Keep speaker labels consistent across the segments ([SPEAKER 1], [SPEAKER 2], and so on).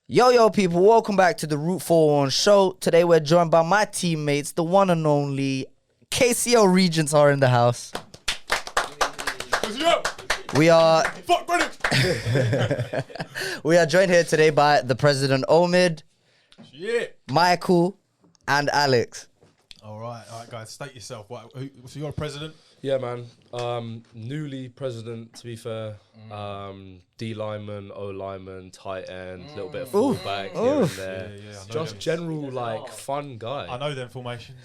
[SPEAKER 1] Yo, people, welcome back to the Route 41 show. Today we're joined by my teammates, the one and only KCL Regents are in the house. We are we are joined here today by the president Omid, Michael, and Alex.
[SPEAKER 2] All right, guys, state yourself. So you're a president?
[SPEAKER 3] Yeah, man. Newly president, to be fair. D lineman, O lineman, tight end, little bit of fullback here and there.
[SPEAKER 2] Yeah,
[SPEAKER 3] Just general fun guy.
[SPEAKER 2] I know them formations.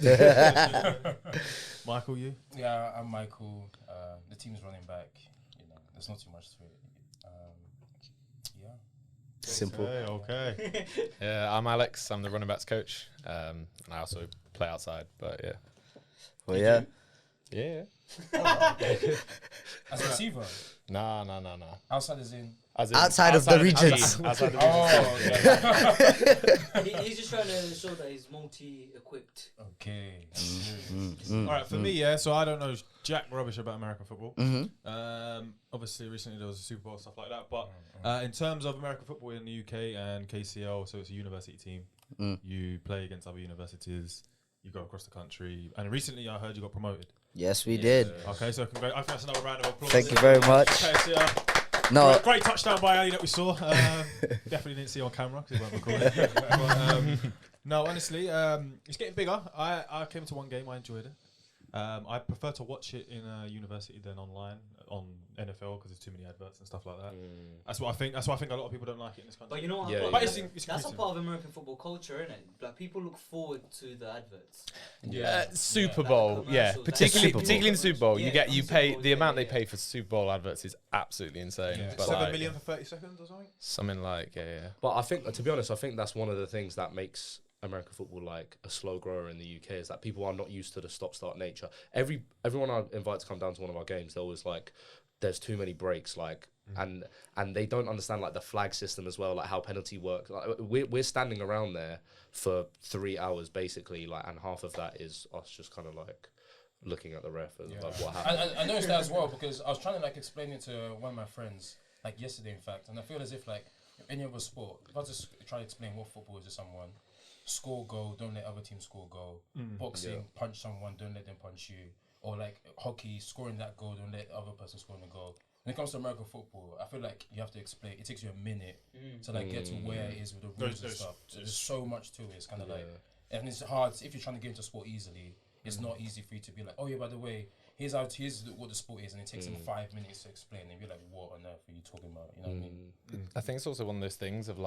[SPEAKER 2] Michael, you?
[SPEAKER 4] Yeah, I'm Michael. The team's running back. There's not too much to it. Yeah.
[SPEAKER 1] Simple.
[SPEAKER 2] Okay.
[SPEAKER 5] Yeah, I'm Alex. I'm the running backs coach. And I also play outside, but yeah.
[SPEAKER 1] Well, yeah.
[SPEAKER 5] Yeah.
[SPEAKER 4] As a receiver?
[SPEAKER 5] Nah.
[SPEAKER 4] Outside is in?
[SPEAKER 1] Outside of the Regents.
[SPEAKER 5] Outside of the Regents.
[SPEAKER 6] He's just trying to show that he's multi-equipped.
[SPEAKER 4] Okay.
[SPEAKER 2] All right, for me, so I don't know jack rubbish about American football. Obviously, recently there was a Super Bowl and stuff like that. But in terms of American football in the UK and KCL, so it's a university team. You play against other universities. You go across the country. And recently I heard you got promoted.
[SPEAKER 1] Yes, we did.
[SPEAKER 2] Okay, so I think that's another round of applause.
[SPEAKER 1] Thank you very much. No,
[SPEAKER 2] Great touchdown by Ali that we saw. Definitely didn't see on camera because it weren't recorded. No, honestly, it's getting bigger. I came to one game. I enjoyed it. I prefer to watch it in a university than online on NFL because there's too many adverts and stuff like that. That's what I think. That's why I think a lot of people don't like it in this country.
[SPEAKER 6] But you know what?
[SPEAKER 2] But
[SPEAKER 6] that's
[SPEAKER 2] it's
[SPEAKER 6] a part of American football culture, isn't it? Like people look forward to the adverts.
[SPEAKER 5] Super Bowl,
[SPEAKER 6] yeah.
[SPEAKER 5] Particularly in the Super Bowl,
[SPEAKER 6] Yeah,
[SPEAKER 5] you pay the amount they pay for Super Bowl adverts is absolutely insane.
[SPEAKER 4] Yeah.
[SPEAKER 5] But
[SPEAKER 2] 7 million for 30 seconds or something.
[SPEAKER 5] Something like
[SPEAKER 3] But I think, to be honest, I think that's one of the things that makes American football like a slow grower in the UK is that people are not used to the stop-start nature. Everyone I invite to come down to one of our games, they're always like, there's too many breaks, and they don't understand like the flag system as well, like how penalty works. Like, we're standing around there for 3 hours basically, and half of that is us just kind of like looking at the ref and like what happened.
[SPEAKER 4] I noticed that as well because I was trying to explain it to one of my friends yesterday, in fact, and I feel as if any other sport, if I just try to explain what football is to someone, score goal, don't let other teams score goal. Boxing, punch someone, don't let them punch you. Or hockey, scoring that goal, don't let the other person score the goal. When it comes to American football, I feel like you have to explain. It takes you a minute to get to where it is with the rules and stuff. So there's so much to it. It's kind of and it's hard if you're trying to get into sport easily. It's not easy for you to be like, oh yeah, by the way, here's what the sport is, and it takes him 5 minutes to explain. And you're like, what on earth are you talking about? You know what I mean?
[SPEAKER 5] I think it's also one of those things of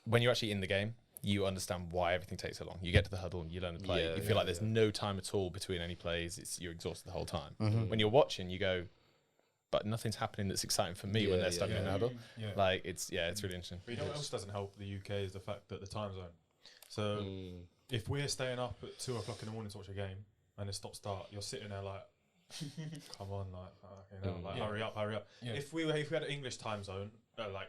[SPEAKER 5] when you're actually in the game, you understand why everything takes so long. You get to the huddle and you learn to play. You feel like there's no time at all between any plays. You're exhausted the whole time. When you're watching, you go, but nothing's happening that's exciting for me when they're stuck in the huddle. It's really interesting.
[SPEAKER 2] But you know what else doesn't help the UK is the fact that the time zone. So if we're staying up at 2 o'clock in the morning to watch a game and it's stop-start, you're sitting there come on, hurry up. Yeah. If we had an English time zone,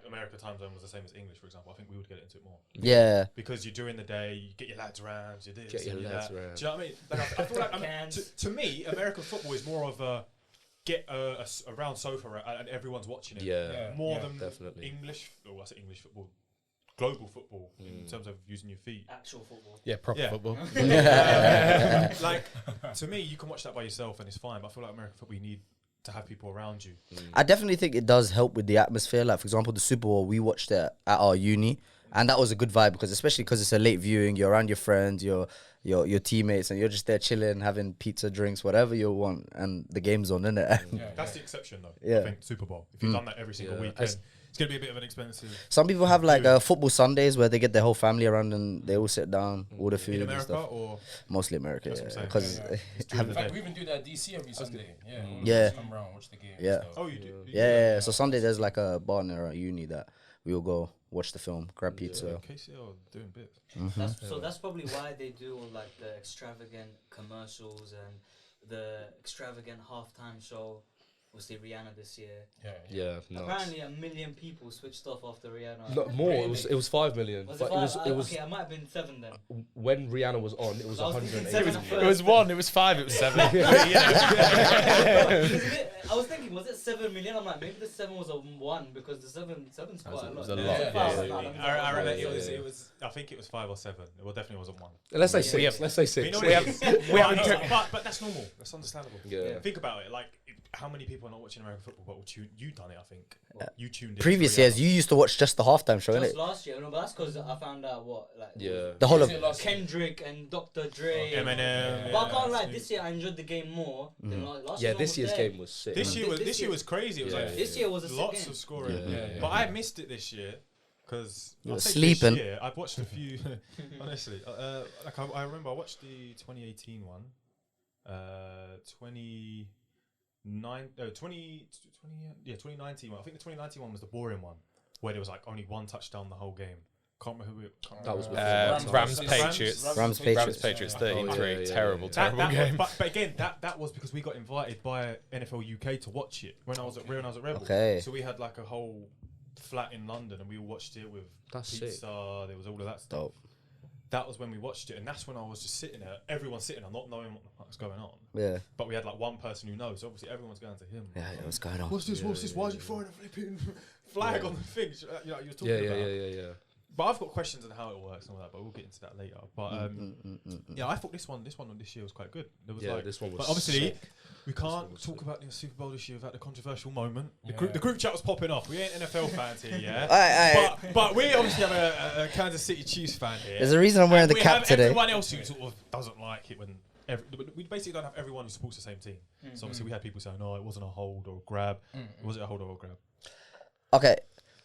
[SPEAKER 2] America time zone was the same as English, for example, I think we would get into it more.
[SPEAKER 1] Yeah.
[SPEAKER 2] Because you're during the day, you get your lads around, you this,
[SPEAKER 3] get your lads around.
[SPEAKER 2] Do you know what I mean? I feel like to me, American football is more of a get a round sofa and everyone's watching it. More than definitely English. Or I say English football. Global football in terms of using your feet.
[SPEAKER 6] Actual football.
[SPEAKER 5] Yeah, proper football.
[SPEAKER 2] To me, you can watch that by yourself and it's fine. But I feel like American football, you need to have people around you.
[SPEAKER 1] I definitely think it does help with the atmosphere. Like, for example, the Super Bowl, we watched it at our uni, and that was a good vibe especially because it's a late viewing. You're around your friends, your teammates, and you're just there chilling, having pizza, drinks, whatever you want, and the game's on, innit?
[SPEAKER 2] That's the exception, though.
[SPEAKER 1] Yeah.
[SPEAKER 2] I think Super Bowl. If you've done that every single weekend, it's going to be a bit of an expensive.
[SPEAKER 1] Some people have football Sundays where they get their whole family around and they all sit down, order food
[SPEAKER 2] in
[SPEAKER 1] and
[SPEAKER 2] America
[SPEAKER 1] stuff.
[SPEAKER 2] or
[SPEAKER 1] mostly America, because
[SPEAKER 4] In fact, we even do that at DC every Sunday.
[SPEAKER 1] Yeah.
[SPEAKER 4] Come around, watch the game.
[SPEAKER 1] Yeah.
[SPEAKER 4] So.
[SPEAKER 2] Oh, you do.
[SPEAKER 1] Yeah. So Sunday there's a bar near our uni that we will go watch the film, grab pizza.
[SPEAKER 2] KCL doing bits.
[SPEAKER 6] That's probably why they do all the extravagant commercials and the extravagant halftime show. obviously Rihanna this year.
[SPEAKER 3] Yeah, nuts.
[SPEAKER 6] Apparently, 1 million people switched off after Rihanna.
[SPEAKER 3] Not more. It was 5 million.
[SPEAKER 6] Was
[SPEAKER 3] But
[SPEAKER 6] it five?
[SPEAKER 3] it was
[SPEAKER 6] Okay, I might have been 7 then.
[SPEAKER 3] when Rihanna was on. It was
[SPEAKER 6] I was thinking
[SPEAKER 3] 180.
[SPEAKER 6] 7
[SPEAKER 5] It was 1, it was 5, it was 7.
[SPEAKER 6] I was thinking, was it 7 million? I'm like, maybe the 7 was a 1 because the seven's quite a lot.
[SPEAKER 5] It was a
[SPEAKER 6] Yeah.
[SPEAKER 5] lot,
[SPEAKER 6] Yeah.
[SPEAKER 2] I remember
[SPEAKER 3] Yeah,
[SPEAKER 2] it was. I think it was 5 or 7. Well, definitely wasn't 1.
[SPEAKER 3] Let's say
[SPEAKER 5] We
[SPEAKER 3] 6.
[SPEAKER 5] have-
[SPEAKER 3] Let's say
[SPEAKER 2] But you
[SPEAKER 3] 6.
[SPEAKER 2] know
[SPEAKER 5] We
[SPEAKER 2] what
[SPEAKER 5] have-
[SPEAKER 2] it is?
[SPEAKER 5] we haven't
[SPEAKER 2] But that's normal. That's understandable.
[SPEAKER 3] Yeah.
[SPEAKER 2] Think about it. Like, how many people are not watching American football? But you done it, I think. Well, you tuned in.
[SPEAKER 1] Previous
[SPEAKER 2] to Rihanna.
[SPEAKER 1] years, you used to watch just the halftime show,
[SPEAKER 6] Just
[SPEAKER 1] innit?
[SPEAKER 6] last year, no, but that's because I found out
[SPEAKER 3] Yeah.
[SPEAKER 1] The whole of
[SPEAKER 6] Kendrick and Dr. Dre.
[SPEAKER 2] Eminem.
[SPEAKER 6] But I can't lie,
[SPEAKER 2] Snoop.
[SPEAKER 6] this year I enjoyed the game more than last
[SPEAKER 3] Yeah,
[SPEAKER 6] year.
[SPEAKER 3] this year's game was sick.
[SPEAKER 2] This year was
[SPEAKER 6] This year-
[SPEAKER 2] was crazy. It was
[SPEAKER 3] Yeah.
[SPEAKER 2] like
[SPEAKER 6] This year was a sick
[SPEAKER 2] lots
[SPEAKER 6] game.
[SPEAKER 2] of scoring.
[SPEAKER 3] Yeah.
[SPEAKER 2] But I missed it this year because
[SPEAKER 1] You were sleeping.
[SPEAKER 2] This year, I've watched a few. Honestly, like I remember I watched the 2018 one. 2019 one. I think the 2019 one was the boring one where there was like only one touchdown the whole game. Can't remember who it.
[SPEAKER 3] That was before
[SPEAKER 5] Rams,
[SPEAKER 3] Rams,
[SPEAKER 5] Patriots.
[SPEAKER 1] Rams,
[SPEAKER 5] Rams,
[SPEAKER 1] Patriots.
[SPEAKER 5] Patriots,
[SPEAKER 3] Oh,
[SPEAKER 5] 13-3.
[SPEAKER 3] yeah,
[SPEAKER 5] Terrible,
[SPEAKER 3] yeah.
[SPEAKER 5] terrible game.
[SPEAKER 2] But again, that was because we got invited by NFL UK to watch it when I was at Rebel.
[SPEAKER 1] Okay.
[SPEAKER 2] So we had like a whole flat in London and we all watched it with
[SPEAKER 3] That's
[SPEAKER 2] pizza.
[SPEAKER 3] sick.
[SPEAKER 2] There was all of that stuff.
[SPEAKER 1] Dope.
[SPEAKER 2] That was when we watched it, and that's when I was just sitting there, everyone sitting there, not knowing what the fuck's going on.
[SPEAKER 1] Yeah.
[SPEAKER 2] But we had like one person who knows. Obviously, everyone's going to him.
[SPEAKER 1] Yeah, what's going on?
[SPEAKER 2] What's this? What's this? Why are you throwing a flipping flag on the thing? You know, you were talking
[SPEAKER 3] Yeah,
[SPEAKER 2] about.
[SPEAKER 3] yeah.
[SPEAKER 2] But I've got questions on how it works and all that, but we'll get into that later. But yeah, I thought this one this year was quite good. There was
[SPEAKER 3] Yeah,
[SPEAKER 2] like,
[SPEAKER 3] this one was
[SPEAKER 2] but obviously
[SPEAKER 3] sick.
[SPEAKER 2] we can't talk about the Super Bowl this year without the controversial moment. The group chat was popping off. We ain't NFL fans here, yeah.
[SPEAKER 1] Aye.
[SPEAKER 2] But we obviously have a Kansas City Chiefs fan here.
[SPEAKER 1] There's a reason I'm wearing
[SPEAKER 2] And
[SPEAKER 1] the
[SPEAKER 2] we
[SPEAKER 1] cap
[SPEAKER 2] have
[SPEAKER 1] today.
[SPEAKER 2] Everyone else who sort of doesn't like it when. We basically don't have everyone who supports the same team. So obviously we had people saying, "No, it wasn't a hold or a grab. Was it a hold or a grab?"
[SPEAKER 1] Okay,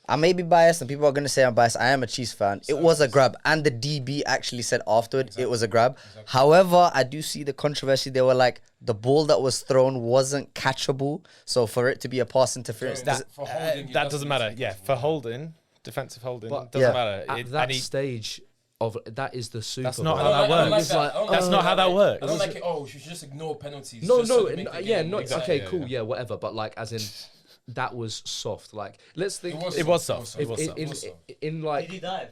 [SPEAKER 1] I may be biased, and people are gonna say I'm biased. I am a Chiefs fan. It was a grab, and the DB actually said afterward it was a grab. However, I do see the controversy. They were like the ball that was thrown wasn't catchable, so for it to be a pass interference,
[SPEAKER 4] So
[SPEAKER 1] does
[SPEAKER 4] that, for holding, it
[SPEAKER 5] That doesn't matter.
[SPEAKER 4] make
[SPEAKER 5] Yeah,
[SPEAKER 4] sense.
[SPEAKER 5] for holding, defensive holding,
[SPEAKER 3] But
[SPEAKER 5] doesn't
[SPEAKER 1] Yeah.
[SPEAKER 5] matter.
[SPEAKER 3] At
[SPEAKER 5] It-
[SPEAKER 3] that
[SPEAKER 5] and he-
[SPEAKER 3] stage of that is the Super
[SPEAKER 5] That's not
[SPEAKER 3] Bowl.
[SPEAKER 5] how that
[SPEAKER 4] I don't
[SPEAKER 5] works.
[SPEAKER 4] that. I don't
[SPEAKER 5] That's
[SPEAKER 4] like
[SPEAKER 5] not
[SPEAKER 4] that.
[SPEAKER 5] how that works.
[SPEAKER 4] I don't like it. Oh, you should just ignore penalties.
[SPEAKER 3] No,
[SPEAKER 4] just so
[SPEAKER 3] no,
[SPEAKER 4] they make the
[SPEAKER 3] yeah,
[SPEAKER 4] game.
[SPEAKER 3] not
[SPEAKER 4] Exactly.
[SPEAKER 3] okay, cool, yeah, whatever. But like, as in, that was soft. Like, let's think.
[SPEAKER 5] It was soft. It was
[SPEAKER 3] in,
[SPEAKER 5] soft.
[SPEAKER 3] in like,
[SPEAKER 6] Did he dive?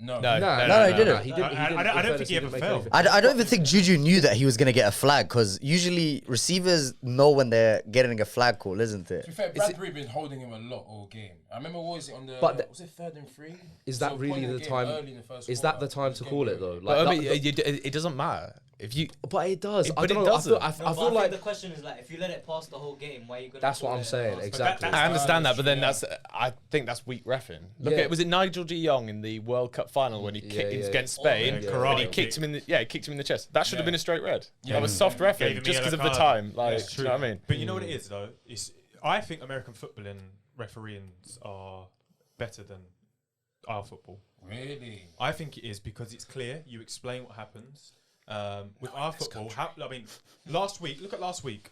[SPEAKER 4] No.
[SPEAKER 5] No.
[SPEAKER 1] No, he didn't.
[SPEAKER 3] He didn't.
[SPEAKER 2] I don't think he ever
[SPEAKER 3] make
[SPEAKER 2] fell.
[SPEAKER 3] anything.
[SPEAKER 1] I don't even think Juju knew that he was gonna get a flag, because usually receivers know when they're getting a flag call, isn't
[SPEAKER 4] To
[SPEAKER 1] it?
[SPEAKER 4] be fair, Bradbury been holding him a lot all game. I remember what was it on the?
[SPEAKER 3] But
[SPEAKER 4] was it 3rd and 3?
[SPEAKER 3] Is that
[SPEAKER 4] So
[SPEAKER 3] really
[SPEAKER 4] point of
[SPEAKER 3] the
[SPEAKER 4] game
[SPEAKER 3] time?
[SPEAKER 4] early in the first
[SPEAKER 3] Is that
[SPEAKER 4] quarter,
[SPEAKER 3] the time to
[SPEAKER 4] game
[SPEAKER 3] call it
[SPEAKER 4] winning.
[SPEAKER 3] though?
[SPEAKER 5] But I
[SPEAKER 3] Like,
[SPEAKER 5] mean, it doesn't matter if you.
[SPEAKER 3] but it does.
[SPEAKER 5] But
[SPEAKER 3] I don't
[SPEAKER 5] it
[SPEAKER 3] know.
[SPEAKER 5] doesn't.
[SPEAKER 3] I
[SPEAKER 6] No, but
[SPEAKER 3] feel
[SPEAKER 6] I think
[SPEAKER 3] like
[SPEAKER 6] the question is like, if you let it pass the whole game, why are you gonna?
[SPEAKER 3] that's what
[SPEAKER 6] call
[SPEAKER 3] I'm
[SPEAKER 6] it
[SPEAKER 3] saying.
[SPEAKER 6] last?
[SPEAKER 3] Exactly.
[SPEAKER 5] I understand that, but then
[SPEAKER 4] Yeah.
[SPEAKER 5] I think that's weak reffing. Look
[SPEAKER 3] Yeah.
[SPEAKER 5] at, was it Nigel de Jong in the World Cup final when he kicked
[SPEAKER 3] yeah.
[SPEAKER 5] against Spain?
[SPEAKER 2] yeah,
[SPEAKER 5] And
[SPEAKER 2] karate
[SPEAKER 5] he kicked him in the he kicked him in the chest. That should have
[SPEAKER 4] Yeah.
[SPEAKER 5] been a straight red.
[SPEAKER 4] Yeah.
[SPEAKER 5] That was soft
[SPEAKER 2] Gave
[SPEAKER 5] reffing
[SPEAKER 2] him
[SPEAKER 5] just
[SPEAKER 2] a
[SPEAKER 5] because of
[SPEAKER 2] yellow
[SPEAKER 5] the
[SPEAKER 2] card.
[SPEAKER 5] time. Like,
[SPEAKER 2] That's
[SPEAKER 5] do you know what I mean?
[SPEAKER 2] But you know what it is though? I think American footballing refereeings are better than our football.
[SPEAKER 4] Really?
[SPEAKER 2] I think it is because it's clear. You explain what happens. With our football, I mean, look at last week.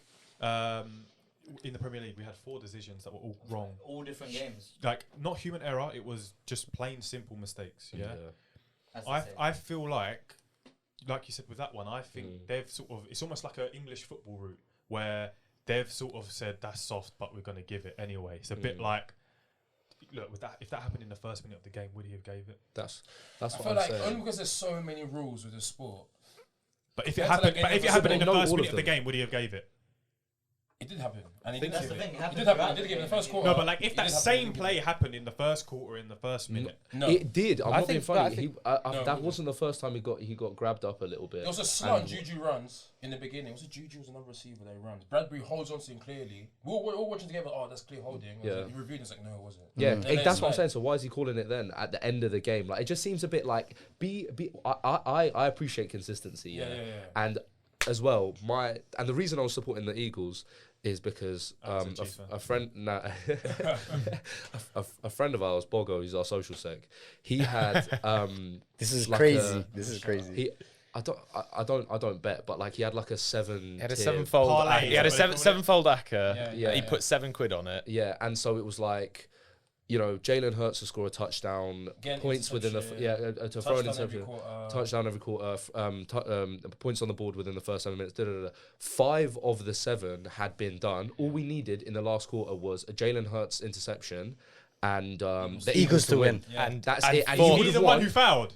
[SPEAKER 2] In the Premier League, we had 4 decisions that were all wrong.
[SPEAKER 6] All different games.
[SPEAKER 2] Like, not human error, it was just plain simple mistakes. Yeah.
[SPEAKER 6] As they say.
[SPEAKER 2] I feel like you said with that one, I think they've sort of, it's almost like an English football route where they've sort of said that's soft, but we're going to give it anyway. It's a bit like, look, with that, if that happened in the first minute of the game, would he have gave it?
[SPEAKER 3] that's
[SPEAKER 4] I
[SPEAKER 3] what
[SPEAKER 4] feel
[SPEAKER 3] I'm
[SPEAKER 4] like
[SPEAKER 3] saying.
[SPEAKER 4] only because there's so many rules with the sport.
[SPEAKER 2] But if it
[SPEAKER 4] That's
[SPEAKER 2] happened,
[SPEAKER 4] like
[SPEAKER 2] but if it
[SPEAKER 4] any
[SPEAKER 2] happened in the
[SPEAKER 3] football.
[SPEAKER 2] first
[SPEAKER 3] Not all
[SPEAKER 2] minute
[SPEAKER 3] of
[SPEAKER 2] of the
[SPEAKER 3] them.
[SPEAKER 2] game, would he have gave it?
[SPEAKER 4] It did happen, and he
[SPEAKER 3] think
[SPEAKER 4] did
[SPEAKER 6] that's
[SPEAKER 4] give
[SPEAKER 6] the
[SPEAKER 4] it.
[SPEAKER 6] thing, it
[SPEAKER 4] It
[SPEAKER 6] happened
[SPEAKER 4] did happen.
[SPEAKER 6] throughout
[SPEAKER 4] He did
[SPEAKER 6] the
[SPEAKER 4] give it in the
[SPEAKER 6] game.
[SPEAKER 4] first quarter.
[SPEAKER 2] No, but like
[SPEAKER 4] It
[SPEAKER 2] if that
[SPEAKER 4] did happen,
[SPEAKER 2] same
[SPEAKER 4] he did give
[SPEAKER 2] play
[SPEAKER 4] it.
[SPEAKER 2] happened in the first quarter, in the first minute,
[SPEAKER 4] No.
[SPEAKER 3] It did. I'm
[SPEAKER 5] I
[SPEAKER 3] not being
[SPEAKER 5] think- but I
[SPEAKER 3] funny.
[SPEAKER 5] think-
[SPEAKER 4] No,
[SPEAKER 3] That
[SPEAKER 4] it
[SPEAKER 3] wasn't the first time he got grabbed up a little bit.
[SPEAKER 4] There was a slant Juju runs in the beginning. Was it Juju was another receiver that he runs? Bradbury holds on to him clearly. We're all watching together. Oh, that's clear holding.
[SPEAKER 3] Yeah.
[SPEAKER 4] He reviewed. It's like no, it wasn't.
[SPEAKER 3] Yeah,
[SPEAKER 4] Then
[SPEAKER 3] that's what I'm
[SPEAKER 4] like-
[SPEAKER 3] saying. So why is he calling it then at the end of the game? Like, it just seems a bit like I appreciate consistency. Yeah.
[SPEAKER 4] Yeah.
[SPEAKER 3] And as well, and the reason I was supporting the Eagles is because
[SPEAKER 2] was a Chiefs fan.
[SPEAKER 3] a friend a friend of ours, Bogo, who's our social sec, he had
[SPEAKER 1] This is
[SPEAKER 3] like
[SPEAKER 1] crazy. This is crazy.
[SPEAKER 3] he. I don't bet, but like he had like a 7.
[SPEAKER 5] He had a
[SPEAKER 3] tier-
[SPEAKER 5] sevenfold.
[SPEAKER 2] Parlay,
[SPEAKER 5] He had a
[SPEAKER 2] is that what they call it?
[SPEAKER 5] sevenfold acca.
[SPEAKER 4] Yeah,
[SPEAKER 3] yeah.
[SPEAKER 5] He put £7 on it.
[SPEAKER 3] Yeah, and so it was like, you know, Jalen Hurts to score a touchdown,
[SPEAKER 4] Again,
[SPEAKER 3] points within the to throw an interception, touchdown every quarter, points on the board within the first 7 minutes. 5 of the 7 had been done. All we needed in the last quarter was a Jalen Hurts interception and the Eagles to win.
[SPEAKER 2] Yeah.
[SPEAKER 3] And that's
[SPEAKER 5] And
[SPEAKER 3] it. And
[SPEAKER 5] four-
[SPEAKER 3] he
[SPEAKER 2] He's
[SPEAKER 3] would
[SPEAKER 2] the
[SPEAKER 3] have
[SPEAKER 2] one who fouled.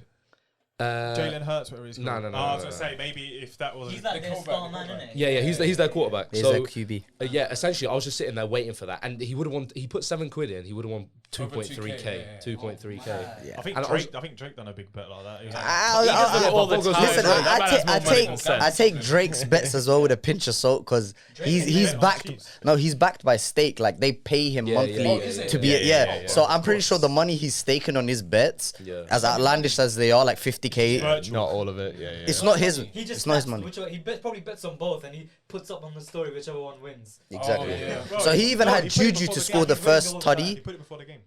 [SPEAKER 3] Jalen
[SPEAKER 2] Jalen Hurts, whatever he's
[SPEAKER 3] No,
[SPEAKER 2] called.
[SPEAKER 3] no, no,
[SPEAKER 2] I
[SPEAKER 3] no,
[SPEAKER 2] was
[SPEAKER 3] no,
[SPEAKER 2] gonna say maybe if that was
[SPEAKER 6] He's like their star man, isn't it?
[SPEAKER 3] Yeah, he's their quarterback.
[SPEAKER 1] He's
[SPEAKER 3] so
[SPEAKER 1] their QB.
[SPEAKER 3] yeah, essentially, I was just sitting there waiting for that, and he would have won. He put £7 in. He would have won
[SPEAKER 4] Over
[SPEAKER 3] 2.3k. 2.3k.
[SPEAKER 1] Yeah.
[SPEAKER 2] I think
[SPEAKER 3] And
[SPEAKER 2] Drake done a big bet like that. He was like,
[SPEAKER 5] all the time.
[SPEAKER 1] Listen,
[SPEAKER 5] That man has more money than sense.
[SPEAKER 1] I take Drake's bets as well with a pinch of salt because he's
[SPEAKER 2] bet on
[SPEAKER 1] backed.
[SPEAKER 2] Chiefs.
[SPEAKER 1] No, he's backed by stake. Like they pay him monthly
[SPEAKER 4] Oh, is it?
[SPEAKER 1] to be.
[SPEAKER 5] Yeah.
[SPEAKER 1] So I'm pretty sure the money he's staking on his bets,
[SPEAKER 3] Yeah.
[SPEAKER 1] as outlandish as they are, like 50k.
[SPEAKER 2] virtual.
[SPEAKER 5] Not all of it. Yeah.
[SPEAKER 1] It's not his.
[SPEAKER 6] He just
[SPEAKER 1] It's not his
[SPEAKER 6] bets
[SPEAKER 1] money.
[SPEAKER 6] Whichever, probably bets on both, and he puts up on the story whichever one wins.
[SPEAKER 1] Exactly.
[SPEAKER 4] Oh, yeah.
[SPEAKER 2] Bro,
[SPEAKER 1] So he even had
[SPEAKER 2] he put it
[SPEAKER 1] Juju
[SPEAKER 2] before
[SPEAKER 1] to
[SPEAKER 2] the
[SPEAKER 1] score
[SPEAKER 2] game.
[SPEAKER 1] the
[SPEAKER 2] He
[SPEAKER 1] first
[SPEAKER 6] wins
[SPEAKER 2] He
[SPEAKER 1] tutty.
[SPEAKER 2] put it before the game.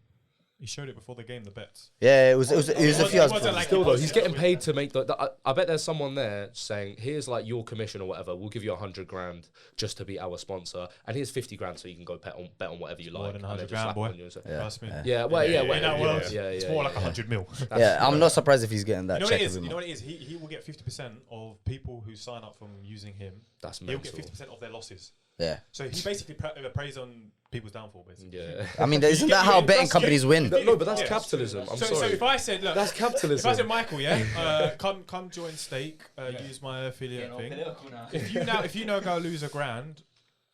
[SPEAKER 2] He showed it before the game. The bets.
[SPEAKER 1] Yeah, it was a few
[SPEAKER 2] It
[SPEAKER 1] hours
[SPEAKER 2] wasn't
[SPEAKER 1] before.
[SPEAKER 2] like-
[SPEAKER 3] Still though, he's
[SPEAKER 2] Yeah.
[SPEAKER 3] getting paid to make I bet there's someone there saying, "Here's like your commission or whatever. We'll give you 100 grand just to be our sponsor, and here's 50 grand so you can go bet on whatever you
[SPEAKER 2] More
[SPEAKER 3] like."
[SPEAKER 2] than
[SPEAKER 3] And
[SPEAKER 2] 100
[SPEAKER 3] they just
[SPEAKER 2] grand,
[SPEAKER 3] slap
[SPEAKER 2] boy.
[SPEAKER 3] on you and say-
[SPEAKER 2] Trust me.
[SPEAKER 3] Yeah, well, yeah,
[SPEAKER 2] In that world,
[SPEAKER 3] yeah,
[SPEAKER 2] it's
[SPEAKER 3] yeah,
[SPEAKER 2] more
[SPEAKER 3] yeah,
[SPEAKER 2] like
[SPEAKER 3] yeah.
[SPEAKER 2] 100 mil.
[SPEAKER 1] Yeah, I'm not surprised if he's getting that
[SPEAKER 2] You know what
[SPEAKER 1] check
[SPEAKER 2] it is?
[SPEAKER 1] every
[SPEAKER 2] You know
[SPEAKER 1] month.
[SPEAKER 2] what it is? He will get 50% of people who sign up from using him.
[SPEAKER 3] That's
[SPEAKER 2] He'll get
[SPEAKER 3] mental.
[SPEAKER 2] 50% of their losses.
[SPEAKER 1] Yeah,
[SPEAKER 2] So he basically preys on people's downfall, basically.
[SPEAKER 3] Yeah.
[SPEAKER 1] I mean, isn't that how betting companies win?
[SPEAKER 3] No, but that's
[SPEAKER 2] Yeah.
[SPEAKER 3] capitalism. I'm
[SPEAKER 2] So
[SPEAKER 3] sorry.
[SPEAKER 2] if I said, look,
[SPEAKER 3] That's
[SPEAKER 2] if I
[SPEAKER 3] capitalism.
[SPEAKER 2] said, Michael, yeah, come join Stake, use my affiliate thing. If you now go lose £1,000,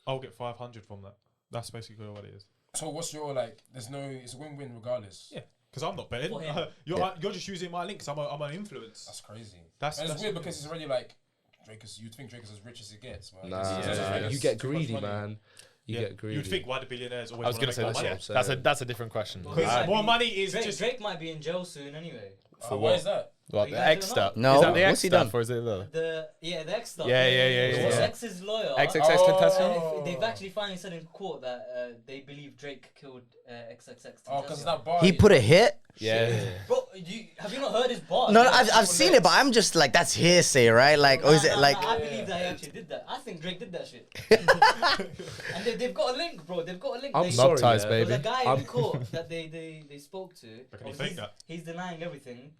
[SPEAKER 2] I'll get 500 from that. That's basically what it is.
[SPEAKER 4] So what's your it's a win-win regardless.
[SPEAKER 2] Yeah, because I'm not betting.
[SPEAKER 6] For him.
[SPEAKER 2] You're just using my links. I'm an influence.
[SPEAKER 4] That's crazy.
[SPEAKER 2] That's
[SPEAKER 4] And it's weird because it's already like you'd think Drake is as rich as it gets. Man.
[SPEAKER 3] Nah,
[SPEAKER 2] Yeah.
[SPEAKER 3] you get
[SPEAKER 4] Too much
[SPEAKER 3] greedy,
[SPEAKER 4] money.
[SPEAKER 3] man. You get greedy.
[SPEAKER 2] You'd think why the billionaires always
[SPEAKER 5] I was
[SPEAKER 2] want
[SPEAKER 5] gonna
[SPEAKER 2] to
[SPEAKER 5] say
[SPEAKER 2] make more
[SPEAKER 5] that's
[SPEAKER 2] money.
[SPEAKER 3] money.
[SPEAKER 5] that's a different question.
[SPEAKER 2] Because more money is
[SPEAKER 6] Drake,
[SPEAKER 2] just.
[SPEAKER 6] Drake might be in jail soon anyway.
[SPEAKER 3] For
[SPEAKER 4] Why
[SPEAKER 3] what?
[SPEAKER 4] is that?
[SPEAKER 5] What,
[SPEAKER 6] You
[SPEAKER 5] the
[SPEAKER 6] guys
[SPEAKER 5] X
[SPEAKER 6] don't know?
[SPEAKER 5] stuff?
[SPEAKER 1] No,
[SPEAKER 5] Is that the
[SPEAKER 1] what's
[SPEAKER 5] X
[SPEAKER 1] he
[SPEAKER 5] stuff
[SPEAKER 1] done?
[SPEAKER 5] or is it the
[SPEAKER 6] The X stuff.
[SPEAKER 5] Yeah.
[SPEAKER 6] His ex's lawyer.
[SPEAKER 5] XXX
[SPEAKER 4] Oh.
[SPEAKER 5] Tentacion?
[SPEAKER 6] They've actually finally said in court that they believe Drake killed XXX.
[SPEAKER 4] Oh, because that bar.
[SPEAKER 1] He put a hit.
[SPEAKER 5] Yeah.
[SPEAKER 6] Bro, have you not heard his bar?
[SPEAKER 1] No, I've seen it, but I'm just like that's hearsay, right? Like, or is it like?
[SPEAKER 6] I believe that he actually did that. I think Drake did that shit. And they've got a link, bro. They've got a link.
[SPEAKER 3] I'm
[SPEAKER 6] They-
[SPEAKER 3] sorry,
[SPEAKER 5] Mob ties,
[SPEAKER 3] yeah.
[SPEAKER 5] baby.
[SPEAKER 6] There's a guy in court that they spoke to.
[SPEAKER 2] But can you
[SPEAKER 6] Obviously,
[SPEAKER 2] fake that?
[SPEAKER 6] He's denying everything,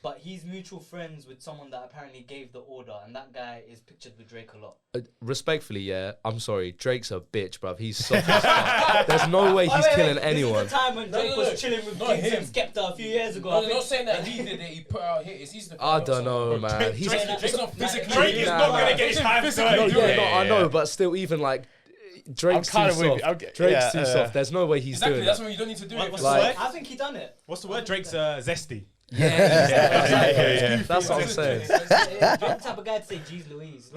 [SPEAKER 6] but he's mutual friends with someone that apparently gave the order, and that guy is pictured with Drake a lot.
[SPEAKER 3] Respectfully, yeah. I'm sorry. Drake's a bitch, bruv. He's soft as fuck. There's no way he's killing anyone.
[SPEAKER 6] This is the time when Drake
[SPEAKER 4] no,
[SPEAKER 6] was chilling with
[SPEAKER 4] not
[SPEAKER 6] Kings
[SPEAKER 4] him.
[SPEAKER 6] and Skepta a few years ago.
[SPEAKER 4] No,
[SPEAKER 6] I
[SPEAKER 4] they're
[SPEAKER 6] think.
[SPEAKER 4] not saying that he did it. He put out hits. He's the.
[SPEAKER 3] I don't know, man. He's
[SPEAKER 4] Drake's not physically.
[SPEAKER 2] Drake is not going to get his hands
[SPEAKER 3] no,
[SPEAKER 2] dirty.
[SPEAKER 3] yeah,
[SPEAKER 5] Yeah,
[SPEAKER 3] no, I
[SPEAKER 5] yeah,
[SPEAKER 3] know,
[SPEAKER 5] yeah.
[SPEAKER 3] but still, even like Drake's too
[SPEAKER 5] kinda with you.
[SPEAKER 3] soft.
[SPEAKER 5] Okay,
[SPEAKER 3] Drake's
[SPEAKER 5] yeah,
[SPEAKER 3] too soft. There's no way he's
[SPEAKER 4] Exactly.
[SPEAKER 3] doing
[SPEAKER 4] That's
[SPEAKER 3] that.
[SPEAKER 4] why you don't need to do
[SPEAKER 2] What-
[SPEAKER 4] it.
[SPEAKER 2] what's
[SPEAKER 6] I
[SPEAKER 2] the
[SPEAKER 6] I think he done it.
[SPEAKER 2] What's the word? Drake's zesty.
[SPEAKER 3] Yeah. That's what I'm saying.
[SPEAKER 6] Drake's the type of guy to say, "Jeez Louise."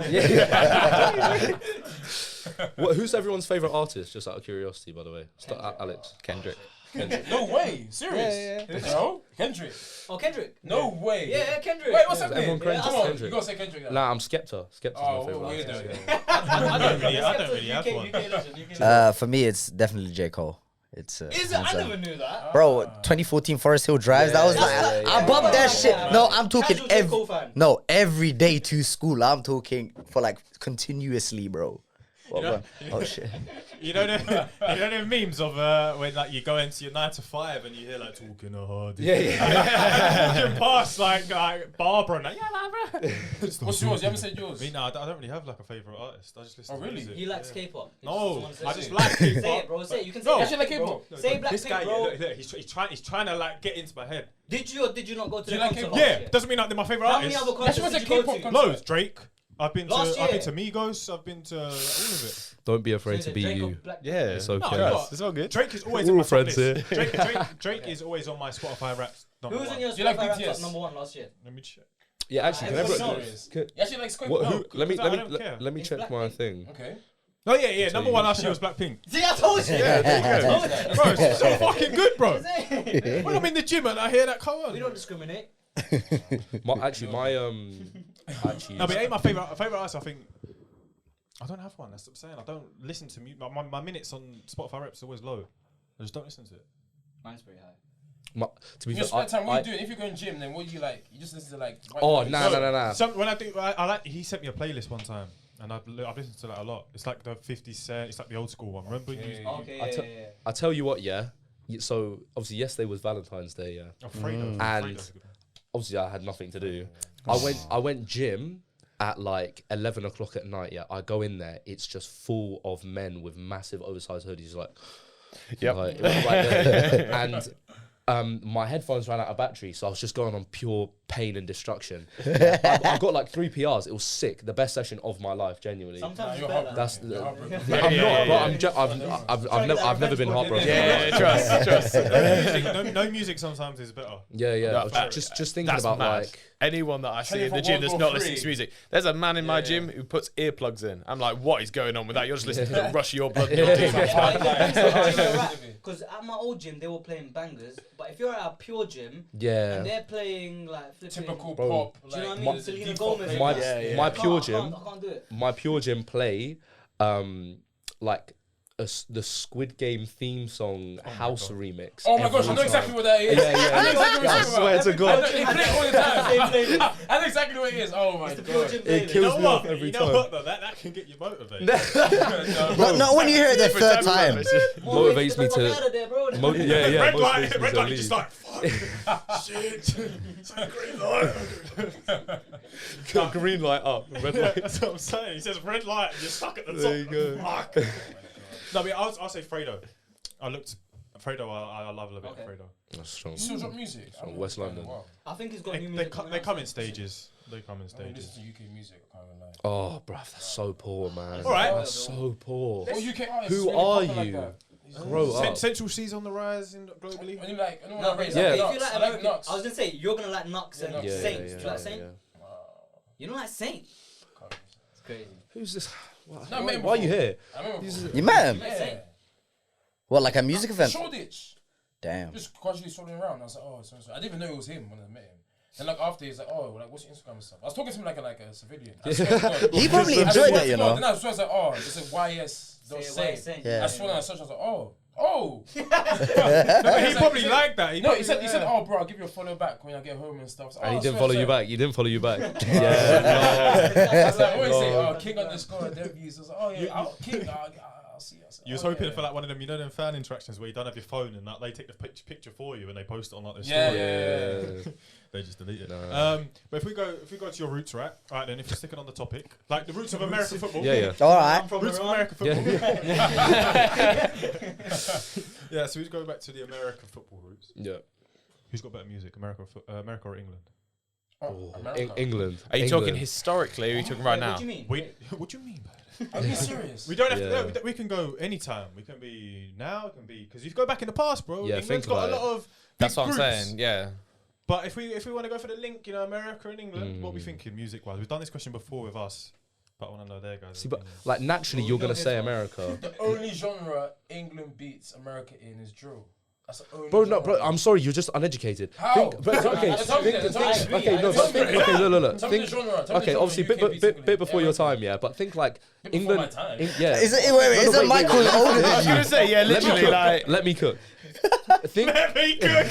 [SPEAKER 3] Who's everyone's favorite artist? Just out of curiosity, by the way. Alex.
[SPEAKER 5] Kendrick.
[SPEAKER 4] No way. Serious. No. Kendrick.
[SPEAKER 6] Oh, Kendrick.
[SPEAKER 4] No way.
[SPEAKER 6] Yeah, Kendrick.
[SPEAKER 4] Wait, what's happening?
[SPEAKER 3] Everyone crazy
[SPEAKER 4] Come on,
[SPEAKER 3] Kendrick.
[SPEAKER 4] you gotta say Kendrick.
[SPEAKER 3] Nah, I'm Skepta. Skepta's
[SPEAKER 4] Oh,
[SPEAKER 3] my favorite
[SPEAKER 4] weird.
[SPEAKER 3] artist.
[SPEAKER 4] Yeah.
[SPEAKER 2] I don't really have one.
[SPEAKER 6] UK legend.
[SPEAKER 1] For me, it's definitely J Cole. It's
[SPEAKER 6] Is it? I never knew that.
[SPEAKER 1] bro. 2014 Forest Hill Drives. That was like I bumped that shit. No, I'm talking
[SPEAKER 6] Casual J. Cole fan.
[SPEAKER 1] every day to school. I'm talking for like continuously, bro. Oh shit.
[SPEAKER 2] You know the memes of when like you go into your 9 to 5 and you hear like talking hard.
[SPEAKER 3] Yeah.
[SPEAKER 2] Walking past like Barbara and like bro.
[SPEAKER 4] What's yours? You haven't said yours.
[SPEAKER 2] Me, no, I don't really have like a favorite artist. I just listen.
[SPEAKER 4] Oh,
[SPEAKER 2] to
[SPEAKER 4] really?
[SPEAKER 2] music.
[SPEAKER 6] He likes K-pop. He
[SPEAKER 2] No,
[SPEAKER 6] just
[SPEAKER 2] I
[SPEAKER 6] wants to
[SPEAKER 2] just
[SPEAKER 6] say
[SPEAKER 2] like
[SPEAKER 6] it.
[SPEAKER 2] K-pop.
[SPEAKER 6] Say it, bro. Say it. You can say
[SPEAKER 2] No.
[SPEAKER 6] it.
[SPEAKER 4] Actually like
[SPEAKER 6] bro.
[SPEAKER 4] K-pop.
[SPEAKER 6] Say
[SPEAKER 2] This
[SPEAKER 6] Blackpink,
[SPEAKER 2] guy,
[SPEAKER 6] bro.
[SPEAKER 2] look, he's trying to like get into my head.
[SPEAKER 6] Did you or did you not go to
[SPEAKER 4] you
[SPEAKER 6] the
[SPEAKER 4] like
[SPEAKER 6] concert
[SPEAKER 4] K-pop?
[SPEAKER 6] last
[SPEAKER 2] Yeah,
[SPEAKER 6] year?
[SPEAKER 2] doesn't mean like they're my favorite
[SPEAKER 6] How many
[SPEAKER 2] artists.
[SPEAKER 6] other concerts
[SPEAKER 4] That's
[SPEAKER 6] did
[SPEAKER 4] what's
[SPEAKER 6] you
[SPEAKER 4] a
[SPEAKER 6] go
[SPEAKER 4] K-pop
[SPEAKER 6] to?
[SPEAKER 4] concert.
[SPEAKER 2] Loads. Drake. I've been
[SPEAKER 6] Last
[SPEAKER 2] to
[SPEAKER 6] year.
[SPEAKER 2] Migos. I've been to all of it.
[SPEAKER 3] Don't be afraid
[SPEAKER 6] So
[SPEAKER 3] to
[SPEAKER 6] is
[SPEAKER 3] be
[SPEAKER 6] it Drake or
[SPEAKER 3] you.
[SPEAKER 6] Blackpink?
[SPEAKER 5] Yeah,
[SPEAKER 3] It's okay.
[SPEAKER 2] No,
[SPEAKER 5] It's all good.
[SPEAKER 2] Drake is always
[SPEAKER 3] We're
[SPEAKER 2] on my
[SPEAKER 3] all
[SPEAKER 2] top
[SPEAKER 3] friends
[SPEAKER 2] list.
[SPEAKER 3] here.
[SPEAKER 2] Drake is always on my Spotify Raps number
[SPEAKER 6] Who was
[SPEAKER 2] one.
[SPEAKER 6] on your
[SPEAKER 4] Do you like
[SPEAKER 6] Spotify Wrapped
[SPEAKER 4] BTS?
[SPEAKER 6] Up number 1 last year?
[SPEAKER 2] Let me check.
[SPEAKER 3] Yeah, actually, can
[SPEAKER 6] Everybody
[SPEAKER 3] everyone?
[SPEAKER 6] knows.
[SPEAKER 3] Can-
[SPEAKER 4] You actually like Squid?
[SPEAKER 3] What,
[SPEAKER 4] No.
[SPEAKER 3] who, let me
[SPEAKER 2] I don't care.
[SPEAKER 3] let me
[SPEAKER 6] It's
[SPEAKER 3] check my
[SPEAKER 6] Blackpink.
[SPEAKER 3] thing.
[SPEAKER 4] Okay.
[SPEAKER 2] Oh yeah. Number
[SPEAKER 3] you.
[SPEAKER 2] one last year was Blackpink.
[SPEAKER 6] See, I told you.
[SPEAKER 2] Bro, it's so fucking good, bro.
[SPEAKER 6] We
[SPEAKER 2] When I'm in the gym and I hear that, come on.
[SPEAKER 6] don't discriminate.
[SPEAKER 3] Actually,
[SPEAKER 2] No, but it ain't my favorite artist. I think I don't have one. That's what I'm saying. I don't listen to music. My minutes on Spotify Raps are always low. I just don't listen to it.
[SPEAKER 6] Mine's pretty high.
[SPEAKER 3] to be
[SPEAKER 4] In your
[SPEAKER 3] fair,
[SPEAKER 4] spare time, what are you doing? If you go in gym, then what do you like? You just listen to like. white
[SPEAKER 3] Oh,
[SPEAKER 4] noise.
[SPEAKER 3] nah.
[SPEAKER 2] When I do, I like. He sent me a playlist one time, and I've listened to that a lot. It's like the 50 Cent. It's like the old school one. Remember?
[SPEAKER 4] Yeah,
[SPEAKER 2] You-
[SPEAKER 4] yeah.
[SPEAKER 6] Okay,
[SPEAKER 3] I
[SPEAKER 6] yeah,
[SPEAKER 3] tell-
[SPEAKER 6] yeah.
[SPEAKER 3] I tell you what, yeah. So obviously yesterday was Valentine's Day, yeah.
[SPEAKER 2] Oh, Fredo.
[SPEAKER 3] And
[SPEAKER 2] Fredo's a good one.
[SPEAKER 3] obviously I had nothing to do. I went gym at like 11 o'clock at night. Yeah, I go in there. It's just full of men with massive oversized hoodies, like,
[SPEAKER 5] Yep.
[SPEAKER 3] like right there. And my headphones ran out of battery, so I was just going on pure pain and destruction. I got like 3 PRs. It was sick. The best session of my life, genuinely.
[SPEAKER 6] Sometimes
[SPEAKER 4] you're
[SPEAKER 6] it's better.
[SPEAKER 3] That's
[SPEAKER 4] heartbroken.
[SPEAKER 3] I've never been heartbroken.
[SPEAKER 5] Yeah, trust.
[SPEAKER 2] No music sometimes is better.
[SPEAKER 3] Yeah. I was
[SPEAKER 5] That-
[SPEAKER 3] just thinking
[SPEAKER 5] That's
[SPEAKER 3] about
[SPEAKER 5] mad.
[SPEAKER 3] like.
[SPEAKER 5] Anyone that I see
[SPEAKER 4] Tell you
[SPEAKER 5] in the
[SPEAKER 4] for
[SPEAKER 5] gym
[SPEAKER 4] World
[SPEAKER 5] that's
[SPEAKER 4] War
[SPEAKER 5] not listening
[SPEAKER 4] III.
[SPEAKER 5] to music. There's a man in my gym who puts earplugs in. I'm like, what is going on with that? You're just listening to the rush of your blood. in your teeth.
[SPEAKER 6] Because at my old gym they were playing bangers, but if you're at a pure gym
[SPEAKER 3] Yeah.
[SPEAKER 6] and they're playing like flipping,
[SPEAKER 4] Typical
[SPEAKER 3] Bro.
[SPEAKER 4] pop.
[SPEAKER 6] do you know what I
[SPEAKER 4] like,
[SPEAKER 6] mean? Selena
[SPEAKER 4] deep
[SPEAKER 6] Gomez.
[SPEAKER 4] pop
[SPEAKER 3] My,
[SPEAKER 4] playlist.
[SPEAKER 3] my
[SPEAKER 6] I
[SPEAKER 3] pure
[SPEAKER 6] can't-
[SPEAKER 3] gym,
[SPEAKER 6] I can't do it.
[SPEAKER 3] my pure gym play, like the Squid Game theme song house remix.
[SPEAKER 4] Oh my gosh, I know
[SPEAKER 3] every
[SPEAKER 4] exactly
[SPEAKER 3] time.
[SPEAKER 4] what that is.
[SPEAKER 3] Yeah.
[SPEAKER 4] I know exactly what
[SPEAKER 3] I
[SPEAKER 4] you're talking
[SPEAKER 3] swear
[SPEAKER 4] about.
[SPEAKER 3] to God.
[SPEAKER 4] They play it all the time. I know exactly what it is. Oh my
[SPEAKER 6] It's the pure
[SPEAKER 4] god.
[SPEAKER 6] gym
[SPEAKER 3] It
[SPEAKER 6] playlist.
[SPEAKER 3] kills
[SPEAKER 2] You know
[SPEAKER 3] me
[SPEAKER 2] what?
[SPEAKER 3] off every
[SPEAKER 2] You know
[SPEAKER 3] time.
[SPEAKER 2] what though? That can get you motivated.
[SPEAKER 1] Not when you hear it the third time.
[SPEAKER 3] Motivates me to.
[SPEAKER 6] Out of there, bro.
[SPEAKER 3] Yeah.
[SPEAKER 2] red
[SPEAKER 3] motivates
[SPEAKER 2] light,
[SPEAKER 3] me
[SPEAKER 2] red
[SPEAKER 3] to
[SPEAKER 2] light,
[SPEAKER 3] leave.
[SPEAKER 2] just like fuck. Shit. It's a green light.
[SPEAKER 3] Green light up, red light.
[SPEAKER 2] That's what I'm saying. He says red light, and you're stuck at the top.
[SPEAKER 3] There you go.
[SPEAKER 2] Fuck. No, I mean, I'll say Fredo. I looked. Fredo, I love a little bit
[SPEAKER 6] Okay.
[SPEAKER 2] of Fredo.
[SPEAKER 3] That's strong.
[SPEAKER 4] You still drop music?
[SPEAKER 3] From West London.
[SPEAKER 4] Wow.
[SPEAKER 6] I think he's got
[SPEAKER 2] They,
[SPEAKER 6] new
[SPEAKER 2] they,
[SPEAKER 6] music.
[SPEAKER 2] come,
[SPEAKER 6] coming
[SPEAKER 2] they
[SPEAKER 6] out
[SPEAKER 2] come in
[SPEAKER 6] soon.
[SPEAKER 2] stages. They come in
[SPEAKER 4] I mean,
[SPEAKER 2] stages.
[SPEAKER 4] listen to UK music, I can't even lie.
[SPEAKER 3] Oh, bruv, that's so poor, man.
[SPEAKER 2] All right.
[SPEAKER 3] That's so poor.
[SPEAKER 4] Oh, UK artists
[SPEAKER 3] Who
[SPEAKER 4] really
[SPEAKER 3] are
[SPEAKER 4] popping like
[SPEAKER 3] you?
[SPEAKER 4] that.
[SPEAKER 3] Grow up.
[SPEAKER 2] Central C's on the rise globally.
[SPEAKER 4] When you like, anyone
[SPEAKER 6] No,
[SPEAKER 4] that
[SPEAKER 6] but
[SPEAKER 4] raised
[SPEAKER 3] Yeah.
[SPEAKER 6] okay,
[SPEAKER 4] like
[SPEAKER 6] if you
[SPEAKER 4] Nux,
[SPEAKER 6] like
[SPEAKER 4] I like
[SPEAKER 6] American,
[SPEAKER 4] Nux.
[SPEAKER 6] I was gonna say you're gonna like Nux and
[SPEAKER 4] Nux.
[SPEAKER 6] Saints. Do you like Saint?
[SPEAKER 3] Yeah.
[SPEAKER 6] You don't like Saint? It's crazy.
[SPEAKER 3] Who's this?
[SPEAKER 4] No, I met him
[SPEAKER 3] Why are you
[SPEAKER 4] before.
[SPEAKER 3] here?
[SPEAKER 4] I remember before.
[SPEAKER 1] You met him?
[SPEAKER 4] Yeah.
[SPEAKER 1] What, like a music event?
[SPEAKER 4] Shoreditch.
[SPEAKER 1] Damn.
[SPEAKER 4] Just casually strolling around. I was like, oh, so. I didn't even know it was him when I met him. And like after, he's like, oh, like what's your Instagram and stuff? I was talking to him like a civilian. I swear to God.
[SPEAKER 1] He probably
[SPEAKER 4] I
[SPEAKER 1] enjoyed
[SPEAKER 4] swear
[SPEAKER 1] it,
[SPEAKER 4] to
[SPEAKER 1] you
[SPEAKER 4] God.
[SPEAKER 1] know.
[SPEAKER 4] Then I was like, oh, it's a YS. Don't
[SPEAKER 6] Say
[SPEAKER 4] say.
[SPEAKER 1] Yeah.
[SPEAKER 4] I swear when I searched, I was like, oh.
[SPEAKER 2] He probably liked that.
[SPEAKER 4] No, he said, oh, bro, I'll give you a follow back when I get home and stuff. So,
[SPEAKER 3] And he
[SPEAKER 4] oh,
[SPEAKER 3] didn't
[SPEAKER 4] swear,
[SPEAKER 3] follow you
[SPEAKER 4] swear.
[SPEAKER 3] back. He didn't follow you back.
[SPEAKER 4] I was like, always say,
[SPEAKER 3] No.
[SPEAKER 4] oh, King underscore dev views. I was like, oh yeah, King, I'll see. I said,
[SPEAKER 2] You was
[SPEAKER 4] oh,
[SPEAKER 2] hoping
[SPEAKER 4] yeah.
[SPEAKER 2] for like one of them, you know, them fan interactions where you don't have your phone and like, they take the picture for you and they post it on like their
[SPEAKER 4] Yeah,
[SPEAKER 2] story.
[SPEAKER 3] Yeah.
[SPEAKER 2] They just delete it.
[SPEAKER 3] No.
[SPEAKER 2] But if we go to your roots, right? All right, then if you're sticking on the topic, like the roots of American football.
[SPEAKER 3] Yeah.
[SPEAKER 1] All right.
[SPEAKER 2] Roots of American football.
[SPEAKER 3] Yeah.
[SPEAKER 2] Yeah, so we go back to the American football roots.
[SPEAKER 3] Yeah.
[SPEAKER 2] Who's got better music, America or England?
[SPEAKER 4] Oh, America.
[SPEAKER 3] England.
[SPEAKER 5] Are you
[SPEAKER 3] England.
[SPEAKER 5] talking historically or are you talking right
[SPEAKER 6] Wait,
[SPEAKER 5] now?
[SPEAKER 6] What do you mean?
[SPEAKER 2] What do you mean by that?
[SPEAKER 4] Are you serious?
[SPEAKER 2] We don't have
[SPEAKER 3] Yeah.
[SPEAKER 2] to. We can go anytime. We can be now. It can be because if you go back in the past, bro.
[SPEAKER 3] Yeah,
[SPEAKER 2] England's
[SPEAKER 3] think
[SPEAKER 2] got a
[SPEAKER 3] about
[SPEAKER 2] lot of.
[SPEAKER 5] That's
[SPEAKER 2] big
[SPEAKER 5] what I'm
[SPEAKER 2] groups.
[SPEAKER 5] saying. Yeah.
[SPEAKER 2] But if we want to go for the link, you know, America and England, what are we
[SPEAKER 3] Mm.
[SPEAKER 2] thinking music wise? We've done this question before with us, but I want to know their guys.
[SPEAKER 3] See, but like naturally, you're gonna say America.
[SPEAKER 4] The only genre England beats America in is drill. That's the only
[SPEAKER 3] Bro,
[SPEAKER 4] genre.
[SPEAKER 3] no, bro. I'm sorry, you're just uneducated.
[SPEAKER 4] How?
[SPEAKER 3] Think, but, okay,
[SPEAKER 4] Tell me
[SPEAKER 3] think,
[SPEAKER 4] that, tell me
[SPEAKER 3] think,
[SPEAKER 4] that.
[SPEAKER 3] okay, no,
[SPEAKER 4] Tell
[SPEAKER 3] but
[SPEAKER 4] me
[SPEAKER 3] think,
[SPEAKER 4] that.
[SPEAKER 3] okay, look.
[SPEAKER 4] Tell me
[SPEAKER 3] Think,
[SPEAKER 4] the genre. Tell me the
[SPEAKER 3] okay,
[SPEAKER 4] genre
[SPEAKER 3] obviously,
[SPEAKER 4] UK beats
[SPEAKER 3] bit
[SPEAKER 4] England.
[SPEAKER 3] before
[SPEAKER 4] Yeah,
[SPEAKER 3] your
[SPEAKER 4] okay.
[SPEAKER 3] time, yeah. But think like
[SPEAKER 4] Bit before
[SPEAKER 3] England,
[SPEAKER 4] my time.
[SPEAKER 3] yeah.
[SPEAKER 1] Is it? Wait,
[SPEAKER 3] No, no,
[SPEAKER 1] isn't
[SPEAKER 3] wait,
[SPEAKER 1] Michael
[SPEAKER 3] wait.
[SPEAKER 1] older
[SPEAKER 5] I
[SPEAKER 1] than
[SPEAKER 5] was
[SPEAKER 1] you?
[SPEAKER 5] gonna say, yeah,
[SPEAKER 3] Let me
[SPEAKER 5] literally,
[SPEAKER 3] cook.
[SPEAKER 5] like.
[SPEAKER 3] Let me cook. Think,
[SPEAKER 2] Very good.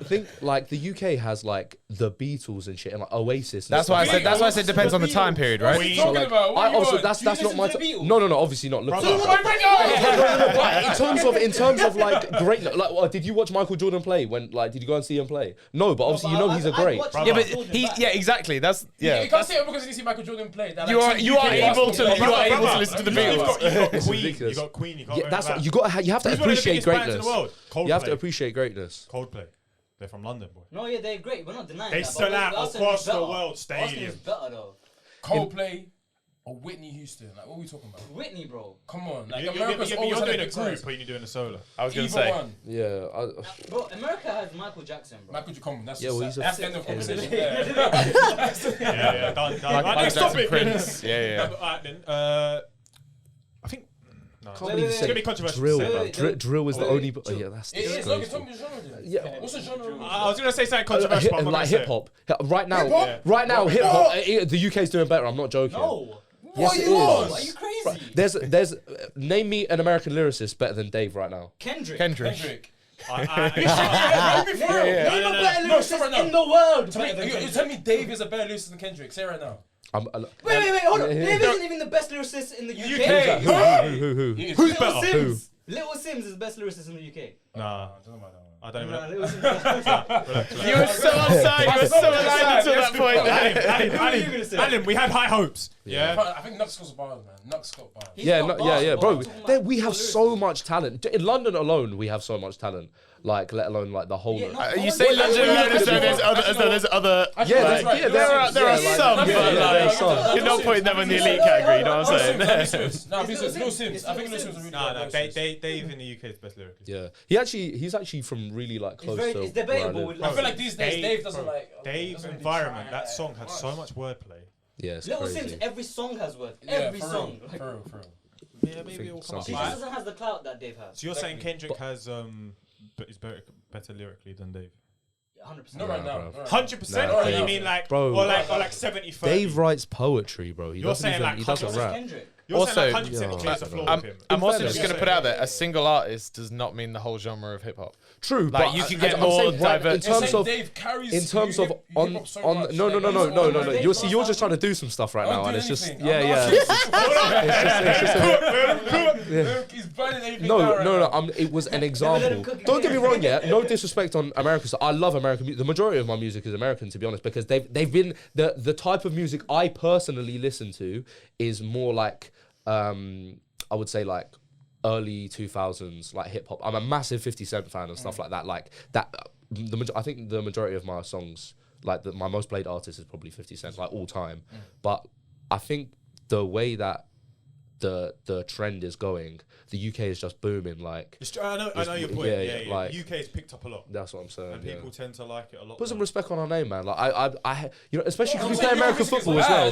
[SPEAKER 3] think like the UK has like the Beatles and shit, and like Oasis. And
[SPEAKER 5] That's why I
[SPEAKER 3] stuff.
[SPEAKER 5] said. That's why I said depends on the time period,
[SPEAKER 4] What are
[SPEAKER 5] right?
[SPEAKER 4] you
[SPEAKER 2] So,
[SPEAKER 4] talking
[SPEAKER 2] like,
[SPEAKER 4] about? What
[SPEAKER 3] I
[SPEAKER 4] are you
[SPEAKER 3] also
[SPEAKER 4] on?
[SPEAKER 3] that's
[SPEAKER 4] Do you
[SPEAKER 3] not
[SPEAKER 4] listen
[SPEAKER 3] my
[SPEAKER 4] to the
[SPEAKER 3] time.
[SPEAKER 4] Beatles?
[SPEAKER 3] No, obviously not. Look,
[SPEAKER 2] Brother.
[SPEAKER 4] Oh my God!
[SPEAKER 3] But in terms of like great, like, did you watch Michael Jordan play? When like, did you go and see him play? No, but obviously you know he's a great.
[SPEAKER 5] Yeah, but yeah, exactly. That's
[SPEAKER 4] Yeah, you
[SPEAKER 5] yeah.
[SPEAKER 4] can't say it because you see Michael Jordan play. That,
[SPEAKER 5] You
[SPEAKER 4] like,
[SPEAKER 5] are
[SPEAKER 4] UK
[SPEAKER 5] able to
[SPEAKER 4] basketball.
[SPEAKER 5] listen to the
[SPEAKER 2] You've
[SPEAKER 5] Beatles.
[SPEAKER 2] got
[SPEAKER 3] It's
[SPEAKER 2] Queen. You
[SPEAKER 3] ridiculous.
[SPEAKER 2] got Queen. You can't
[SPEAKER 3] Yeah,
[SPEAKER 2] go
[SPEAKER 3] that's
[SPEAKER 2] back.
[SPEAKER 3] what you got. You have to
[SPEAKER 2] Who's one of the
[SPEAKER 3] appreciate
[SPEAKER 2] biggest bands in
[SPEAKER 3] greatness.
[SPEAKER 2] the world? Coldplay.
[SPEAKER 3] You have to appreciate greatness.
[SPEAKER 2] Coldplay. They're from London, boy.
[SPEAKER 6] No, yeah, they're great. We're not denying
[SPEAKER 2] They
[SPEAKER 6] that.
[SPEAKER 2] sell out across the world
[SPEAKER 6] Arsenal's
[SPEAKER 2] stadium.
[SPEAKER 6] better though.
[SPEAKER 4] Coldplay or Whitney Houston. Like, what are we talking about?
[SPEAKER 6] Whitney, bro.
[SPEAKER 4] Come on, like
[SPEAKER 2] You're
[SPEAKER 4] America's always
[SPEAKER 2] doing
[SPEAKER 4] had
[SPEAKER 2] a
[SPEAKER 4] a
[SPEAKER 2] group,
[SPEAKER 4] group.
[SPEAKER 2] but you're doing a solo.
[SPEAKER 5] I was gonna
[SPEAKER 4] Either
[SPEAKER 5] say.
[SPEAKER 4] one.
[SPEAKER 3] Yeah,
[SPEAKER 6] Bro, America has Michael Jackson, bro.
[SPEAKER 4] Michael Jackson. That's
[SPEAKER 3] Yeah, well,
[SPEAKER 4] just
[SPEAKER 3] he's a
[SPEAKER 4] that's the end of the conversation.
[SPEAKER 2] Yeah, done. Right, next
[SPEAKER 5] Jackson,
[SPEAKER 2] topic.
[SPEAKER 5] Prince. Yeah.
[SPEAKER 2] Alright then. I think. No.
[SPEAKER 3] can't
[SPEAKER 6] Wait,
[SPEAKER 3] believe you
[SPEAKER 6] wait,
[SPEAKER 2] It's gonna be
[SPEAKER 3] said
[SPEAKER 2] controversial.
[SPEAKER 3] drill,
[SPEAKER 6] Wait,
[SPEAKER 3] bro.
[SPEAKER 6] wait, wait.
[SPEAKER 3] Drill is the
[SPEAKER 4] Wait,
[SPEAKER 3] only.
[SPEAKER 4] wait,
[SPEAKER 3] Oh, yeah, that's
[SPEAKER 4] It is. Okay,
[SPEAKER 3] disgraceful.
[SPEAKER 4] tell me the genre then.
[SPEAKER 3] Yeah.
[SPEAKER 4] What's the genre?
[SPEAKER 2] I was gonna say something controversial. but I'm not gonna
[SPEAKER 3] Like
[SPEAKER 2] say
[SPEAKER 3] hip
[SPEAKER 2] it.
[SPEAKER 3] hop. Right now,
[SPEAKER 4] Hip-hop?
[SPEAKER 3] right now, hip hop. The UK's doing better. I'm not joking.
[SPEAKER 6] No.
[SPEAKER 3] Yes,
[SPEAKER 4] What
[SPEAKER 3] it
[SPEAKER 4] you want?
[SPEAKER 3] is.
[SPEAKER 6] Are you crazy?
[SPEAKER 3] There's name me an American lyricist better than Dave right now.
[SPEAKER 6] Kendrick.
[SPEAKER 4] Kendrick.
[SPEAKER 2] I-
[SPEAKER 4] Let me through.
[SPEAKER 6] Name a better
[SPEAKER 4] No, stop right
[SPEAKER 6] lyricist
[SPEAKER 4] now.
[SPEAKER 6] in the world.
[SPEAKER 4] Tell me,
[SPEAKER 6] better than
[SPEAKER 4] you
[SPEAKER 6] Kendrick.
[SPEAKER 4] tell me Dave is a better lyricist than Kendrick. Say it right now.
[SPEAKER 6] Wait, hold on.
[SPEAKER 3] Yeah.
[SPEAKER 6] Dave isn't even the best lyricist in the UK.
[SPEAKER 4] UK.
[SPEAKER 3] Who?
[SPEAKER 4] He is.
[SPEAKER 2] Who's
[SPEAKER 6] Little
[SPEAKER 2] better?
[SPEAKER 6] Sims. Little Sims is the best lyricist in the UK.
[SPEAKER 2] Nah,
[SPEAKER 4] I don't know about that one.
[SPEAKER 2] I don't even know.
[SPEAKER 6] Little Sims is the best.
[SPEAKER 5] You were so upside. You were so aligned until that point.
[SPEAKER 2] Alan, we had high hopes.
[SPEAKER 3] Yeah.
[SPEAKER 2] Yeah.
[SPEAKER 4] I think Nuck's got bars, man. Nuck's got bars.
[SPEAKER 6] He's
[SPEAKER 3] Yeah,
[SPEAKER 6] got
[SPEAKER 3] no,
[SPEAKER 6] bars,
[SPEAKER 3] yeah,
[SPEAKER 6] but
[SPEAKER 3] bro.
[SPEAKER 6] I'm talking about
[SPEAKER 3] We have
[SPEAKER 6] the
[SPEAKER 3] so
[SPEAKER 6] lyricist.
[SPEAKER 3] much talent in London alone. We have so much talent, like let alone like the whole.
[SPEAKER 6] Yeah, no,
[SPEAKER 5] You say London alone as though there's other.
[SPEAKER 3] Yeah,
[SPEAKER 5] like,
[SPEAKER 3] right.
[SPEAKER 5] there are some, but
[SPEAKER 3] there are some.
[SPEAKER 5] you're not putting them in the elite category. You know what I'm saying?
[SPEAKER 4] No,
[SPEAKER 6] It's
[SPEAKER 4] Sims.
[SPEAKER 6] Lil
[SPEAKER 4] No
[SPEAKER 6] Sims.
[SPEAKER 4] Sims.
[SPEAKER 6] It's
[SPEAKER 4] I think
[SPEAKER 6] Lil
[SPEAKER 4] No Sims are
[SPEAKER 6] Sims.
[SPEAKER 4] really
[SPEAKER 2] No,
[SPEAKER 4] good.
[SPEAKER 2] Dave in the UK is best lyricist.
[SPEAKER 3] Yeah, he's actually from really like close to.
[SPEAKER 6] It's debatable.
[SPEAKER 3] where I
[SPEAKER 6] With
[SPEAKER 3] live.
[SPEAKER 4] I feel like these days Dave doesn't
[SPEAKER 2] bro,
[SPEAKER 4] like.
[SPEAKER 2] Dave
[SPEAKER 4] doesn't really
[SPEAKER 2] Environment.
[SPEAKER 4] try
[SPEAKER 2] That song had
[SPEAKER 4] much.
[SPEAKER 2] so much wordplay.
[SPEAKER 3] Yeah, it's
[SPEAKER 6] Little
[SPEAKER 3] crazy.
[SPEAKER 6] Sims, every song has words.
[SPEAKER 4] Yeah,
[SPEAKER 6] Every
[SPEAKER 4] for real,
[SPEAKER 6] song. Like,
[SPEAKER 4] for real.
[SPEAKER 2] Yeah, maybe
[SPEAKER 3] think
[SPEAKER 2] it will come
[SPEAKER 3] some
[SPEAKER 2] up.
[SPEAKER 6] he
[SPEAKER 3] people-
[SPEAKER 6] just doesn't have the clout that Dave has.
[SPEAKER 2] So you're saying
[SPEAKER 4] Exactly.
[SPEAKER 2] Kendrick has is better lyrically than Dave?
[SPEAKER 6] 100%.
[SPEAKER 4] Not right now.
[SPEAKER 3] bro.
[SPEAKER 4] not right now.
[SPEAKER 2] 100%.
[SPEAKER 3] Nah,
[SPEAKER 2] Or
[SPEAKER 3] Dave-
[SPEAKER 2] you mean like,
[SPEAKER 3] Bro.
[SPEAKER 2] or like 70-30?
[SPEAKER 3] Dave writes poetry, bro. He
[SPEAKER 2] You're
[SPEAKER 3] doesn't
[SPEAKER 2] saying
[SPEAKER 3] even.
[SPEAKER 2] like
[SPEAKER 3] He doesn't
[SPEAKER 6] Versus
[SPEAKER 3] rap.
[SPEAKER 6] Kendrick.
[SPEAKER 2] You're saying like
[SPEAKER 5] Also,
[SPEAKER 2] 100%
[SPEAKER 3] yeah.
[SPEAKER 2] clears the floor
[SPEAKER 5] I'm
[SPEAKER 2] with him.
[SPEAKER 5] I'm also
[SPEAKER 3] fairness.
[SPEAKER 5] just going to put out there, a single artist does not mean the whole genre of hip hop.
[SPEAKER 3] True,
[SPEAKER 5] Like,
[SPEAKER 3] but
[SPEAKER 5] you can
[SPEAKER 3] I-
[SPEAKER 5] get
[SPEAKER 3] I'm
[SPEAKER 5] more
[SPEAKER 3] saying right,
[SPEAKER 5] diverse-
[SPEAKER 3] in terms of.
[SPEAKER 4] Dave carries
[SPEAKER 3] In terms of
[SPEAKER 4] hip
[SPEAKER 3] on
[SPEAKER 4] hop so
[SPEAKER 3] on
[SPEAKER 4] much,
[SPEAKER 3] no
[SPEAKER 4] like,
[SPEAKER 3] you're
[SPEAKER 6] Dave
[SPEAKER 3] see you're
[SPEAKER 6] does
[SPEAKER 3] just trying to
[SPEAKER 6] that.
[SPEAKER 3] do some stuff right
[SPEAKER 4] I
[SPEAKER 3] now
[SPEAKER 4] don't
[SPEAKER 3] and
[SPEAKER 4] do
[SPEAKER 3] it's just
[SPEAKER 4] anything.
[SPEAKER 3] yeah.
[SPEAKER 4] Look, he's burning anything down right now.
[SPEAKER 3] It was an
[SPEAKER 6] let him
[SPEAKER 3] example.
[SPEAKER 6] cook
[SPEAKER 3] Don't get me
[SPEAKER 6] again.
[SPEAKER 3] wrong, yeah. No disrespect on American stuff. I love American music. The majority of my music is American, to be honest, because they've been the type of music I personally listen to is more like I would say like early 2000s like hip hop. I'm a massive 50 Cent fan and stuff like that. Like that. I think the majority of my songs, like my most played artist is probably 50 Cent, like all time. But I think the way that the trend is going, the UK is just booming. Like
[SPEAKER 2] I know your point.
[SPEAKER 3] yeah,
[SPEAKER 2] Yeah.
[SPEAKER 3] like-
[SPEAKER 2] UK has picked up a lot.
[SPEAKER 3] that's what I'm saying.
[SPEAKER 2] And
[SPEAKER 3] yeah.
[SPEAKER 2] people tend to like it a lot.
[SPEAKER 3] Put some
[SPEAKER 2] more.
[SPEAKER 3] respect on our name, man. Like I you know, especially because we
[SPEAKER 4] I'm
[SPEAKER 3] play
[SPEAKER 4] saying
[SPEAKER 3] American
[SPEAKER 4] your music is
[SPEAKER 3] football as well.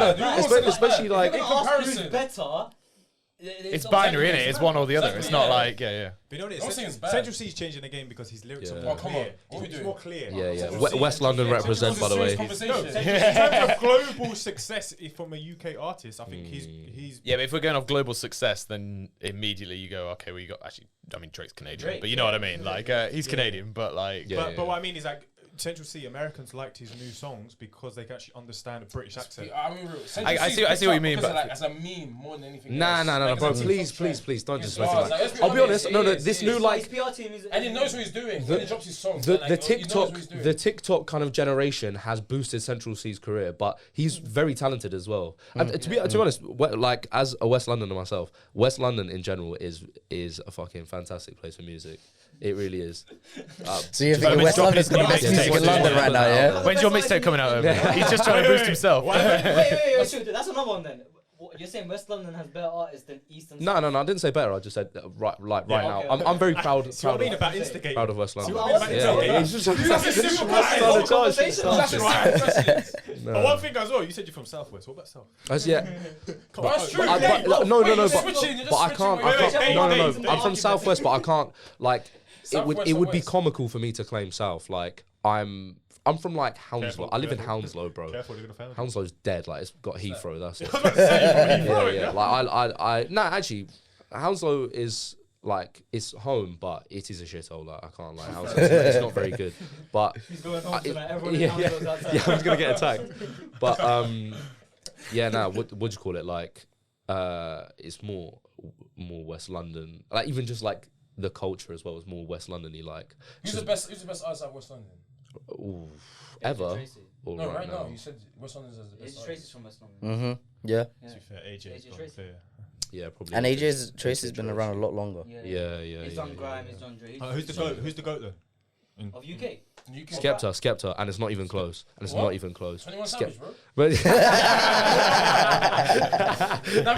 [SPEAKER 4] bad.
[SPEAKER 6] Yeah.
[SPEAKER 3] Especially like
[SPEAKER 6] If you're gonna ask who's better,
[SPEAKER 5] It's binary, innit? It's one or the other. It's not like, yeah.
[SPEAKER 2] But you know what it
[SPEAKER 4] I'm
[SPEAKER 2] is?
[SPEAKER 4] saying it's bad.
[SPEAKER 2] Central C's changing the game because his lyrics
[SPEAKER 3] Yeah.
[SPEAKER 2] are more
[SPEAKER 3] Oh,
[SPEAKER 4] come
[SPEAKER 2] clear.
[SPEAKER 4] on. What we
[SPEAKER 2] It's
[SPEAKER 4] doing?
[SPEAKER 2] more clear.
[SPEAKER 3] yeah. West London represents, by the way.
[SPEAKER 2] No, in terms of global success from a UK artist, I think he's
[SPEAKER 5] Yeah, but if we're going off global success, then immediately you go, okay, well, you got actually, I mean, Drake's Canadian,
[SPEAKER 6] Drake,
[SPEAKER 5] but you know what I mean? Like, he's Canadian, but like,
[SPEAKER 3] Yeah.
[SPEAKER 2] but what I mean is like Central C Americans liked his new songs because they can actually understand a British accent.
[SPEAKER 4] I mean, real.
[SPEAKER 5] I see what you mean, but-
[SPEAKER 4] like, as a meme more than anything.
[SPEAKER 3] Nah,
[SPEAKER 4] else. Like,
[SPEAKER 3] bro.
[SPEAKER 4] as a
[SPEAKER 3] Please,
[SPEAKER 4] TikTok trend.
[SPEAKER 3] please, don't
[SPEAKER 4] It's
[SPEAKER 3] disrespect
[SPEAKER 4] bars,
[SPEAKER 3] it.
[SPEAKER 4] like, let's be
[SPEAKER 3] I'll be honest.
[SPEAKER 4] honest,
[SPEAKER 3] No,
[SPEAKER 4] it is,
[SPEAKER 3] this
[SPEAKER 4] it
[SPEAKER 3] new
[SPEAKER 4] is.
[SPEAKER 3] like
[SPEAKER 6] his PR team is.
[SPEAKER 4] And he knows what he's doing. When he drops his songs,
[SPEAKER 3] the
[SPEAKER 4] like, he knows what he's doing.
[SPEAKER 3] the TikTok kind of generation has boosted Central C's career, but he's very talented as well. And to be honest, like as a West Londoner myself, West London in general is a fucking fantastic place for music. It really is.
[SPEAKER 1] So you think West London's gonna be best music in London right now, yeah?
[SPEAKER 5] when's your mixtape coming out? He's just trying to boost himself.
[SPEAKER 6] Wait, shoot, that's another one then. You're saying West London has better artists than East and
[SPEAKER 3] No, I didn't say better. I just said right now.
[SPEAKER 6] okay,
[SPEAKER 3] I'm very proud.
[SPEAKER 2] See what I mean
[SPEAKER 3] of,
[SPEAKER 2] about instigating?
[SPEAKER 3] proud of West London.
[SPEAKER 6] what I was saying?
[SPEAKER 3] Yeah, he's just
[SPEAKER 6] Whole conversation.
[SPEAKER 2] That's right. But one thing as well, you said you're from Southwest. What about South?
[SPEAKER 3] Yeah.
[SPEAKER 4] That's true.
[SPEAKER 3] No,
[SPEAKER 4] Wait, you're
[SPEAKER 3] but
[SPEAKER 4] switching, you're
[SPEAKER 3] but I
[SPEAKER 4] just
[SPEAKER 3] can't.
[SPEAKER 4] switching.
[SPEAKER 3] I can't.
[SPEAKER 2] wait,
[SPEAKER 3] No. I'm from Southwest, but I can't. Like,
[SPEAKER 4] Southwest
[SPEAKER 3] it
[SPEAKER 4] or
[SPEAKER 3] would be
[SPEAKER 4] West?
[SPEAKER 3] comical for me to claim South. Like, I'm from like Hounslow.
[SPEAKER 2] Careful,
[SPEAKER 3] I live in
[SPEAKER 2] careful.
[SPEAKER 3] Hounslow, bro.
[SPEAKER 2] Careful, you're gonna fail.
[SPEAKER 3] Hounslow Dead. Like, it's got Heathrow. That's it.
[SPEAKER 2] Yeah.
[SPEAKER 3] Like, nah, actually, Hounslow is like it's home, but it is a shithole. Like, I can't lie. Hounslow, it's not very good. But
[SPEAKER 6] He's going home tonight. Everyone
[SPEAKER 3] yeah,
[SPEAKER 6] in town goes outside.
[SPEAKER 3] yeah, I'm gonna get attacked. But yeah, nah, what do you call it? Like, it's more West London. Like, even just like the culture as well is more West London-y. Like,
[SPEAKER 4] Who's the best artist out of West London?
[SPEAKER 3] ooh, ever
[SPEAKER 6] Tracy.
[SPEAKER 3] or
[SPEAKER 4] No,
[SPEAKER 3] right now?
[SPEAKER 4] You said West London's the best
[SPEAKER 6] AJ Tracy's
[SPEAKER 4] artist.
[SPEAKER 6] from West London.
[SPEAKER 1] Mm-hmm. Yeah.
[SPEAKER 2] To be fair, AJ's
[SPEAKER 6] AJ
[SPEAKER 2] gone
[SPEAKER 6] Tracy.
[SPEAKER 2] clear.
[SPEAKER 3] Yeah, probably.
[SPEAKER 1] And AJ's Tracy's been around a lot longer.
[SPEAKER 3] Yeah.
[SPEAKER 6] He's done Grime, he's done Dre.
[SPEAKER 2] Who's the goat? Who's the goat then?
[SPEAKER 6] Of UK.
[SPEAKER 3] Skepta, and it's not even close. And it's
[SPEAKER 4] What?
[SPEAKER 3] not even close.
[SPEAKER 4] 21
[SPEAKER 3] Skep-
[SPEAKER 4] Savage, bro.
[SPEAKER 3] But
[SPEAKER 4] Now,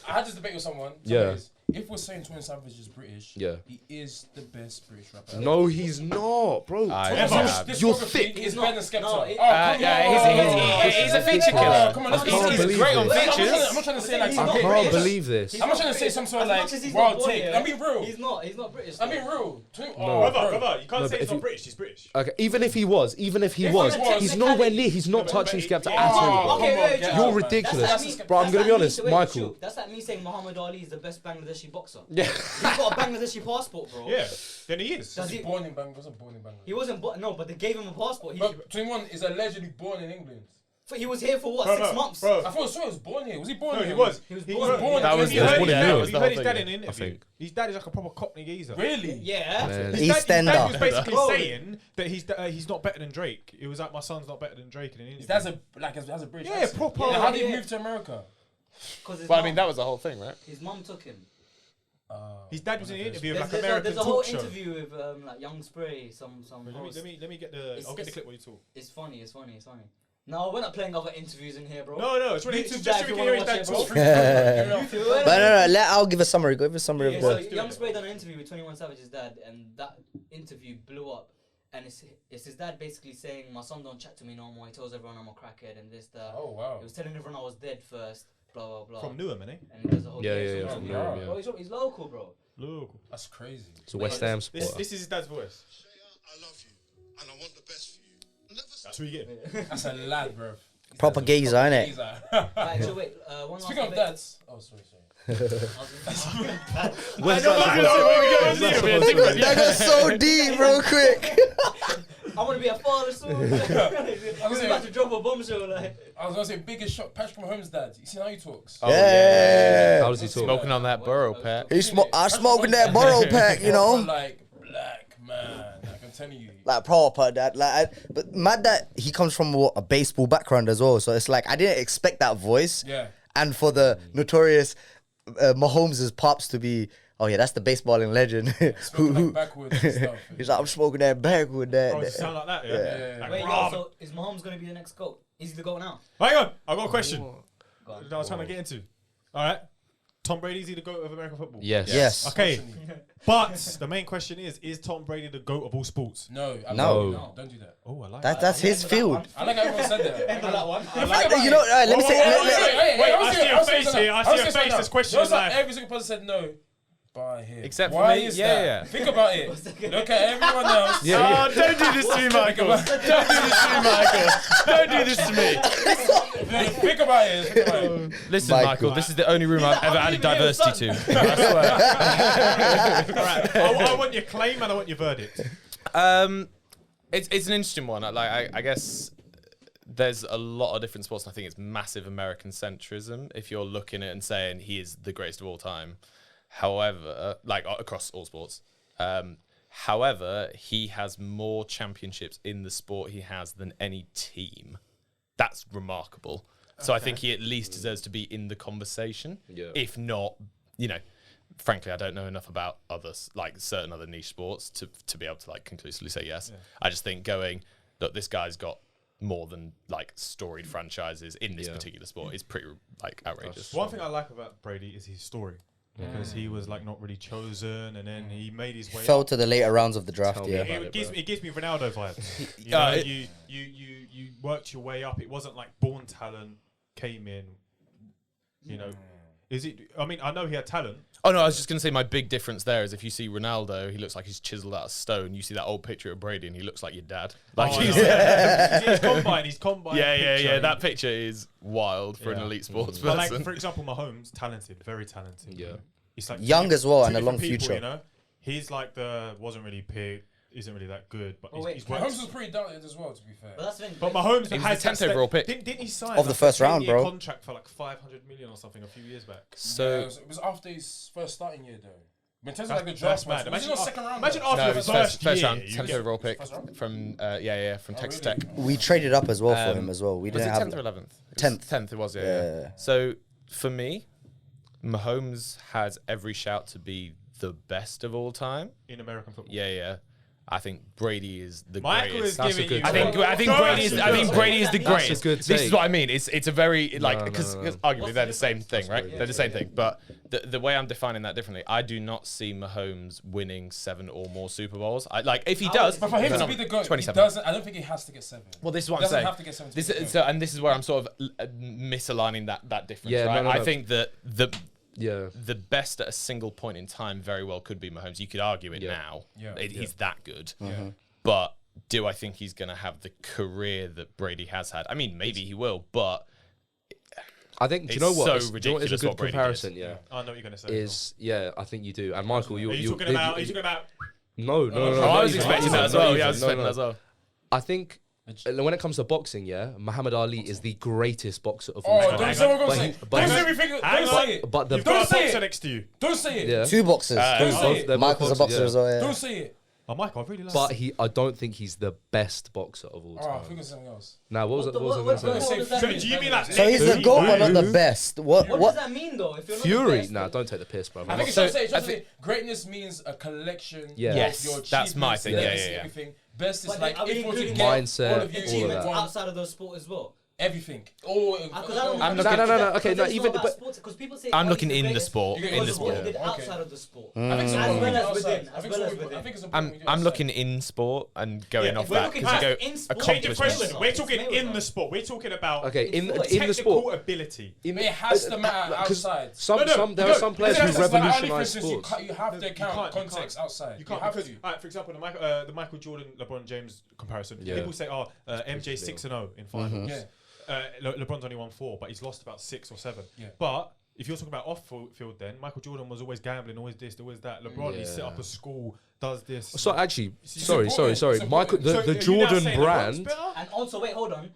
[SPEAKER 4] I had this debate with someone.
[SPEAKER 3] Yeah.
[SPEAKER 4] If we're saying 21 Savage is British,
[SPEAKER 3] Yeah.
[SPEAKER 4] he is the best British rapper.
[SPEAKER 3] no, he's not, bro. You're thick.
[SPEAKER 4] He's better than Skepta.
[SPEAKER 6] No,
[SPEAKER 5] He's a feature killer.
[SPEAKER 4] Come on,
[SPEAKER 3] I can't
[SPEAKER 5] He's
[SPEAKER 3] believe
[SPEAKER 5] great on
[SPEAKER 3] this.
[SPEAKER 5] features.
[SPEAKER 4] I'm not trying to say like
[SPEAKER 6] He's
[SPEAKER 3] I
[SPEAKER 6] not
[SPEAKER 4] something.
[SPEAKER 3] can't
[SPEAKER 6] British.
[SPEAKER 3] believe this.
[SPEAKER 6] He's
[SPEAKER 4] I'm not
[SPEAKER 6] not
[SPEAKER 4] trying to say
[SPEAKER 6] British.
[SPEAKER 4] some sort of
[SPEAKER 6] As
[SPEAKER 4] like
[SPEAKER 6] much as he's
[SPEAKER 4] wild
[SPEAKER 6] not born
[SPEAKER 4] take.
[SPEAKER 6] here,
[SPEAKER 4] I'm being real.
[SPEAKER 6] He's not British.
[SPEAKER 4] I'm being real.
[SPEAKER 3] No.
[SPEAKER 2] Brother, you can't
[SPEAKER 3] No,
[SPEAKER 2] say
[SPEAKER 3] but
[SPEAKER 2] he's
[SPEAKER 3] if you-
[SPEAKER 2] not British. He's British.
[SPEAKER 3] Okay, even if he was,
[SPEAKER 4] he
[SPEAKER 3] he's
[SPEAKER 4] was-
[SPEAKER 3] nowhere near. He's not touching Skepta
[SPEAKER 2] yeah.
[SPEAKER 3] at all.
[SPEAKER 6] Okay, wait,
[SPEAKER 4] You're
[SPEAKER 6] chill.
[SPEAKER 3] You're ridiculous.
[SPEAKER 6] That's like me-
[SPEAKER 3] Bro, I'm
[SPEAKER 6] that's
[SPEAKER 3] gonna
[SPEAKER 6] like
[SPEAKER 3] be
[SPEAKER 6] me
[SPEAKER 3] honest,
[SPEAKER 6] saying-
[SPEAKER 3] Michael.
[SPEAKER 6] chill. That's like me saying Muhammad Ali is the best Bangladeshi boxer.
[SPEAKER 3] Yeah.
[SPEAKER 6] He's got a Bangladeshi passport, bro.
[SPEAKER 2] Yeah, then he is.
[SPEAKER 6] Does
[SPEAKER 4] He
[SPEAKER 6] he?
[SPEAKER 4] born in Bangladesh. Wasn't born in Bangladesh.
[SPEAKER 6] He wasn't. No, but they gave him a passport. He,
[SPEAKER 4] But 21 is allegedly born in England.
[SPEAKER 6] He was here for what,
[SPEAKER 2] Bro,
[SPEAKER 6] 6
[SPEAKER 2] bro,
[SPEAKER 6] months?
[SPEAKER 2] bro.
[SPEAKER 4] I thought he was born here. Was he born
[SPEAKER 2] No,
[SPEAKER 4] here?
[SPEAKER 2] he was.
[SPEAKER 6] He was
[SPEAKER 2] He
[SPEAKER 6] born
[SPEAKER 2] was
[SPEAKER 6] here.
[SPEAKER 2] born.
[SPEAKER 5] That was
[SPEAKER 2] You heard
[SPEAKER 5] what
[SPEAKER 2] his
[SPEAKER 5] it
[SPEAKER 2] dad.
[SPEAKER 5] was,
[SPEAKER 2] You
[SPEAKER 5] the
[SPEAKER 2] heard
[SPEAKER 5] whole
[SPEAKER 2] his
[SPEAKER 5] thing,
[SPEAKER 2] dad in
[SPEAKER 5] yeah.
[SPEAKER 2] an interview.
[SPEAKER 3] think.
[SPEAKER 2] His dad is like a proper Cockney geezer.
[SPEAKER 4] Really?
[SPEAKER 6] Yeah.
[SPEAKER 2] His
[SPEAKER 1] Eastender.
[SPEAKER 2] dad was basically
[SPEAKER 6] Bro.
[SPEAKER 2] saying that he's not better than Drake. It was like, my son's not better than Drake in an interview.
[SPEAKER 4] That's a British
[SPEAKER 2] Yeah,
[SPEAKER 4] accent.
[SPEAKER 2] proper.
[SPEAKER 4] How did he
[SPEAKER 6] Yeah.
[SPEAKER 4] move to America?
[SPEAKER 6] Because
[SPEAKER 5] Well, I mean, that was the whole thing, right?
[SPEAKER 6] his mum took him.
[SPEAKER 2] His dad was in an interview with like
[SPEAKER 6] There's
[SPEAKER 2] American
[SPEAKER 6] a whole
[SPEAKER 2] talk show.
[SPEAKER 6] interview with like Young Spray. Some. host.
[SPEAKER 2] Let me get the. I'll get the
[SPEAKER 6] It's-
[SPEAKER 2] clip where you talk.
[SPEAKER 6] It's funny. No, we're not playing other interviews in here, bro.
[SPEAKER 2] No, it's really
[SPEAKER 6] YouTube
[SPEAKER 2] just
[SPEAKER 6] that
[SPEAKER 2] so
[SPEAKER 6] if
[SPEAKER 2] we
[SPEAKER 6] you
[SPEAKER 2] can hear his
[SPEAKER 6] wanna
[SPEAKER 2] dad
[SPEAKER 6] watch
[SPEAKER 2] talk.
[SPEAKER 6] it,
[SPEAKER 1] But no. I'll give a summary. Give a summary
[SPEAKER 6] Yeah,
[SPEAKER 1] of
[SPEAKER 6] so
[SPEAKER 1] the.
[SPEAKER 6] Young Spray done an interview with 21 Savage's dad, and that interview blew up. And it's his dad basically saying, "My son don't chat to me no more. He tells everyone I'm a crackhead and this, that."
[SPEAKER 4] Oh wow.
[SPEAKER 6] He was telling everyone I was dead first. Blah blah blah.
[SPEAKER 2] From Newham, innit?
[SPEAKER 6] And he does a whole
[SPEAKER 3] Yeah,
[SPEAKER 6] so-
[SPEAKER 3] from
[SPEAKER 4] Yeah.
[SPEAKER 3] Newham, yeah.
[SPEAKER 6] Bro, he's local, bro.
[SPEAKER 2] Look.
[SPEAKER 4] That's crazy.
[SPEAKER 3] It's a West Ham
[SPEAKER 2] This
[SPEAKER 3] supporter.
[SPEAKER 2] is his dad's voice.
[SPEAKER 7] I love you, and I want the best for you. Never
[SPEAKER 2] That's what you get.
[SPEAKER 4] That's a lad, bro.
[SPEAKER 1] Proper geezer, innit?
[SPEAKER 6] Right, so wait, one last
[SPEAKER 4] Speaking of
[SPEAKER 6] debate.
[SPEAKER 4] dads. Oh, sorry.
[SPEAKER 1] That got so deep, real quick.
[SPEAKER 6] I want to be a father soon. I was about to drop a bombshell, like.
[SPEAKER 4] I was gonna say biggest shock. Patrick Mahomes' dad. You see how he talks?
[SPEAKER 3] Oh,
[SPEAKER 1] Yeah.
[SPEAKER 3] How does he talk?
[SPEAKER 5] Smoking on that burrow, Pat.
[SPEAKER 1] I smoking that burrow pack, you know.
[SPEAKER 4] Like black man. Like I'm telling you.
[SPEAKER 1] Like proper that, but mad that he comes from a baseball background as well. So it's like I didn't expect that voice.
[SPEAKER 4] Yeah.
[SPEAKER 1] And for the notorious Mahomes' pops to be, oh yeah, that's the baseballing legend.
[SPEAKER 4] Smoking like backwards and stuff.
[SPEAKER 1] He's like, I'm smoking that backwood. That.
[SPEAKER 2] Oh, does it sound like that? Yeah.
[SPEAKER 4] Yeah.
[SPEAKER 2] Like,
[SPEAKER 6] Wait,
[SPEAKER 2] "Rob."
[SPEAKER 6] so is Mahomes gonna be the next GOAT? Is he the GOAT now?
[SPEAKER 2] Hang on, I got a question.
[SPEAKER 6] Go on.
[SPEAKER 2] That I was trying to get into. All right, Tom Brady, is he the GOAT of American football?
[SPEAKER 3] Yes.
[SPEAKER 1] Yes.
[SPEAKER 2] Okay, but the main question is Tom Brady the GOAT of all sports?
[SPEAKER 4] No.
[SPEAKER 1] No.
[SPEAKER 4] Don't do that.
[SPEAKER 2] Oh, I like
[SPEAKER 1] That's his field.
[SPEAKER 4] I like how everyone said that.
[SPEAKER 6] that one.
[SPEAKER 1] You know, let me say.
[SPEAKER 2] Wait, I see your face here. I see your face. This question is like.
[SPEAKER 4] Every single person said no. By him.
[SPEAKER 5] Except for
[SPEAKER 4] Why
[SPEAKER 5] me,
[SPEAKER 4] is
[SPEAKER 5] yeah,
[SPEAKER 4] that?
[SPEAKER 5] yeah.
[SPEAKER 4] Think about it. Look at everyone else.
[SPEAKER 5] Oh, don't do this to me, Michael. Don't do this to me, Michael. Don't do this to me.
[SPEAKER 4] Think about it. Think about it.
[SPEAKER 5] Listen,
[SPEAKER 1] Michael.
[SPEAKER 5] Michael, this is the only room I've ever added diversity to. I swear.
[SPEAKER 2] All right, I want your claim and I want your verdict.
[SPEAKER 5] It's an interesting one. I guess there's a lot of different sports, and I think it's massive American centrism if you're looking at it and saying he is the greatest of all time. However, like across all sports. However, he has more championships in the sport he has than any team. That's remarkable. So I think he at least deserves to be in the conversation.
[SPEAKER 3] Yeah.
[SPEAKER 5] If not, frankly, I don't know enough about others, like certain other niche sports, to be able to like conclusively say yes. Yeah. I just think look, this guy's got more than like storied franchises in this particular sport is pretty like outrageous.
[SPEAKER 2] One thing I like about Brady is his story. Because he was like not really chosen, and then he made his way.
[SPEAKER 1] Fell
[SPEAKER 2] up.
[SPEAKER 1] to the later rounds of the draft.
[SPEAKER 3] Tell me
[SPEAKER 1] Yeah.
[SPEAKER 3] about
[SPEAKER 2] It gives me Ronaldo vibes. You worked your way up. It wasn't like born talent came in. Is it? I mean, I know he had talent.
[SPEAKER 5] Oh no, I was just going to say my big difference there is if you see Ronaldo, he looks like he's chiseled out of stone. You see that old picture of Brady, and he looks like your dad. Like
[SPEAKER 2] Oh,
[SPEAKER 5] he's,
[SPEAKER 2] His combine.
[SPEAKER 5] yeah.
[SPEAKER 2] picture.
[SPEAKER 5] That picture is wild for an
[SPEAKER 2] Yeah.
[SPEAKER 5] elite sports
[SPEAKER 2] But
[SPEAKER 5] person.
[SPEAKER 2] like for example, Mahomes, talented, very talented.
[SPEAKER 3] Yeah.
[SPEAKER 2] He's like
[SPEAKER 1] Young as well
[SPEAKER 2] two
[SPEAKER 1] and a long
[SPEAKER 2] different people,
[SPEAKER 1] future.
[SPEAKER 2] You know, he's like wasn't really picked, isn't really that good, but
[SPEAKER 6] Oh, wait,
[SPEAKER 2] he's
[SPEAKER 4] Mahomes
[SPEAKER 2] worked.
[SPEAKER 4] was pretty doubted as well, to be fair.
[SPEAKER 6] But that's the thing.
[SPEAKER 2] But Mahomes
[SPEAKER 5] He was
[SPEAKER 2] has
[SPEAKER 5] the 10th
[SPEAKER 2] that
[SPEAKER 5] overall pick.
[SPEAKER 2] Didn't he sign
[SPEAKER 1] Of the
[SPEAKER 2] like
[SPEAKER 1] first
[SPEAKER 2] a
[SPEAKER 1] round,
[SPEAKER 2] 10-year
[SPEAKER 1] bro.
[SPEAKER 2] contract for like 500 million or something a few years back?
[SPEAKER 5] So
[SPEAKER 4] it was after his first starting year, though. But in terms
[SPEAKER 2] That's,
[SPEAKER 4] of like the
[SPEAKER 2] that's
[SPEAKER 4] draft,
[SPEAKER 2] mad.
[SPEAKER 4] was he not second round?
[SPEAKER 2] Imagine
[SPEAKER 4] though?
[SPEAKER 2] after
[SPEAKER 5] no,
[SPEAKER 2] the
[SPEAKER 5] his
[SPEAKER 2] first
[SPEAKER 5] first
[SPEAKER 2] year,
[SPEAKER 5] round,
[SPEAKER 2] you
[SPEAKER 5] 10th
[SPEAKER 2] get-
[SPEAKER 5] overall pick
[SPEAKER 4] First round?
[SPEAKER 5] from from Texas
[SPEAKER 4] really?
[SPEAKER 5] Tech.
[SPEAKER 1] We traded up as well for him as well. We
[SPEAKER 5] Was it
[SPEAKER 1] didn't have
[SPEAKER 5] 10th or 11th?
[SPEAKER 1] 10th.
[SPEAKER 5] 10th it was, yeah.
[SPEAKER 1] Yeah.
[SPEAKER 5] So for me, Mahomes has every shout to be the best of all time.
[SPEAKER 2] in American football.
[SPEAKER 5] Yeah. I think Brady is the
[SPEAKER 2] Michael
[SPEAKER 5] greatest.
[SPEAKER 2] is
[SPEAKER 3] That's a
[SPEAKER 2] giving
[SPEAKER 3] good
[SPEAKER 2] you.
[SPEAKER 5] I think Brady is the
[SPEAKER 1] That's
[SPEAKER 5] greatest.
[SPEAKER 3] a good
[SPEAKER 5] This is
[SPEAKER 3] take.
[SPEAKER 5] what I mean. It's a very like
[SPEAKER 3] No,
[SPEAKER 5] because
[SPEAKER 3] no.
[SPEAKER 5] arguably they're the same thing, right? They're the same thing. But the way I'm defining that differently, I do not see Mahomes winning 7 or more Super Bowls. If he does,
[SPEAKER 4] But for him to
[SPEAKER 5] phenomenal.
[SPEAKER 4] be the GOAT, he
[SPEAKER 5] 27.
[SPEAKER 4] doesn't. I don't think he has to get 7.
[SPEAKER 5] Well, this is what
[SPEAKER 4] He
[SPEAKER 5] I'm
[SPEAKER 4] doesn't
[SPEAKER 5] saying.
[SPEAKER 4] have to get 7 to
[SPEAKER 5] This
[SPEAKER 4] be the
[SPEAKER 5] is,
[SPEAKER 4] GOAT.
[SPEAKER 5] and this is where I'm sort of misaligning that difference.
[SPEAKER 3] Yeah,
[SPEAKER 5] right?
[SPEAKER 3] no.
[SPEAKER 5] I think that
[SPEAKER 3] Yeah.
[SPEAKER 5] the best at a single point in time very well could be Mahomes. You could argue it
[SPEAKER 3] Yeah.
[SPEAKER 5] now.
[SPEAKER 4] Yeah.
[SPEAKER 5] He's that good.
[SPEAKER 4] Yeah.
[SPEAKER 5] But do I think he's going to have the career that Brady has had? I mean, maybe he will, but
[SPEAKER 3] I think, do you
[SPEAKER 5] It's
[SPEAKER 3] know what?
[SPEAKER 5] so
[SPEAKER 3] Do you know what is a
[SPEAKER 5] ridiculous
[SPEAKER 3] good
[SPEAKER 5] what Brady
[SPEAKER 3] comparison?
[SPEAKER 5] did.
[SPEAKER 3] Yeah.
[SPEAKER 2] I know what you're gonna say.
[SPEAKER 3] I think you do. And Michael,
[SPEAKER 2] Are you talking about?
[SPEAKER 3] No,
[SPEAKER 2] Oh,
[SPEAKER 3] not
[SPEAKER 5] I was
[SPEAKER 3] even.
[SPEAKER 5] expecting
[SPEAKER 3] Not
[SPEAKER 5] that as
[SPEAKER 3] even,
[SPEAKER 5] well.
[SPEAKER 3] not
[SPEAKER 5] Yeah, I was
[SPEAKER 3] even.
[SPEAKER 5] expecting that as well.
[SPEAKER 3] I think when it comes to boxing, Muhammad Ali is the greatest boxer of all
[SPEAKER 4] Oh,
[SPEAKER 3] time.
[SPEAKER 4] don't say what I'm
[SPEAKER 3] But
[SPEAKER 4] gonna
[SPEAKER 3] he-
[SPEAKER 4] say.
[SPEAKER 3] but
[SPEAKER 4] Don't
[SPEAKER 3] he-
[SPEAKER 4] say everything.
[SPEAKER 2] Hang
[SPEAKER 4] Don't
[SPEAKER 2] on.
[SPEAKER 4] say it.
[SPEAKER 3] But the
[SPEAKER 2] You've got a
[SPEAKER 4] Don't say
[SPEAKER 2] boxer
[SPEAKER 4] it.
[SPEAKER 2] next to you.
[SPEAKER 4] Don't say it.
[SPEAKER 3] yeah.
[SPEAKER 1] 2 boxers.
[SPEAKER 4] Don't say it.
[SPEAKER 3] They're both
[SPEAKER 1] Michael's a boxer as well. Yeah.
[SPEAKER 4] Don't say it.
[SPEAKER 2] Oh, Michael, I really like
[SPEAKER 3] But
[SPEAKER 2] it.
[SPEAKER 3] I don't think he's the best boxer of all
[SPEAKER 4] Oh, I
[SPEAKER 3] time.
[SPEAKER 4] think it's something else.
[SPEAKER 3] Now, what was
[SPEAKER 6] What
[SPEAKER 3] it?
[SPEAKER 6] the-
[SPEAKER 3] What was I
[SPEAKER 6] what-
[SPEAKER 3] going
[SPEAKER 6] what-
[SPEAKER 3] to say?
[SPEAKER 6] what does that
[SPEAKER 4] So
[SPEAKER 6] mean?
[SPEAKER 2] do you mean like
[SPEAKER 1] So he's the GOAT, but not the best.
[SPEAKER 6] What
[SPEAKER 1] What?
[SPEAKER 6] does that mean though? If you're not the
[SPEAKER 3] Fury?
[SPEAKER 6] best,
[SPEAKER 3] Nah,
[SPEAKER 6] then-
[SPEAKER 3] don't take the piss, bro.
[SPEAKER 4] I think it's
[SPEAKER 5] So,
[SPEAKER 4] just say,
[SPEAKER 5] I thi-
[SPEAKER 4] greatness means a collection
[SPEAKER 3] Yeah.
[SPEAKER 4] of
[SPEAKER 5] Yes,
[SPEAKER 4] your
[SPEAKER 5] that's my
[SPEAKER 4] achievements,
[SPEAKER 5] thing. Yeah,
[SPEAKER 4] legacy,
[SPEAKER 5] yeah.
[SPEAKER 4] everything. Best is
[SPEAKER 6] But
[SPEAKER 4] like
[SPEAKER 6] are we
[SPEAKER 4] if you were to
[SPEAKER 6] including
[SPEAKER 4] get
[SPEAKER 3] mindset,
[SPEAKER 4] all of your
[SPEAKER 3] all of
[SPEAKER 6] achievements
[SPEAKER 3] that.
[SPEAKER 6] outside of those sport as well.
[SPEAKER 4] everything. Oh,
[SPEAKER 6] Because I don't.
[SPEAKER 5] I'm
[SPEAKER 3] No,
[SPEAKER 5] looking-
[SPEAKER 3] no, no, no. Okay, no, even
[SPEAKER 6] but
[SPEAKER 3] but
[SPEAKER 6] because people say
[SPEAKER 5] I'm
[SPEAKER 6] oh,
[SPEAKER 5] looking
[SPEAKER 6] he's
[SPEAKER 5] in the
[SPEAKER 6] greatest
[SPEAKER 5] sport.
[SPEAKER 4] You're
[SPEAKER 5] In the
[SPEAKER 6] because of what
[SPEAKER 5] sport.
[SPEAKER 6] he did
[SPEAKER 4] Okay.
[SPEAKER 6] outside of the sport.
[SPEAKER 4] I think it's
[SPEAKER 6] As
[SPEAKER 4] important
[SPEAKER 6] well
[SPEAKER 4] we do
[SPEAKER 6] as within,
[SPEAKER 4] outside.
[SPEAKER 6] as well as within.
[SPEAKER 4] I think it's important we do
[SPEAKER 5] I'm
[SPEAKER 4] outside.
[SPEAKER 5] looking in sport and going
[SPEAKER 2] Yeah,
[SPEAKER 5] off
[SPEAKER 2] if
[SPEAKER 6] we're
[SPEAKER 5] that
[SPEAKER 6] looking
[SPEAKER 5] because you
[SPEAKER 6] just
[SPEAKER 5] go
[SPEAKER 6] in sport-
[SPEAKER 2] Change the
[SPEAKER 5] accomplishments.
[SPEAKER 2] question. We're
[SPEAKER 6] It's
[SPEAKER 2] talking in
[SPEAKER 6] Mayweather.
[SPEAKER 2] the sport. We're talking about
[SPEAKER 3] okay, in
[SPEAKER 6] It's
[SPEAKER 3] the sport,
[SPEAKER 2] technical ability.
[SPEAKER 3] in-
[SPEAKER 4] It has to matter
[SPEAKER 3] 'cause
[SPEAKER 4] outside.
[SPEAKER 3] there are some players who revolutionise
[SPEAKER 4] You
[SPEAKER 3] sports.
[SPEAKER 4] have to
[SPEAKER 2] You
[SPEAKER 4] count
[SPEAKER 2] can't-
[SPEAKER 4] context outside.
[SPEAKER 2] You can't
[SPEAKER 4] have
[SPEAKER 2] because,
[SPEAKER 4] to.
[SPEAKER 2] alright, for example, the Michael Jordan, LeBron James comparison.
[SPEAKER 3] Yeah.
[SPEAKER 2] People say, MJ 6-0 in finals.
[SPEAKER 4] Yeah.
[SPEAKER 2] LeBron's only won 4, but he's lost about 6 or 7.
[SPEAKER 4] Yeah.
[SPEAKER 2] But if you're talking about off field, then Michael Jordan was always gambling, always this, always that. LeBron, he set up a school, does this.
[SPEAKER 3] So actually,
[SPEAKER 4] It's
[SPEAKER 3] sorry.
[SPEAKER 4] important. It's
[SPEAKER 3] Michael,
[SPEAKER 4] important.
[SPEAKER 3] the
[SPEAKER 2] So are you now
[SPEAKER 3] Jordan
[SPEAKER 2] saying LeBron's
[SPEAKER 3] brand.
[SPEAKER 2] better?
[SPEAKER 6] And also, wait, hold on.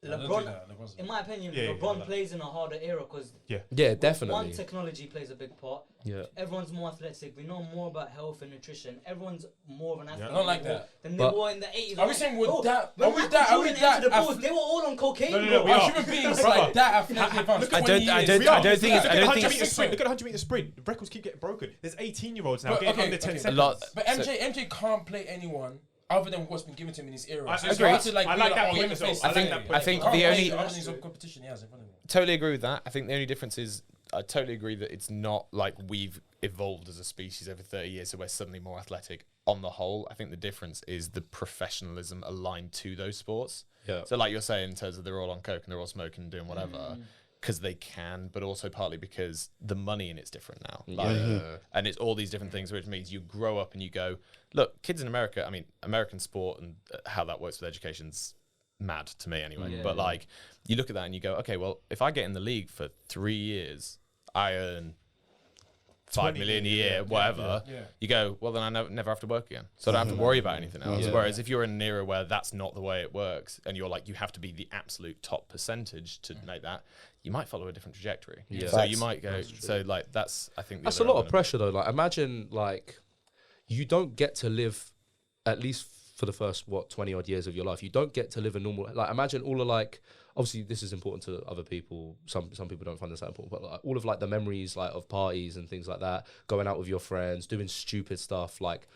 [SPEAKER 4] Don't do
[SPEAKER 6] LeBron,
[SPEAKER 4] that, LeBron's-
[SPEAKER 6] in my opinion,
[SPEAKER 2] Yeah,
[SPEAKER 6] LeBron
[SPEAKER 2] yeah.
[SPEAKER 6] plays in a harder era because
[SPEAKER 3] Yeah,
[SPEAKER 6] one,
[SPEAKER 3] definitely.
[SPEAKER 6] technology plays a big part.
[SPEAKER 3] Yeah.
[SPEAKER 6] Everyone's more athletic. We know more about health and nutrition. Everyone's more of an athlete.
[SPEAKER 2] Yeah.
[SPEAKER 4] Not like that.
[SPEAKER 6] Than
[SPEAKER 3] But-
[SPEAKER 6] they were in the 80s.
[SPEAKER 4] Are we saying with that-
[SPEAKER 6] When
[SPEAKER 4] are we
[SPEAKER 6] Michael
[SPEAKER 4] that- are we
[SPEAKER 6] Jordan
[SPEAKER 4] that
[SPEAKER 6] entered the Bulls,
[SPEAKER 4] ath-
[SPEAKER 6] they were all on cocaine,
[SPEAKER 2] No, no,
[SPEAKER 6] bro.
[SPEAKER 2] no, we
[SPEAKER 4] Are
[SPEAKER 2] are.
[SPEAKER 4] human beings
[SPEAKER 2] Brother.
[SPEAKER 4] like that athletically advanced?
[SPEAKER 5] I
[SPEAKER 4] 20
[SPEAKER 5] don't
[SPEAKER 4] years.
[SPEAKER 5] think
[SPEAKER 2] We are.
[SPEAKER 5] it's- I don't think
[SPEAKER 2] Look at the 100
[SPEAKER 5] it's-
[SPEAKER 2] meter sprint. Look at the 100 meter sprint. Records keep getting broken. There's 18-year-olds now
[SPEAKER 4] But,
[SPEAKER 2] getting
[SPEAKER 4] okay,
[SPEAKER 2] under 10
[SPEAKER 4] okay.
[SPEAKER 2] seconds.
[SPEAKER 5] A lot.
[SPEAKER 4] But MJ can't play anyone other than what's been given to him in his era.
[SPEAKER 2] I
[SPEAKER 4] So it's
[SPEAKER 2] agree.
[SPEAKER 4] hard to
[SPEAKER 2] I
[SPEAKER 4] be
[SPEAKER 2] like that
[SPEAKER 4] oh,
[SPEAKER 2] point
[SPEAKER 4] you're
[SPEAKER 2] as well.
[SPEAKER 4] face
[SPEAKER 2] I
[SPEAKER 4] it.
[SPEAKER 2] like that point.
[SPEAKER 5] I think
[SPEAKER 4] Can't
[SPEAKER 5] the
[SPEAKER 4] play
[SPEAKER 5] only-
[SPEAKER 4] the other of competition he has in front of him.
[SPEAKER 5] Totally agree with that. I think the only difference is I totally agree that it's not like we've evolved as a species over 30 years, so we're suddenly more athletic on the whole. I think the difference is the professionalism aligned to those sports.
[SPEAKER 3] Yeah.
[SPEAKER 5] So like you're saying, in terms of they're all on coke and they're all smoking and doing whatever, because they can, but also partly because the money in it's different now. Like, and it's all these different things, which means you grow up and you go, look, kids in America, I mean, American sport and how that works with education's mad to me anyway.
[SPEAKER 6] Yeah.
[SPEAKER 5] But like, you look at that and you go, okay, well, if I get in the league for 3 years, I earn 5 million a year, whatever.
[SPEAKER 4] Yeah.
[SPEAKER 5] You go, well, then I never have to work again. So I don't have to worry about anything else.
[SPEAKER 3] Yeah.
[SPEAKER 5] Whereas if you're in an era where that's not the way it works and you're like, you have to be the absolute top percentage to make that, you might follow a different trajectory.
[SPEAKER 3] Yeah.
[SPEAKER 5] So you
[SPEAKER 1] Facts.
[SPEAKER 5] might go, so like, that's, I think, the
[SPEAKER 3] That's a
[SPEAKER 5] other
[SPEAKER 3] lot of
[SPEAKER 5] element.
[SPEAKER 3] pressure though. Like imagine like you don't get to live at least for the first 20 odd years of your life. You don't get to live a normal like imagine all of like obviously this is important to other people. Some people don't find this that important, but like all of like the memories like of parties and things like that, going out with your friends, doing stupid stuff like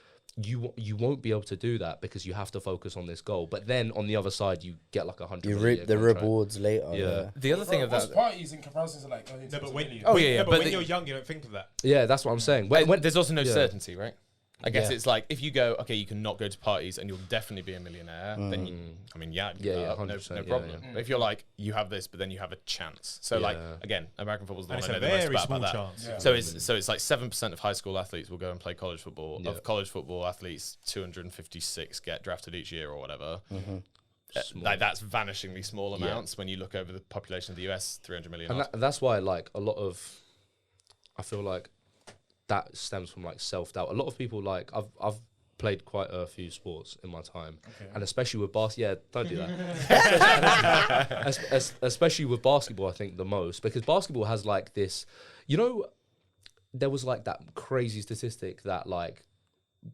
[SPEAKER 3] you won't be able to do that because you have to focus on this goal. But then on the other side you get like 100
[SPEAKER 1] You
[SPEAKER 3] million
[SPEAKER 1] reap the
[SPEAKER 3] contract.
[SPEAKER 1] rewards later.
[SPEAKER 3] Yeah.
[SPEAKER 5] The other thing of
[SPEAKER 4] What's
[SPEAKER 5] that,
[SPEAKER 4] parties in comparison to like
[SPEAKER 2] No, but when,
[SPEAKER 5] Oh, yeah,
[SPEAKER 2] but
[SPEAKER 5] but
[SPEAKER 2] when
[SPEAKER 5] the-
[SPEAKER 2] you're young, you don't think of that.
[SPEAKER 3] Yeah, that's what I'm saying.
[SPEAKER 5] when there's also no
[SPEAKER 3] yeah.
[SPEAKER 5] certainty, right? I guess
[SPEAKER 3] Yeah.
[SPEAKER 5] it's like if you go, okay, you can not go to parties and you'll definitely be a millionaire. Then, you, I mean, yeah, I'd give
[SPEAKER 3] Yeah,
[SPEAKER 5] that
[SPEAKER 3] yeah,
[SPEAKER 5] up, no
[SPEAKER 3] 100%,
[SPEAKER 5] problem.
[SPEAKER 3] yeah.
[SPEAKER 5] But if you're like, you have this, but then you have a chance. So like,
[SPEAKER 3] Yeah.
[SPEAKER 5] again, American football's the
[SPEAKER 2] And
[SPEAKER 5] one
[SPEAKER 2] it's
[SPEAKER 5] I
[SPEAKER 2] a
[SPEAKER 5] know the most
[SPEAKER 2] very
[SPEAKER 5] about
[SPEAKER 2] small
[SPEAKER 5] that.
[SPEAKER 2] chance.
[SPEAKER 4] Yeah.
[SPEAKER 5] So it's like 7% of high school athletes will go and play college football.
[SPEAKER 3] Yeah.
[SPEAKER 5] Of college football athletes, 256 get drafted each year or whatever.
[SPEAKER 3] Small.
[SPEAKER 5] Like that's vanishingly small amounts when you look over the population of the US, 300 million.
[SPEAKER 3] And that's why like a lot of I feel like that stems from like self-doubt. A lot of people like I've played quite a few sports in my time, and especially with don't do that. Especially with basketball, I think the most because basketball has like this, there was like that crazy statistic that like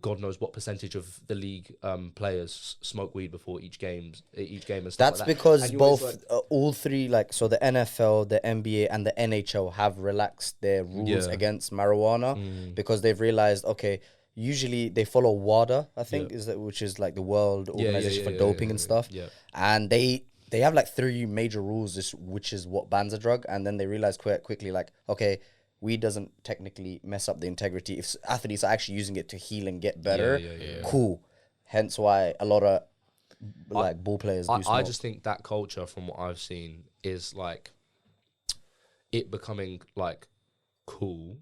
[SPEAKER 3] God knows what percentage of the league players smoke weed before each game and stuff
[SPEAKER 1] That's
[SPEAKER 3] like that.
[SPEAKER 1] because
[SPEAKER 3] And you always,
[SPEAKER 1] both
[SPEAKER 3] like,
[SPEAKER 1] all three, like so the NFL, the NBA, and the NHL have relaxed their rules
[SPEAKER 3] Yeah.
[SPEAKER 1] against marijuana because they've realized okay, usually they follow WADA, I think which is like the World Organization for Doping and stuff,
[SPEAKER 3] yeah.
[SPEAKER 1] and they have like 3 major rules, which is what bans a drug, and then they realize quite quickly like okay, weed doesn't technically mess up the integrity. If athletes are actually using it to heal and get better, cool. Hence why a lot of like ball players do
[SPEAKER 3] I
[SPEAKER 1] smoke.
[SPEAKER 3] just think that culture, from what I've seen, is like it becoming like cool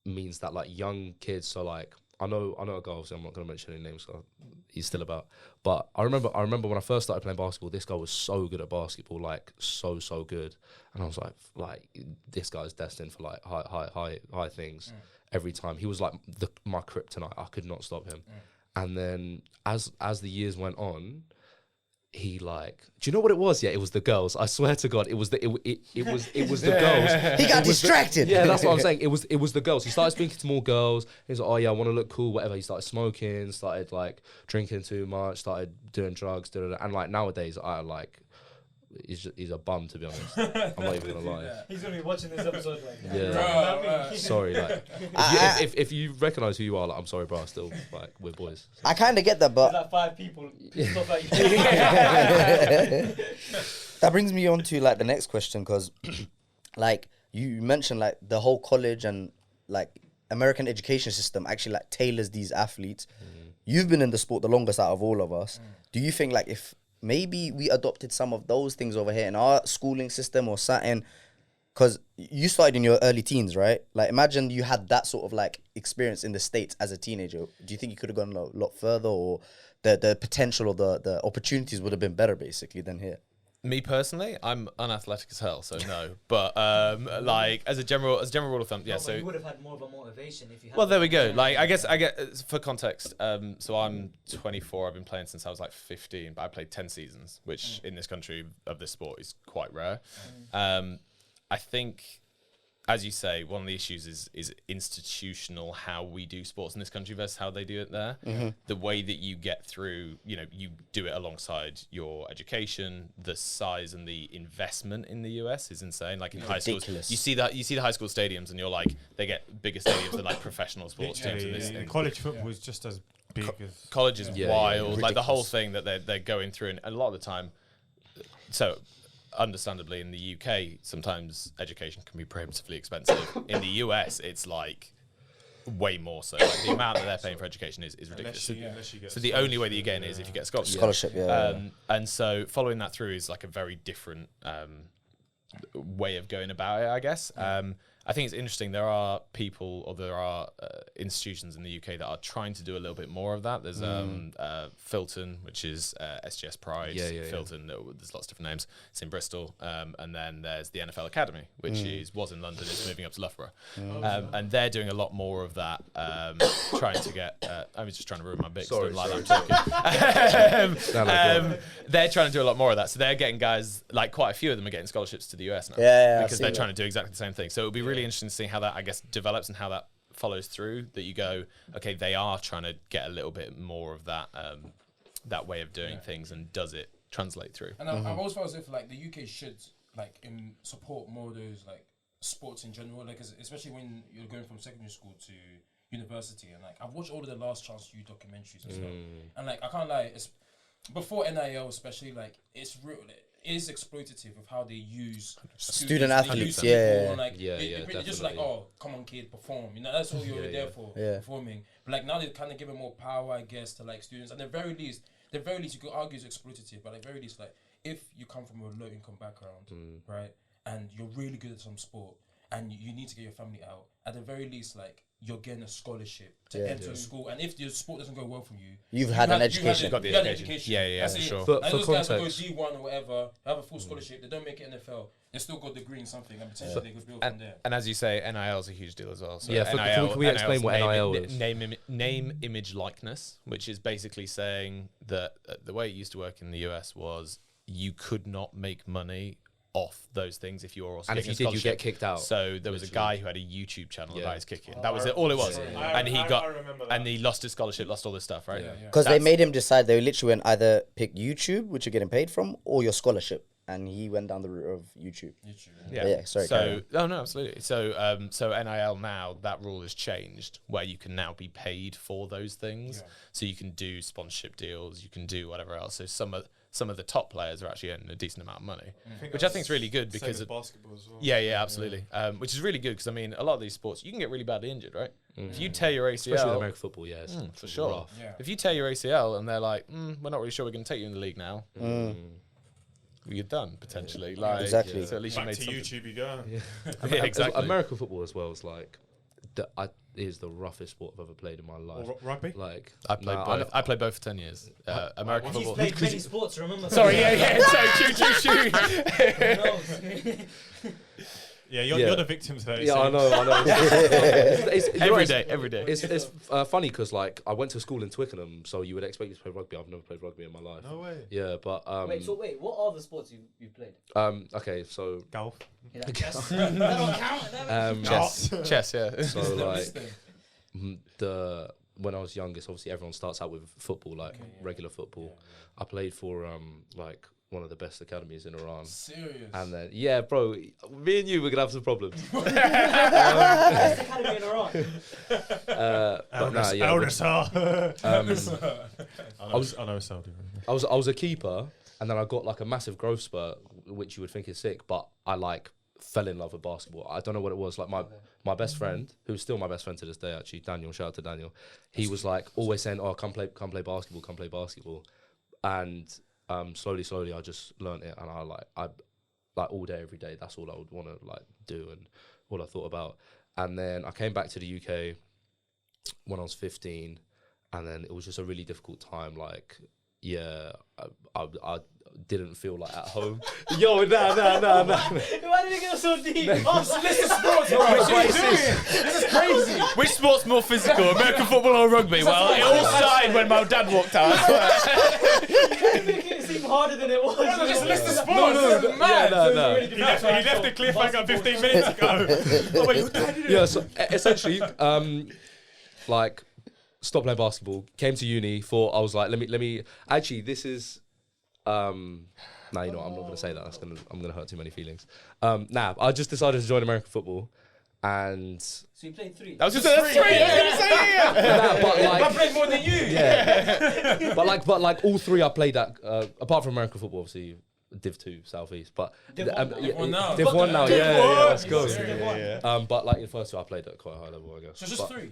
[SPEAKER 3] means that like young kids. So like I know a guy. Obviously, I'm not going to mention any names. So he's still about. But I remember when I first started playing basketball. This guy was so good at basketball, like so good, and I was like this guy's destined for like high things every time. He was like my kryptonite. I could not stop him. And then as the years went on, he like, do you know what it was? Yeah, it was the girls. I swear to God, it was the girls.
[SPEAKER 1] He got distracted.
[SPEAKER 3] Yeah, that's what I'm saying. It was the girls. He started speaking to more girls. He was like, oh yeah, I want to look cool, whatever. He started smoking, started like drinking too much, started doing drugs, and like nowadays I like. He's a bum, to be honest. I'm not even gonna lie.
[SPEAKER 6] He's gonna be watching this episode like.
[SPEAKER 3] Yeah. Sorry, like if you recognise who you are, like I'm sorry, bro. Still, like we're boys.
[SPEAKER 1] I kind of get that, but
[SPEAKER 6] There's like 5 people pissed off at you.
[SPEAKER 1] that brings me on to like the next question, because like you mentioned like the whole college and like American education system actually like tailors these athletes. You've been in the sport the longest out of all of us. Do you think like if maybe we adopted some of those things over here in our schooling system or something? Because you started in your early teens, right? Like imagine you had that sort of like experience in the States as a teenager. Do you think you could have gone a lot further, or the potential or the opportunities would have been better basically than here?
[SPEAKER 5] Me personally, I'm unathletic as hell, so no. But like as a general rule of thumb, yeah. So
[SPEAKER 6] you would have had more of a motivation if you had.
[SPEAKER 5] well, there we go. Like I guess for context, so I'm 24. I've been playing since I was like 15, but I played 10 seasons, which in this country of this sport is quite rare. I think, as you say, one of the issues is institutional, how we do sports in this country versus how they do it there. The way that you get through, you do it alongside your education. The size and the investment in the US is insane. Like in high schools, you see the high school stadiums, and you're like, they get bigger stadiums than like professional sports teams.
[SPEAKER 2] And college football is just as big as
[SPEAKER 5] college is wild. Like the whole
[SPEAKER 1] Ridiculous.
[SPEAKER 5] thing that they're going through, and a lot of the time, so. Understandably, in the UK, sometimes education can be prohibitively expensive. In the US, it's like way more so. Like the amount that they're paying for education is ridiculous.
[SPEAKER 2] unless you get
[SPEAKER 5] So the only way that you get in is if you get a scholarship.
[SPEAKER 1] Scholarship, yeah.
[SPEAKER 5] And so following that through is like a very different way of going about it, I guess. I think it's interesting. There are people, or there are institutions in the UK that are trying to do a little bit more of that. There's Filton, which is SGS Pride. Filton, there's lots of different names. It's in Bristol. And then there's the NFL Academy, which was in London. It's moving up to Loughborough. And they're doing a lot more of that, trying to get... I was just trying to ruin my bit.
[SPEAKER 3] Sorry,
[SPEAKER 5] I'm talking. They're trying to do a lot more of that. So they're getting guys, like quite a few of them are getting scholarships to the US now. Because they're trying to do exactly the same thing. So it'll be really interesting to see how that, I guess, develops and how that follows through. That you go, okay, they are trying to get a little bit more of that that way of doing things, and does it translate through?
[SPEAKER 4] And I've always felt as if like the UK should like support more of those like sports in general, like especially when you're going from secondary school to university. And like I've watched all of the Last Chance U documentaries and stuff, and like I can't lie, it's before NIL especially, like it's real. It is exploitative of how they use
[SPEAKER 1] Student athletes,
[SPEAKER 4] they're just like,
[SPEAKER 3] definitely.
[SPEAKER 4] oh, come on, kid, perform. You know, that's all you're there for, performing. But like now they're kind of giving more power, I guess, to like students. And at the very least, you could argue it's exploitative. But at the very least, like if you come from a low income background, right, and you're really good at some sport, and you need to get your family out, at the very least, like you're getting a scholarship to enter a school. And if your sport doesn't go well for you,
[SPEAKER 1] You've had an education.
[SPEAKER 5] Got the
[SPEAKER 4] you had
[SPEAKER 5] education. Yeah,
[SPEAKER 4] That's
[SPEAKER 5] for
[SPEAKER 4] it.
[SPEAKER 5] sure.
[SPEAKER 3] For
[SPEAKER 4] Like those guys that go
[SPEAKER 3] context,
[SPEAKER 4] D1 or whatever, have a full scholarship, they don't make it NFL, they still got a degree in something, and potentially they could build from there.
[SPEAKER 5] And as you say, NIL is a huge deal as well. So
[SPEAKER 3] Yeah, can we explain what NIL is?
[SPEAKER 5] Name, image, likeness, which is basically saying that the way it used to work in the US was you could not make money off those things if you were also
[SPEAKER 3] and if
[SPEAKER 5] getting
[SPEAKER 3] you
[SPEAKER 5] a
[SPEAKER 3] did, you
[SPEAKER 5] scholarship.
[SPEAKER 3] get kicked out.
[SPEAKER 5] So there was a guy who had a YouTube channel about his kicking. That was all it was. And he and he lost his scholarship, lost all this stuff, right?
[SPEAKER 1] Because they made him decide they literally went either pick YouTube, which you're getting paid from, or your scholarship. And he went down the route of YouTube. Yeah, sorry.
[SPEAKER 5] So, no, absolutely. So, so NIL now, that rule has changed where you can now be paid for those things. Yeah. So you can do sponsorship deals, you can do whatever else. So some of the top players are actually earning a decent amount of money, which I think is really good because
[SPEAKER 2] basketball as well.
[SPEAKER 5] Yeah, absolutely. Which is really good because I mean, a lot of these sports you can get really badly injured, right? If you tear your ACL,
[SPEAKER 3] especially American football,
[SPEAKER 5] for sure. Yeah. If you tear your ACL and they're like, we're not really sure we're going to take you in the league now. You're done potentially. Like,
[SPEAKER 1] exactly.
[SPEAKER 5] So at least
[SPEAKER 2] Back
[SPEAKER 5] you made
[SPEAKER 2] to
[SPEAKER 5] something.
[SPEAKER 2] YouTube you go.
[SPEAKER 5] Yeah, exactly.
[SPEAKER 3] American football as well is like, is the roughest sport I've ever played in my life.
[SPEAKER 2] Or rugby?
[SPEAKER 3] Like
[SPEAKER 5] I played both. I played both for 10 years. American
[SPEAKER 6] He's
[SPEAKER 5] football.
[SPEAKER 6] played many sports, remember?
[SPEAKER 5] Sorry, yeah. So, choo.
[SPEAKER 2] Yeah,
[SPEAKER 3] Yeah.
[SPEAKER 2] you're the victim to that.
[SPEAKER 3] Yeah, I know.
[SPEAKER 5] Every day.
[SPEAKER 3] It's funny because like I went to school in Twickenham, so you would expect me to play rugby. I've never played rugby in my life.
[SPEAKER 2] No way.
[SPEAKER 3] Yeah, but
[SPEAKER 6] Wait, what are the sports you've played?
[SPEAKER 3] okay, so
[SPEAKER 2] Golf.
[SPEAKER 6] Yeah, that don't count. That
[SPEAKER 5] Chess, yeah.
[SPEAKER 3] so like when I was youngest, obviously everyone starts out with football, like regular football. I played for like one of the best academies in Iran.
[SPEAKER 4] Serious.
[SPEAKER 3] And then bro, me and you we're gonna have some problems.
[SPEAKER 6] Best academy in Iran.
[SPEAKER 3] But nah, yeah.
[SPEAKER 2] I know Saudi.
[SPEAKER 3] I was a keeper, and then I got like a massive growth spurt, which you would think is sick, but I like fell in love with basketball. I don't know what it was. Like my best friend, who's still my best friend to this day, actually, Daniel. Shout out to Daniel. He was like always saying, "Oh, come play basketball," and slowly, I just learned it, and I like all day, every day. That's all I would want to like do, and all I thought about. And then I came back to the UK when I was 15, and then it was just a really difficult time. Like, I didn't feel like at home. Yo, nah.
[SPEAKER 6] Why did it go so deep?
[SPEAKER 4] Listen, sports, bro. What are you doing? This is crazy.
[SPEAKER 5] Which sport's more physical, American football or rugby? Well, it all started when my dad walked out.
[SPEAKER 6] It seemed harder than it was.
[SPEAKER 4] Just listen, sports. This is mad.
[SPEAKER 3] No.
[SPEAKER 2] He left the cliffhanger 15 minutes ago. Oh, wait, what did
[SPEAKER 3] Yeah, so essentially, like, stopped playing basketball, came to uni, thought I was like, let me. Actually, this is. Nah, you know what, I'm not gonna say that. I'm gonna hurt too many feelings. I just decided to join American football, and
[SPEAKER 6] So you played 3.
[SPEAKER 5] That was just that's three.
[SPEAKER 3] but
[SPEAKER 4] I
[SPEAKER 3] like,
[SPEAKER 4] played more than you.
[SPEAKER 3] yeah, but like all 3 I played at, apart from American football, obviously. Div 2 Southeast, but
[SPEAKER 6] Div 1 now.
[SPEAKER 4] Div 1 now.
[SPEAKER 3] Div 1 now, yeah, let's go.
[SPEAKER 5] Yeah.
[SPEAKER 3] But like in first 2, I played at quite a high level, I guess.
[SPEAKER 4] So just
[SPEAKER 3] But-
[SPEAKER 4] 3.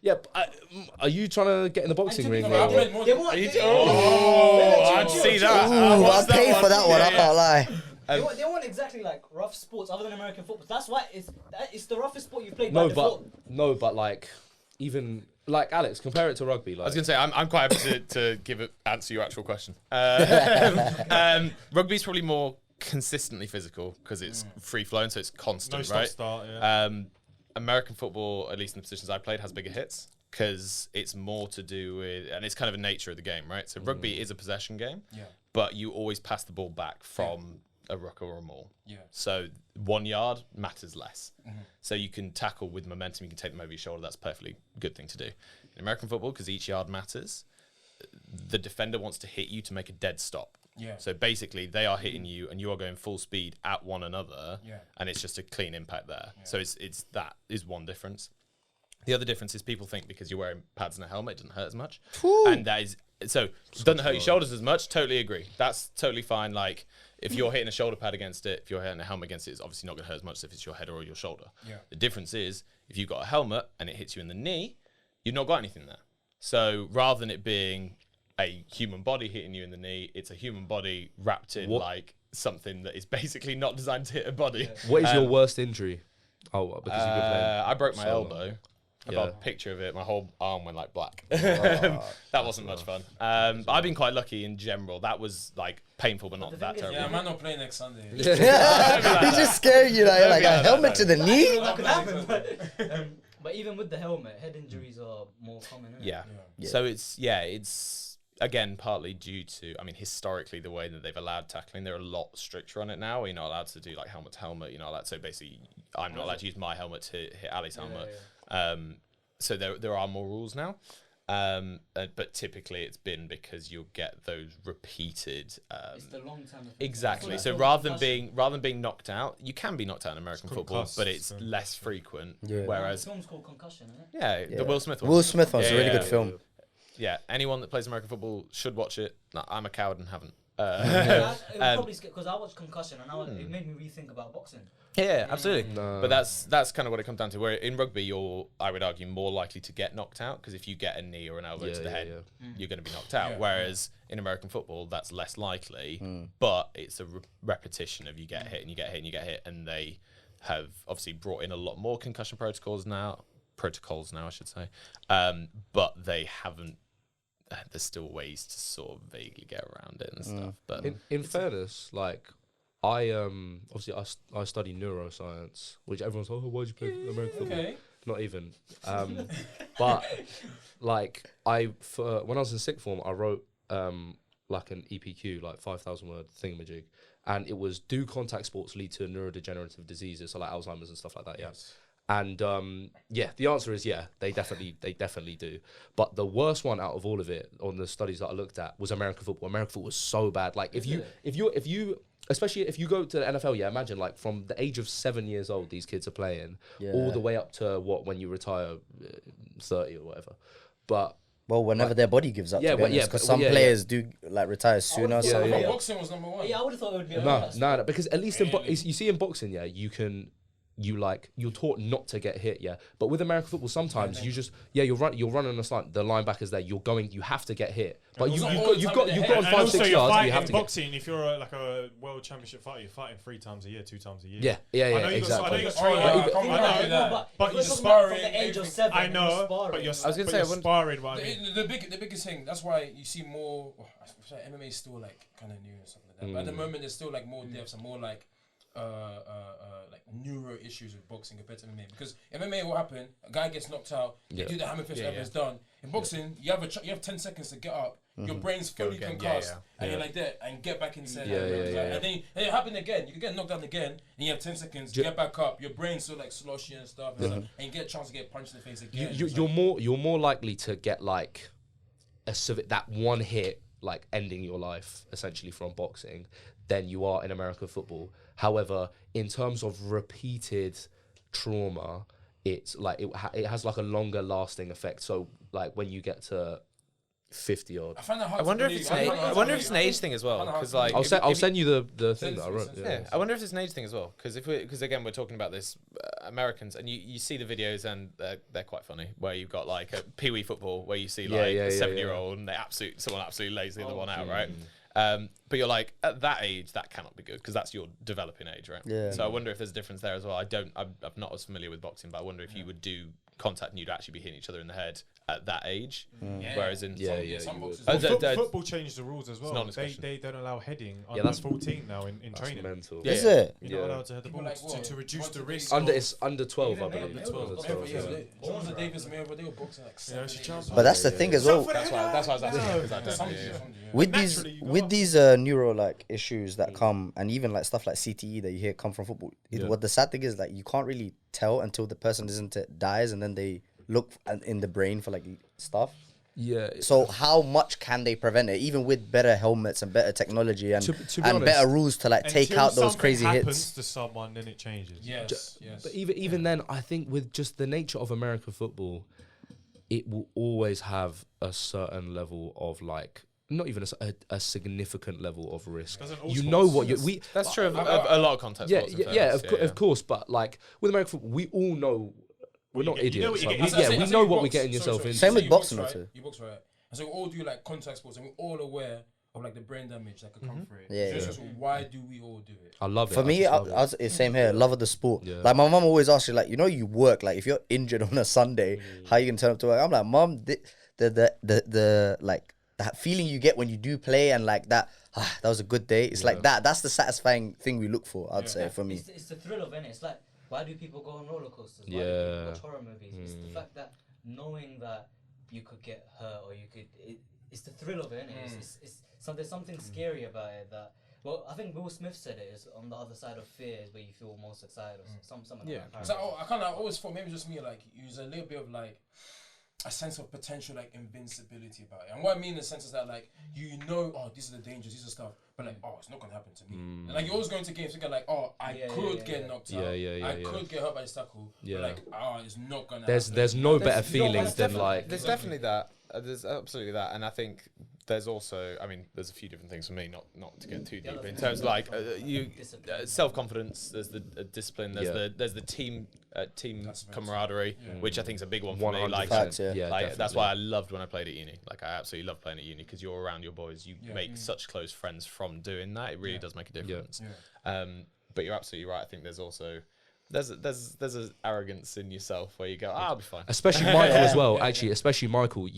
[SPEAKER 3] Yeah, are you trying to get in the boxing ring?
[SPEAKER 4] I
[SPEAKER 3] or-
[SPEAKER 4] played more than
[SPEAKER 5] I'd see that.
[SPEAKER 1] Ooh, I paid for that one. I can't lie.
[SPEAKER 6] They want exactly like rough sports other than American football. That's why it's the roughest sport you've played.
[SPEAKER 3] No,
[SPEAKER 6] by default.
[SPEAKER 3] but like even like Alex, compare it to rugby.
[SPEAKER 5] I
[SPEAKER 3] Like
[SPEAKER 5] was gonna say I'm quite happy to answer your actual question. Rugby's probably more consistently physical because it's free flowing, so it's
[SPEAKER 2] No
[SPEAKER 5] constant,
[SPEAKER 2] stop
[SPEAKER 5] right?
[SPEAKER 2] start, yeah.
[SPEAKER 5] American football, at least in the positions I played, has bigger hits because it's more to do with, and it's kind of a nature of the game, right? So rugby is a possession game, but you always pass the ball back from a ruck or a maul.
[SPEAKER 4] Yeah.
[SPEAKER 5] So 1 yard matters less. So you can tackle with momentum, you can take them over your shoulder. That's a perfectly good thing to do. In American football, because each yard matters, the defender wants to hit you to make a dead stop.
[SPEAKER 4] Yeah.
[SPEAKER 5] So basically, they are hitting you, and you are going full speed at one another,
[SPEAKER 4] Yeah.
[SPEAKER 5] and it's just a clean impact there. So it's that is one difference. The other difference is people think because you're wearing pads and a helmet, it doesn't hurt as much, and that is so it doesn't hurt your shoulders as much. Totally agree. That's totally fine. Like if you're hitting a shoulder pad against it, if you're hitting a helmet against it, it's obviously not going to hurt as much as if it's your head or your shoulder.
[SPEAKER 4] Yeah.
[SPEAKER 5] The difference is if you've got a helmet and it hits you in the knee, you've not got anything there. So rather than it being a human body hitting you in the knee, it's a human body wrapped in like something that is basically not designed to hit a body.
[SPEAKER 3] what is your worst injury? Oh, because you've been playing.
[SPEAKER 5] I broke my
[SPEAKER 3] so long.
[SPEAKER 5] elbow. I've
[SPEAKER 3] Yeah.
[SPEAKER 5] got a picture of it. My whole arm went like black. That wasn't much fun. But I've been quite lucky in general. That was like painful, but not
[SPEAKER 6] the
[SPEAKER 5] that
[SPEAKER 6] thing is-
[SPEAKER 5] terrible.
[SPEAKER 4] Yeah, man, not playing next Sunday.
[SPEAKER 1] He's just scaring you. Like a helmet to the knee.
[SPEAKER 6] That could happen, but even with the helmet, head injuries are more common. Isn't
[SPEAKER 5] Yeah.
[SPEAKER 1] Yeah.
[SPEAKER 5] So it's again partly due to, I mean, historically the way that they've allowed tackling, they're a lot stricter on it now. You're not allowed to do like helmet to helmet. You're not allowed. So basically, I'm not allowed to use my helmet to hit Ali's helmet. So there are more rules now. But typically it's been because you'll get those repeated.
[SPEAKER 6] It's the long term effect.
[SPEAKER 5] Exactly.
[SPEAKER 6] It's
[SPEAKER 5] So
[SPEAKER 6] like
[SPEAKER 5] rather than being knocked out, you can be knocked out in American football,
[SPEAKER 2] concussed,
[SPEAKER 5] but it's
[SPEAKER 2] so-
[SPEAKER 5] less frequent.
[SPEAKER 1] Yeah.
[SPEAKER 6] The
[SPEAKER 5] Whereas,
[SPEAKER 6] film's called Concussion, isn't it?
[SPEAKER 5] yeah, the Will Smith one.
[SPEAKER 1] Will Smith one's a really
[SPEAKER 5] Yeah.
[SPEAKER 1] good film.
[SPEAKER 5] Yeah, anyone that plays American football should watch it. No, I'm a coward and haven't.
[SPEAKER 6] It probably because I watched Concussion and it made me rethink about boxing.
[SPEAKER 5] Yeah, absolutely.
[SPEAKER 3] No.
[SPEAKER 5] But that's kind of what it comes down to. Where in rugby, you're, I would argue, more likely to get knocked out because if you get a knee or an elbow to the head, you're going to be knocked out.
[SPEAKER 4] Yeah.
[SPEAKER 5] Whereas in American football, that's less likely. But it's a repetition of you get hit and you get hit and you get hit, and they have obviously brought in a lot more concussion protocols now, I should say. But they haven't. There's still ways to sort of vaguely get around it and stuff. But
[SPEAKER 3] In fairness, like I obviously I study neuroscience, which everyone's like, oh, why'd you play American football?
[SPEAKER 4] Okay.
[SPEAKER 3] Not even. But like when I was in sixth form, I wrote like an EPQ, like 5,000 word thingamajig, and it was, do contact sports lead to neurodegenerative diseases, so like Alzheimer's and stuff like that?
[SPEAKER 4] Yes.
[SPEAKER 3] And yeah, the answer is yeah, they definitely do. But the worst one out of all of it on the studies that I looked at was American football. American football was so bad. Like if you especially if you go to the NFL, yeah, imagine like from the age of 7 years old, these kids are playing all the way up to when you retire, 30 or whatever. But
[SPEAKER 1] well, whenever their body gives up, because some players do like retire sooner.
[SPEAKER 4] Boxing was number one.
[SPEAKER 6] Yeah, I would have thought it would be.
[SPEAKER 3] No, because at least you see in boxing, yeah, you're taught not to get hit, yeah. But with American football, sometimes you just you're running the linebacker's there. You have to get hit, but you've got on 5-6 yards. And you have to
[SPEAKER 2] boxing. If you're like a world championship fighter, you're fighting 3 times a year, 2 times a year.
[SPEAKER 3] Yeah, exactly.
[SPEAKER 2] But you're
[SPEAKER 6] sparring from the age of 7.
[SPEAKER 2] I know, but you're sparring.
[SPEAKER 4] The biggest thing. That's why you see more. MMA is still like kind of new and something like that. But at the moment, there's still like more deaths and more like neuro issues with boxing compared to MMA, because MMA, what happened, a guy gets knocked out, you do the hammer fist, everything's done. In boxing, you have 10 seconds to get up, your brain's fully concussed, and you're like that, and get back into and then it happened again, you can get knocked down again, and you have 10 seconds, get back up, your brain's still like sloshy and stuff, and you get a chance to get punched in the face again.
[SPEAKER 3] You're more likely to get like that one hit, like ending your life essentially from boxing, than you are in American football. However, in terms of repeated trauma, it's like it has like a longer lasting effect. So like when you get to 50 odd,
[SPEAKER 5] I wonder if it's an age thing as well. Because like
[SPEAKER 3] I'll send you the thing that I wrote.
[SPEAKER 5] Yeah, I wonder if it's an age thing as well. Because again we're talking about this Americans, and you see the videos and they're quite funny. Where you've got like a pee-wee football where you see like a 7-year-old and someone absolutely lays the other one out, right? But you're like, at that age, that cannot be good, because that's your developing age, right? Yeah. So I wonder if there's a difference there as well. I'm not as familiar with boxing, but I wonder if you would do contact and you'd actually be hitting each other in the head at that age. Whereas in
[SPEAKER 2] football changed the rules as well. They don't allow heading under 14 now in training.
[SPEAKER 3] Mental.
[SPEAKER 1] Is it?
[SPEAKER 2] You're not allowed to head the ball to reduce the risk.
[SPEAKER 3] It's under 12, I believe.
[SPEAKER 1] But that's the thing as well.
[SPEAKER 5] that's why I was asking.
[SPEAKER 1] With these neuro like issues that come, and even like stuff like CTE that you hear come from football. What the sad thing is, like, you can't really tell until the person dies, and then they look in the brain for like stuff. Yeah. So how much can they prevent it, even with better helmets and better technology and better rules to like take out those crazy hits?
[SPEAKER 2] Happens to someone, then it changes.
[SPEAKER 4] Yes.
[SPEAKER 3] But even then, I think with just the nature of American football, it will always have a certain level of like, not even a significant level of risk. You know what
[SPEAKER 5] that's true of a lot of context.
[SPEAKER 3] Of course. But like with American football, we all know we're not idiots. We know what we're getting yourself into.
[SPEAKER 1] Same with boxing, too.
[SPEAKER 4] You box, right? And so we all do like contact sports, and we're all aware of like the brain damage that could come from it. So why do we all do it?
[SPEAKER 3] I love it.
[SPEAKER 1] For me, it's same here. Love of the sport. Yeah. Like my mum always asks you, like, you work. Like if you're injured on a Sunday, how you can turn up to work? I'm like, Mum, the like that feeling you get when you do play, and like that was a good day. It's like that. That's the satisfying thing we look for. I'd say for me.
[SPEAKER 6] It's the thrill of it. It's like, why do people go on roller coasters? Why do people watch horror movies? It's the fact that knowing that you could get hurt, or you could. It's the thrill of it, innit? There's something scary about it that. Well, I think Will Smith said it is on the other side of fear is where you feel most excited, or something like that.
[SPEAKER 4] So I kind of always thought, maybe just me, like, use a little bit of like a sense of potential like invincibility about it. And what I mean in the sense is that, like, these are the dangers, these are stuff, but like, it's not gonna happen to me. And, like, you're always going to games thinking like, I could get knocked out, I could get hurt by this tackle, but like, it's not gonna happen.
[SPEAKER 3] There's no better feelings than like.
[SPEAKER 5] There's definitely that. There's absolutely that, and I think there's also, I mean, there's a few different things for me, not to get too deep in terms of like self-confidence. There's the discipline. There's the team camaraderie, which I think is a big one for me. Like, that's why I loved when I played at uni. Like, I absolutely love playing at uni, because you're around your boys. You make such close friends from doing that. It really does make a difference. But you're absolutely right. I think there's also there's an arrogance in yourself where you go, I'll be fine.
[SPEAKER 3] Especially Michael as well. Actually, especially Michael.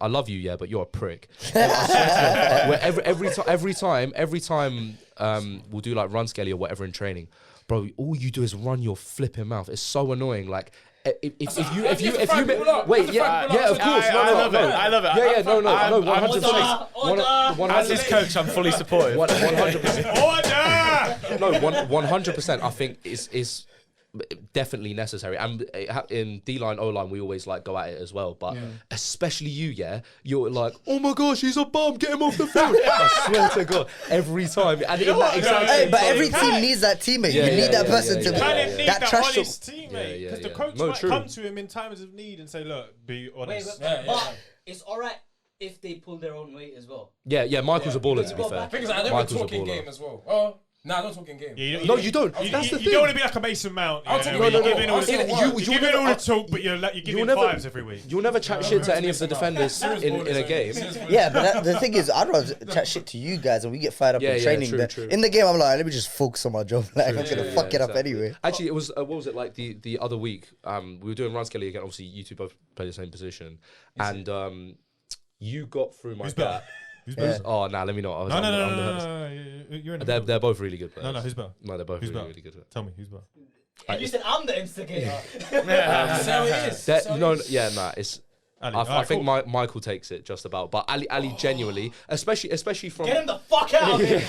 [SPEAKER 3] I love you, but you're a prick. I swear to God, where every time we'll do like run skelly or whatever in training, bro. All you do is run your flipping mouth. It's so annoying. Like if you wait, yeah, of course,
[SPEAKER 5] I love it.
[SPEAKER 3] Yeah, no, 100%.
[SPEAKER 5] As his coach, I'm fully supportive.
[SPEAKER 3] 100%.
[SPEAKER 2] Order!
[SPEAKER 3] No, 100%. I think is definitely necessary. And in D-line, O-line, we always like go at it as well. But especially you're like, oh my gosh, he's a bum, get him off the field. I swear to God, every time. And in that exact
[SPEAKER 1] Hey, but every team needs that teammate. You need that person to be
[SPEAKER 2] Kind of need that
[SPEAKER 1] trash
[SPEAKER 2] honest teammate. Because the coach might come to him in times of need and say, look, be honest.
[SPEAKER 6] But it's alright if they pull their own weight as well.
[SPEAKER 3] Yeah, Michael's a baller, to be fair.
[SPEAKER 4] Thing is, I never talk in game as well. Oh. Nah, I don't talk in game.
[SPEAKER 3] No, you don't. That's the thing.
[SPEAKER 2] You don't want to be like a Mason Mount.
[SPEAKER 3] No.
[SPEAKER 2] You're giving all the talk, but you're giving fives every week.
[SPEAKER 3] You'll never chat shit to any of the defenders in a game.
[SPEAKER 1] Yeah, but the thing is, I'd rather chat shit to you guys and we get fired up in training.
[SPEAKER 3] True.
[SPEAKER 1] In the game, I'm like, let me just focus on my job. Like, I'm gonna fuck it up anyway.
[SPEAKER 3] Actually, it was what was it like the other week? We were doing run skelly again. Obviously, you two both play the same position, and you got through my gap.
[SPEAKER 2] Who's better?
[SPEAKER 3] Oh, nah, let me not.
[SPEAKER 2] No. You're in the middle.
[SPEAKER 3] They're both really good players.
[SPEAKER 2] No, who's better?
[SPEAKER 3] No, they're both really good.
[SPEAKER 2] Tell me, who's better?
[SPEAKER 6] And you said I'm the instigator.
[SPEAKER 4] So it is.
[SPEAKER 3] It's.
[SPEAKER 2] Ali.
[SPEAKER 3] I think Michael takes it just about, but Ali genuinely, especially from.
[SPEAKER 6] Get him the fuck out of here.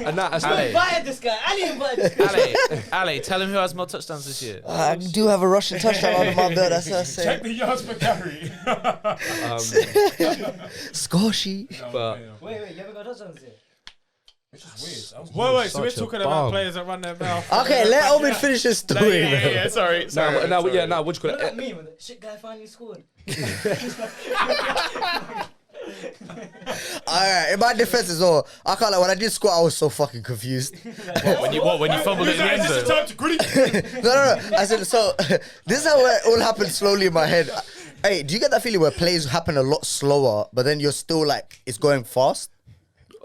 [SPEAKER 3] And that,
[SPEAKER 6] You invited this guy. Ali invited this guy.
[SPEAKER 5] Ali, tell him who has more touchdowns this year.
[SPEAKER 1] I do have a Russian touchdown under my belt. That's what I say.
[SPEAKER 2] Check the yards per carry.
[SPEAKER 1] Score sheet.
[SPEAKER 3] But
[SPEAKER 6] Wait, you haven't got touchdowns yet?
[SPEAKER 4] Which is weird.
[SPEAKER 2] Wait, so we're
[SPEAKER 3] Such a
[SPEAKER 2] talking about
[SPEAKER 3] bum.
[SPEAKER 2] players that run their mouth.
[SPEAKER 1] Okay, let Omen finish his story.
[SPEAKER 5] Yeah, sorry.
[SPEAKER 3] what you call
[SPEAKER 6] Look at
[SPEAKER 3] it?
[SPEAKER 6] me when the shit guy finally scored.
[SPEAKER 1] Alright, in my defense as well, I can't like when I did score, I was so fucking confused.
[SPEAKER 5] When you fumbled it in the end
[SPEAKER 2] Is this the
[SPEAKER 5] zone?
[SPEAKER 2] time to gritty?
[SPEAKER 1] No. I said, so this is how it all happened slowly in my head. Hey, do you get that feeling where plays happen a lot slower, but then you're still like, it's going fast?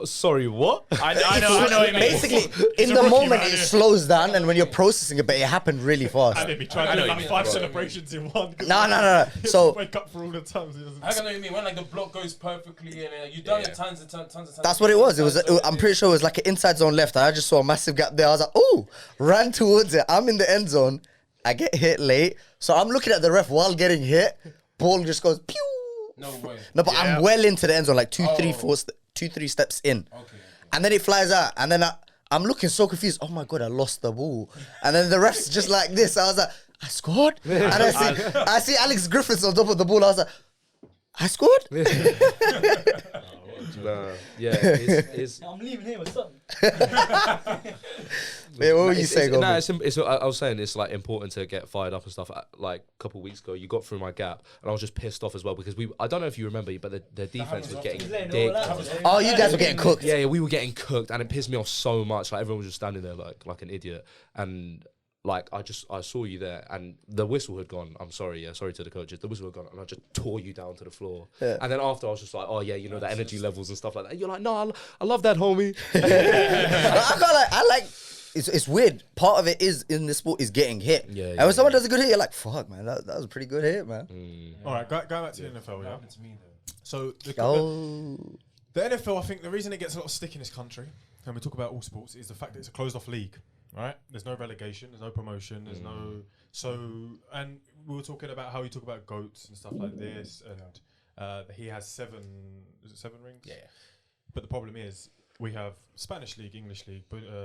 [SPEAKER 3] Sorry, what?
[SPEAKER 5] I know what you mean.
[SPEAKER 1] Basically, in
[SPEAKER 2] a
[SPEAKER 1] the
[SPEAKER 2] rookie,
[SPEAKER 1] moment,
[SPEAKER 2] man,
[SPEAKER 1] it
[SPEAKER 2] yeah.
[SPEAKER 1] slows down, and when you're processing it, but it happened really fast.
[SPEAKER 2] And they'd be trying to do like 5 celebrations in one.
[SPEAKER 1] No. So
[SPEAKER 2] wake up for all the times.
[SPEAKER 4] I don't know what you mean. When like the block goes perfectly and you've done it tons and tons.
[SPEAKER 1] that's what it was. I'm pretty sure it was like an inside zone left. I just saw a massive gap there. I was like, oh, ran towards it. I'm in the end zone. I get hit late. So I'm looking at the ref while getting hit. Ball just goes pew.
[SPEAKER 4] No way.
[SPEAKER 1] No, but I'm well into the end zone, like 2-3 steps in.
[SPEAKER 4] Okay.
[SPEAKER 1] And then it flies out. And then I'm looking so confused. Oh my God, I lost the ball. And then the ref's just like this. I was like, I scored? And I see Alex Griffiths on top of the ball. I was like, I scored?
[SPEAKER 6] I'm leaving here with something.
[SPEAKER 1] Wait, what were you saying?
[SPEAKER 3] I was saying it's like important to get fired up and stuff. Like a couple of weeks ago, you got through my gap, and I was just pissed off as well because I don't know if you remember, but the defense was getting digged.
[SPEAKER 1] Oh, you guys were getting cooked.
[SPEAKER 3] Yeah, we were getting cooked, and it pissed me off so much. Like everyone was just standing there like an idiot, and like I saw you there, and the whistle had gone. I'm sorry, sorry to the coaches. The whistle had gone, and I just tore you down to the floor. Yeah. And then after, I was just like, oh yeah, the energy levels and stuff like that. And you're like, no, I love that, homie.
[SPEAKER 1] I like. It's weird. Part of it is in this sport is getting hit. And when someone does a good hit, you're like, fuck, man, that was a pretty good hit, man.
[SPEAKER 2] All right, go back to the NFL. Yeah.
[SPEAKER 4] To me, though.
[SPEAKER 2] So the NFL, I think the reason it gets a lot of stick in this country, and we talk about all sports, is the fact that it's a closed-off league. Right? There's no relegation. There's no promotion. There's and we were talking about how you talk about GOATs and stuff like this, and he has 7 rings? Yeah. But the problem is, we have Spanish league, English league,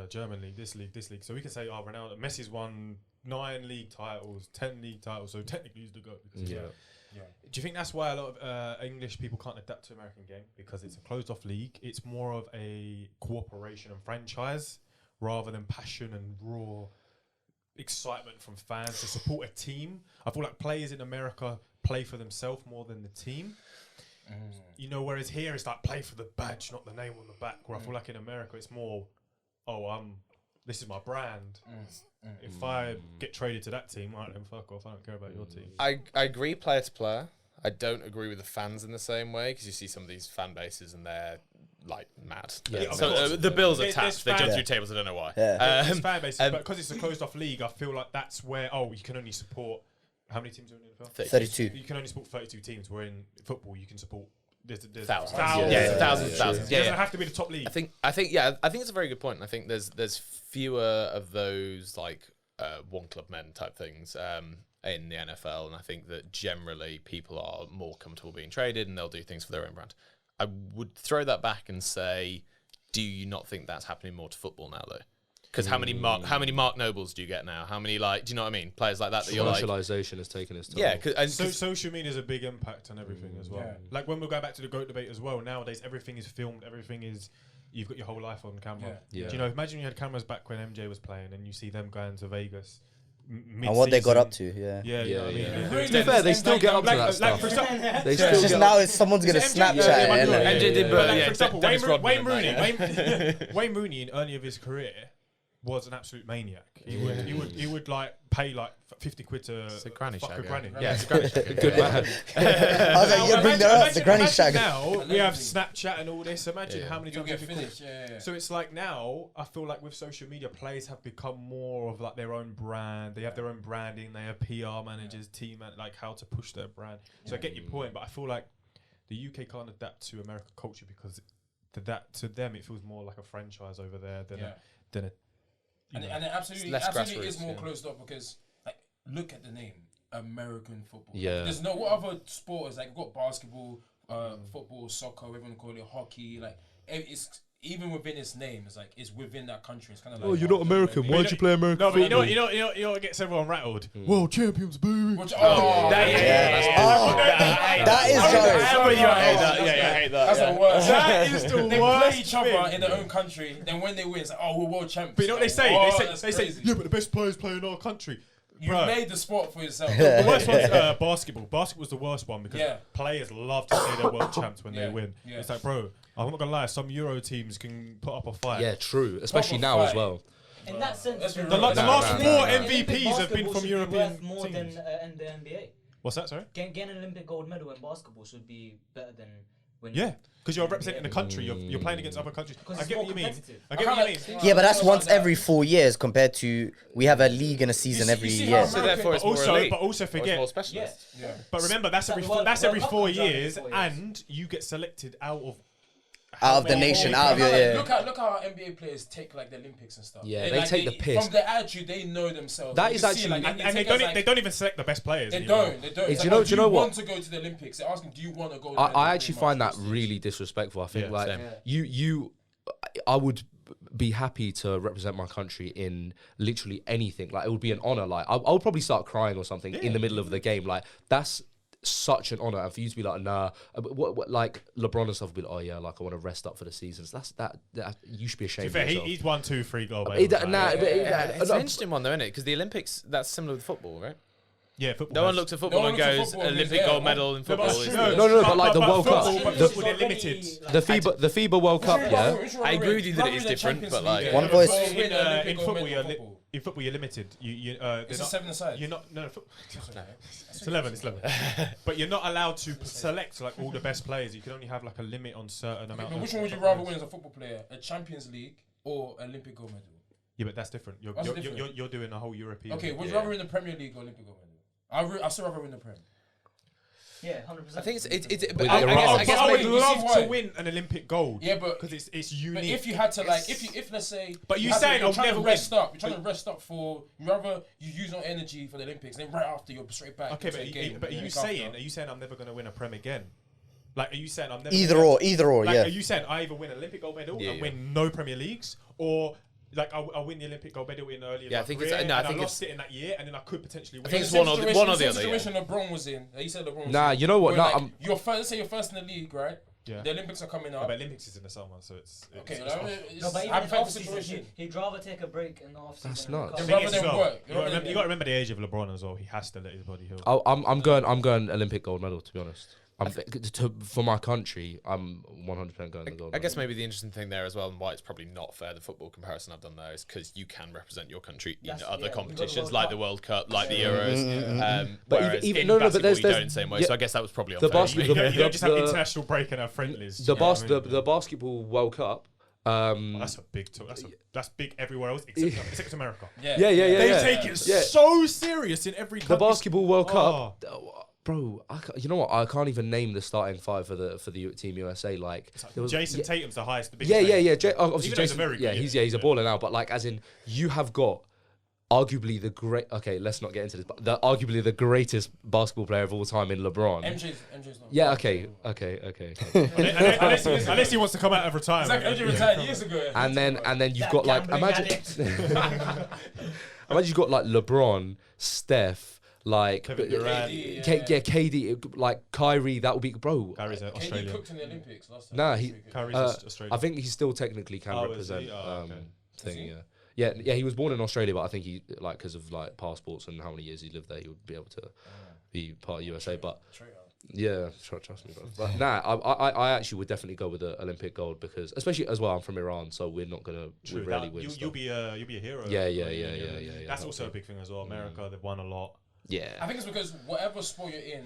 [SPEAKER 2] German league, this league. So we can say, oh, Ronaldo, Messi's won 9 league titles, 10 league titles. So technically, he's the GOAT. Yeah. Do you think that's why a lot of English people can't adapt to American game? Because it's a closed-off league. It's more of a cooperation and franchise rather than passion and raw excitement from fans to support a team. I feel like players in America play for themselves more than the team. Whereas here it's like play for the badge, not the name on the back. Where I feel like in America it's more, this is my brand. If I get traded to that team, alright, then fuck off. I don't care about your team.
[SPEAKER 5] I agree player to player. I don't agree with the fans in the same way because you see some of these fan bases and they're like mad.
[SPEAKER 2] Yeah,
[SPEAKER 5] so the Bills are tapped. They jump
[SPEAKER 2] fan-
[SPEAKER 5] through tables. I don't know why.
[SPEAKER 2] There's fan bases, but because it's a closed-off league, I feel like that's where you can only support. How many teams are in the NFL?
[SPEAKER 1] 32.
[SPEAKER 2] You can only support 32 teams. Where in football you can support there's
[SPEAKER 5] Thousands.
[SPEAKER 2] thousands.
[SPEAKER 5] Yeah,
[SPEAKER 3] Yeah,
[SPEAKER 5] thousands,
[SPEAKER 3] yeah,
[SPEAKER 5] thousands.
[SPEAKER 2] It
[SPEAKER 5] Yeah,
[SPEAKER 2] doesn't
[SPEAKER 5] yeah.
[SPEAKER 2] have to be the top league.
[SPEAKER 5] I think it's a very good point. I think there's fewer of those like one club men type things in the NFL, and I think that generally people are more comfortable being traded and they'll do things for their own brand. I would throw that back and say, do you not think that's happening more to football now though? Because how many Mark Nobles do you get now? How many do you know what I mean? Players like that you're like,
[SPEAKER 3] Socialization has taken its toll.
[SPEAKER 5] yeah.
[SPEAKER 2] So social media has a big impact on everything as well.
[SPEAKER 4] Yeah.
[SPEAKER 2] Like when we go back to the GOAT debate as well, nowadays everything is filmed, you've got your whole life on camera.
[SPEAKER 3] Yeah.
[SPEAKER 2] Do you know, imagine you had cameras back when MJ was playing and you see them going to Vegas.
[SPEAKER 1] And what they got up to, yeah.
[SPEAKER 2] Yeah, you know what I mean?
[SPEAKER 3] yeah.
[SPEAKER 2] They're
[SPEAKER 3] To
[SPEAKER 2] doing
[SPEAKER 3] be fair, they
[SPEAKER 2] this
[SPEAKER 3] still
[SPEAKER 2] and
[SPEAKER 3] get up to
[SPEAKER 2] like,
[SPEAKER 3] that
[SPEAKER 2] like,
[SPEAKER 3] stuff.
[SPEAKER 2] for example,
[SPEAKER 3] They
[SPEAKER 1] It's
[SPEAKER 3] still
[SPEAKER 1] just
[SPEAKER 3] get
[SPEAKER 1] now it's someone's gonna
[SPEAKER 2] It's MJ,
[SPEAKER 1] Snapchat
[SPEAKER 2] yeah,
[SPEAKER 1] it,
[SPEAKER 2] yeah,
[SPEAKER 1] innit?
[SPEAKER 5] MJ did,
[SPEAKER 2] But
[SPEAKER 5] but
[SPEAKER 2] like,
[SPEAKER 5] yeah,
[SPEAKER 2] for example,
[SPEAKER 5] Dennis Rodman
[SPEAKER 2] Wayne
[SPEAKER 5] and
[SPEAKER 2] Rooney, Wayne Rooney in early of his career was an absolute maniac. He would like pay like 50 quid to
[SPEAKER 5] It's a granny
[SPEAKER 2] fuck
[SPEAKER 5] shag.
[SPEAKER 2] a granny.
[SPEAKER 5] Yeah, it's a granny shag.
[SPEAKER 3] good man.
[SPEAKER 1] I was like, yeah, bring that up, the granny shag.
[SPEAKER 2] Now we have Snapchat and all this. Imagine how many
[SPEAKER 4] You'll
[SPEAKER 2] times
[SPEAKER 4] get
[SPEAKER 2] we've been
[SPEAKER 4] finished. Yeah.
[SPEAKER 2] So it's like now, I feel like with social media, players have become more of like their own brand. They have their own branding. They have PR managers, team, like how to push their brand. So I get your point, but I feel like the UK can't adapt to American culture because to them it feels more like a franchise over there than a.
[SPEAKER 4] And it absolutely
[SPEAKER 5] less
[SPEAKER 4] is
[SPEAKER 5] grassroots,
[SPEAKER 4] more
[SPEAKER 5] yeah.
[SPEAKER 4] closed up because like look at the name American football.
[SPEAKER 3] Yeah.
[SPEAKER 4] There's no what other sport is like we've got basketball, football, soccer, whatever you call it, hockey. Like it's even within its name, it's like it's within that country. It's kind of like
[SPEAKER 3] Oh, you're not American. Why'd you play American
[SPEAKER 2] No, but
[SPEAKER 3] football?
[SPEAKER 2] you know what gets everyone rattled? World champions, baby.
[SPEAKER 4] Which,
[SPEAKER 2] That is
[SPEAKER 1] Sorry.
[SPEAKER 5] I hate that.
[SPEAKER 4] That's the worst.
[SPEAKER 2] That is the
[SPEAKER 4] They
[SPEAKER 2] worst
[SPEAKER 4] play each other
[SPEAKER 2] thing.
[SPEAKER 4] in their own country. Then when they win, it's like, oh, we're world champions.
[SPEAKER 2] But you know what they say?
[SPEAKER 4] Whoa,
[SPEAKER 2] They
[SPEAKER 4] that's
[SPEAKER 2] say,
[SPEAKER 4] crazy.
[SPEAKER 2] yeah, but the best players play in our country.
[SPEAKER 4] You
[SPEAKER 2] Bruh.
[SPEAKER 4] made the sport for yourself.
[SPEAKER 2] The worst one's basketball. Basketball's the worst one because
[SPEAKER 4] Yeah.
[SPEAKER 2] players love to say they're world champs when they
[SPEAKER 4] Yeah.
[SPEAKER 2] win.
[SPEAKER 4] Yeah.
[SPEAKER 2] It's like, bro, I'm not gonna lie. Some Euro teams can put up a fight.
[SPEAKER 3] Yeah, true. Especially
[SPEAKER 4] Proper
[SPEAKER 3] now as
[SPEAKER 4] fight.
[SPEAKER 3] well.
[SPEAKER 6] In that sense,
[SPEAKER 4] Let's be
[SPEAKER 2] The
[SPEAKER 4] real.
[SPEAKER 2] last
[SPEAKER 3] Nah,
[SPEAKER 2] four
[SPEAKER 3] nah.
[SPEAKER 2] MVPs have been from European
[SPEAKER 6] worth more
[SPEAKER 2] teams.
[SPEAKER 6] than the NBA.
[SPEAKER 2] What's that? Sorry.
[SPEAKER 6] Getting an Olympic gold medal in basketball should be better than when.
[SPEAKER 2] Yeah, because you're representing the country. You're playing against other countries.
[SPEAKER 6] Because
[SPEAKER 2] I
[SPEAKER 6] it's
[SPEAKER 2] get
[SPEAKER 6] more
[SPEAKER 2] what you mean.
[SPEAKER 6] competitive.
[SPEAKER 2] I get what you mean.
[SPEAKER 1] Yeah, but that's once every 4 years compared to we have a league and a season
[SPEAKER 4] see-
[SPEAKER 1] every
[SPEAKER 4] you see
[SPEAKER 1] year.
[SPEAKER 4] how
[SPEAKER 5] So therefore, it's
[SPEAKER 2] Also,
[SPEAKER 5] more elite.
[SPEAKER 2] but also
[SPEAKER 5] Or it's
[SPEAKER 2] forget.
[SPEAKER 5] more
[SPEAKER 6] Yeah.
[SPEAKER 5] specialist.
[SPEAKER 4] Yeah.
[SPEAKER 2] But remember, that's every
[SPEAKER 6] Like the World-
[SPEAKER 2] that's every
[SPEAKER 6] World Cup
[SPEAKER 2] 4
[SPEAKER 6] comes out every
[SPEAKER 2] years,
[SPEAKER 6] 4 years.
[SPEAKER 2] and you get selected out of
[SPEAKER 1] The nation, out of your
[SPEAKER 4] Look how our NBA players take like the Olympics and stuff.
[SPEAKER 3] Yeah, they take the piss.
[SPEAKER 4] From their attitude, they know themselves.
[SPEAKER 3] That
[SPEAKER 4] You
[SPEAKER 3] is
[SPEAKER 4] can see,
[SPEAKER 3] actually-
[SPEAKER 4] like,
[SPEAKER 2] and they don't even select the best players.
[SPEAKER 4] They
[SPEAKER 2] anymore.
[SPEAKER 4] don't. They don't.
[SPEAKER 3] Hey,
[SPEAKER 4] It's
[SPEAKER 3] do you
[SPEAKER 4] like,
[SPEAKER 3] know-
[SPEAKER 4] oh,
[SPEAKER 3] do you know what?
[SPEAKER 4] want to go to the Olympics? They're asking, do you want to go? To
[SPEAKER 3] I actually find that really disrespectful. I think
[SPEAKER 2] Yeah,
[SPEAKER 3] like
[SPEAKER 5] same.
[SPEAKER 3] I would be happy to represent my country in literally anything. Like it would be an honor. Like I would probably start crying or something in the middle of the game. Like that's such an honor. And for you to be like, nah, what like LeBron and stuff would be like, oh yeah, like I want to rest up for the seasons. That you should be
[SPEAKER 2] To be
[SPEAKER 3] ashamed
[SPEAKER 2] fair,
[SPEAKER 3] of yourself.
[SPEAKER 2] he's won 2-3 gold
[SPEAKER 3] It-
[SPEAKER 2] medals.
[SPEAKER 3] nah, but
[SPEAKER 5] It's an interesting one though, isn't it? Because the Olympics, that's similar with football, right?
[SPEAKER 2] Yeah, football.
[SPEAKER 5] No one
[SPEAKER 2] has-
[SPEAKER 5] looks at football
[SPEAKER 4] No
[SPEAKER 5] and
[SPEAKER 4] one looks at
[SPEAKER 5] goes
[SPEAKER 4] football and goes,
[SPEAKER 5] Olympic
[SPEAKER 4] yeah,
[SPEAKER 5] gold
[SPEAKER 4] well,
[SPEAKER 5] medal in
[SPEAKER 2] No, but
[SPEAKER 5] football.
[SPEAKER 2] it's
[SPEAKER 5] is-
[SPEAKER 2] true.
[SPEAKER 3] No, but like the World Cup.
[SPEAKER 2] football,
[SPEAKER 3] The-
[SPEAKER 2] football, they're limited.
[SPEAKER 3] The FIBA World Cup, yeah.
[SPEAKER 5] I agree with you that it is different, but like
[SPEAKER 1] One voice.
[SPEAKER 2] In football, you're limited.
[SPEAKER 4] It's a 7-a-side.
[SPEAKER 2] You're not. No, it's 11. It's 11. But you're not allowed to select like all the best players. You can only have like a limit on certain amount.
[SPEAKER 4] But
[SPEAKER 2] of
[SPEAKER 4] which one would you
[SPEAKER 2] top
[SPEAKER 4] rather
[SPEAKER 2] players.
[SPEAKER 4] win as a football player? A Champions League or Olympic gold medal?
[SPEAKER 2] Yeah, but that's different.
[SPEAKER 4] That's different.
[SPEAKER 2] You're doing a whole European.
[SPEAKER 4] Okay, would you
[SPEAKER 5] Yeah.
[SPEAKER 4] rather win the Premier League or Olympic gold medal? I still rather win the Prem.
[SPEAKER 6] Yeah, 100%.
[SPEAKER 5] I think it's
[SPEAKER 3] With
[SPEAKER 5] but
[SPEAKER 3] the
[SPEAKER 5] I
[SPEAKER 3] Iraq.
[SPEAKER 5] guess
[SPEAKER 2] I would
[SPEAKER 4] wait, you see
[SPEAKER 2] love
[SPEAKER 4] why?
[SPEAKER 2] to win an Olympic gold.
[SPEAKER 4] Yeah, but
[SPEAKER 2] because it's
[SPEAKER 4] but
[SPEAKER 2] unique.
[SPEAKER 4] if you had to like, if let's say,
[SPEAKER 2] But you
[SPEAKER 4] had to-
[SPEAKER 2] saying
[SPEAKER 4] you're
[SPEAKER 2] I'll
[SPEAKER 4] trying
[SPEAKER 2] never
[SPEAKER 4] to rest
[SPEAKER 2] win.
[SPEAKER 4] up, you're trying to rest up for rather you use no energy for the Olympics, then right after you're straight back.
[SPEAKER 2] Okay,
[SPEAKER 4] into a game
[SPEAKER 2] but
[SPEAKER 4] the
[SPEAKER 2] are you
[SPEAKER 4] week
[SPEAKER 2] saying
[SPEAKER 4] after.
[SPEAKER 2] I'm never going to win a Prem again? Like, are you saying I'm never
[SPEAKER 1] Either
[SPEAKER 2] gonna-
[SPEAKER 1] or,
[SPEAKER 2] Like,
[SPEAKER 1] yeah.
[SPEAKER 2] are you saying I either win Olympic gold medal
[SPEAKER 5] Yeah,
[SPEAKER 2] and
[SPEAKER 5] yeah.
[SPEAKER 2] win no Premier Leagues, or like I win the Olympic gold medal in early?
[SPEAKER 5] Yeah, I think it's- no, I think
[SPEAKER 2] lost
[SPEAKER 5] it's-
[SPEAKER 2] it in that year, and then I could potentially win.
[SPEAKER 5] I think
[SPEAKER 2] it.
[SPEAKER 5] it's one or the
[SPEAKER 4] Situation-
[SPEAKER 5] other,
[SPEAKER 4] same
[SPEAKER 5] yeah.
[SPEAKER 4] situation LeBron was in. He said LeBron was
[SPEAKER 3] Nah,
[SPEAKER 4] in.
[SPEAKER 3] you know what?
[SPEAKER 4] Where,
[SPEAKER 3] Nah,
[SPEAKER 4] like,
[SPEAKER 3] I'm-
[SPEAKER 4] let's say you're first in the league, right?
[SPEAKER 2] Yeah.
[SPEAKER 4] The Olympics are coming
[SPEAKER 2] Yeah,
[SPEAKER 4] up.
[SPEAKER 2] but Olympics is in the summer, so it's
[SPEAKER 4] Okay,
[SPEAKER 2] it's
[SPEAKER 4] no,
[SPEAKER 2] off.
[SPEAKER 4] it's
[SPEAKER 6] No, but even in
[SPEAKER 4] hypothetical
[SPEAKER 6] off season,
[SPEAKER 4] situation.
[SPEAKER 6] he'd rather take a break in the off season.
[SPEAKER 3] That's
[SPEAKER 6] and
[SPEAKER 3] nuts.
[SPEAKER 6] recover.
[SPEAKER 4] Rather
[SPEAKER 2] Thing is
[SPEAKER 4] than
[SPEAKER 2] as well,
[SPEAKER 4] work.
[SPEAKER 2] you got to remember the age of LeBron as well. He has to let his body heal.
[SPEAKER 3] I'm going Olympic gold medal, to be honest. For my country, I'm 100% going to gold.
[SPEAKER 5] I guess
[SPEAKER 3] medal.
[SPEAKER 5] maybe the interesting thing there as well, and why it's probably not fair, the football comparison I've done there, is because you can represent your country in
[SPEAKER 6] That's-
[SPEAKER 5] other
[SPEAKER 6] yeah, you've got the
[SPEAKER 5] competitions,
[SPEAKER 6] World
[SPEAKER 5] like
[SPEAKER 6] Cup.
[SPEAKER 5] the World Cup, like the Euros.
[SPEAKER 3] But
[SPEAKER 5] Whereas
[SPEAKER 3] even-
[SPEAKER 5] in
[SPEAKER 3] no, but
[SPEAKER 5] basketball,
[SPEAKER 3] there's-
[SPEAKER 5] you don't
[SPEAKER 3] there's-
[SPEAKER 5] in the same way.
[SPEAKER 3] yeah.
[SPEAKER 5] So I guess that was probably
[SPEAKER 3] The
[SPEAKER 5] unfair.
[SPEAKER 3] basket-
[SPEAKER 2] You don't just have
[SPEAKER 3] the-
[SPEAKER 2] international break and have friendlies.
[SPEAKER 3] The
[SPEAKER 2] you know what I mean?
[SPEAKER 3] the basketball World Cup.
[SPEAKER 2] That's a big talk. That's big everywhere else except America.
[SPEAKER 3] Yeah.
[SPEAKER 2] They
[SPEAKER 3] yeah.
[SPEAKER 2] take it
[SPEAKER 3] Yeah.
[SPEAKER 2] so serious in every
[SPEAKER 3] The
[SPEAKER 2] country.
[SPEAKER 3] basketball World
[SPEAKER 2] Oh.
[SPEAKER 3] Cup. Bro, you know what? I can't even name the starting five for the Team USA. Like,
[SPEAKER 2] Jason Tatum's the highest. The
[SPEAKER 3] yeah.
[SPEAKER 2] biggest
[SPEAKER 3] Obviously,
[SPEAKER 2] Even though he's
[SPEAKER 3] Jason.
[SPEAKER 2] very good,
[SPEAKER 3] He's a baller now. But like, as in, you have got arguably the great. Okay, let's not get into this. But arguably the greatest basketball player of all time in LeBron.
[SPEAKER 4] MJ's not.
[SPEAKER 3] Yeah. Okay.
[SPEAKER 2] Unless he wants to come out of retirement.
[SPEAKER 4] Exactly. MJ retired years ago.
[SPEAKER 3] And then you've got like imagine you've got like LeBron, Steph. Like KD, like Kyrie, that would be
[SPEAKER 2] Kyrie's Australian.
[SPEAKER 4] KD cooked in the Olympics last time.
[SPEAKER 3] Nah,
[SPEAKER 2] Kyrie's Australian.
[SPEAKER 3] I think he still technically can represent thing. Yeah. He was born in Australia, but I think he like because of like passports and how many years he lived there, he would be able to be part of USA. But yeah, trust me, bro. But nah, I actually would definitely go with the Olympic gold because, especially as well, I'm from Iran, so we're not gonna rarely win.
[SPEAKER 2] You'll be a hero.
[SPEAKER 3] Yeah.
[SPEAKER 2] That's also a big thing as well. America, they've won a lot.
[SPEAKER 3] Yeah,
[SPEAKER 4] I think it's because whatever sport you're in,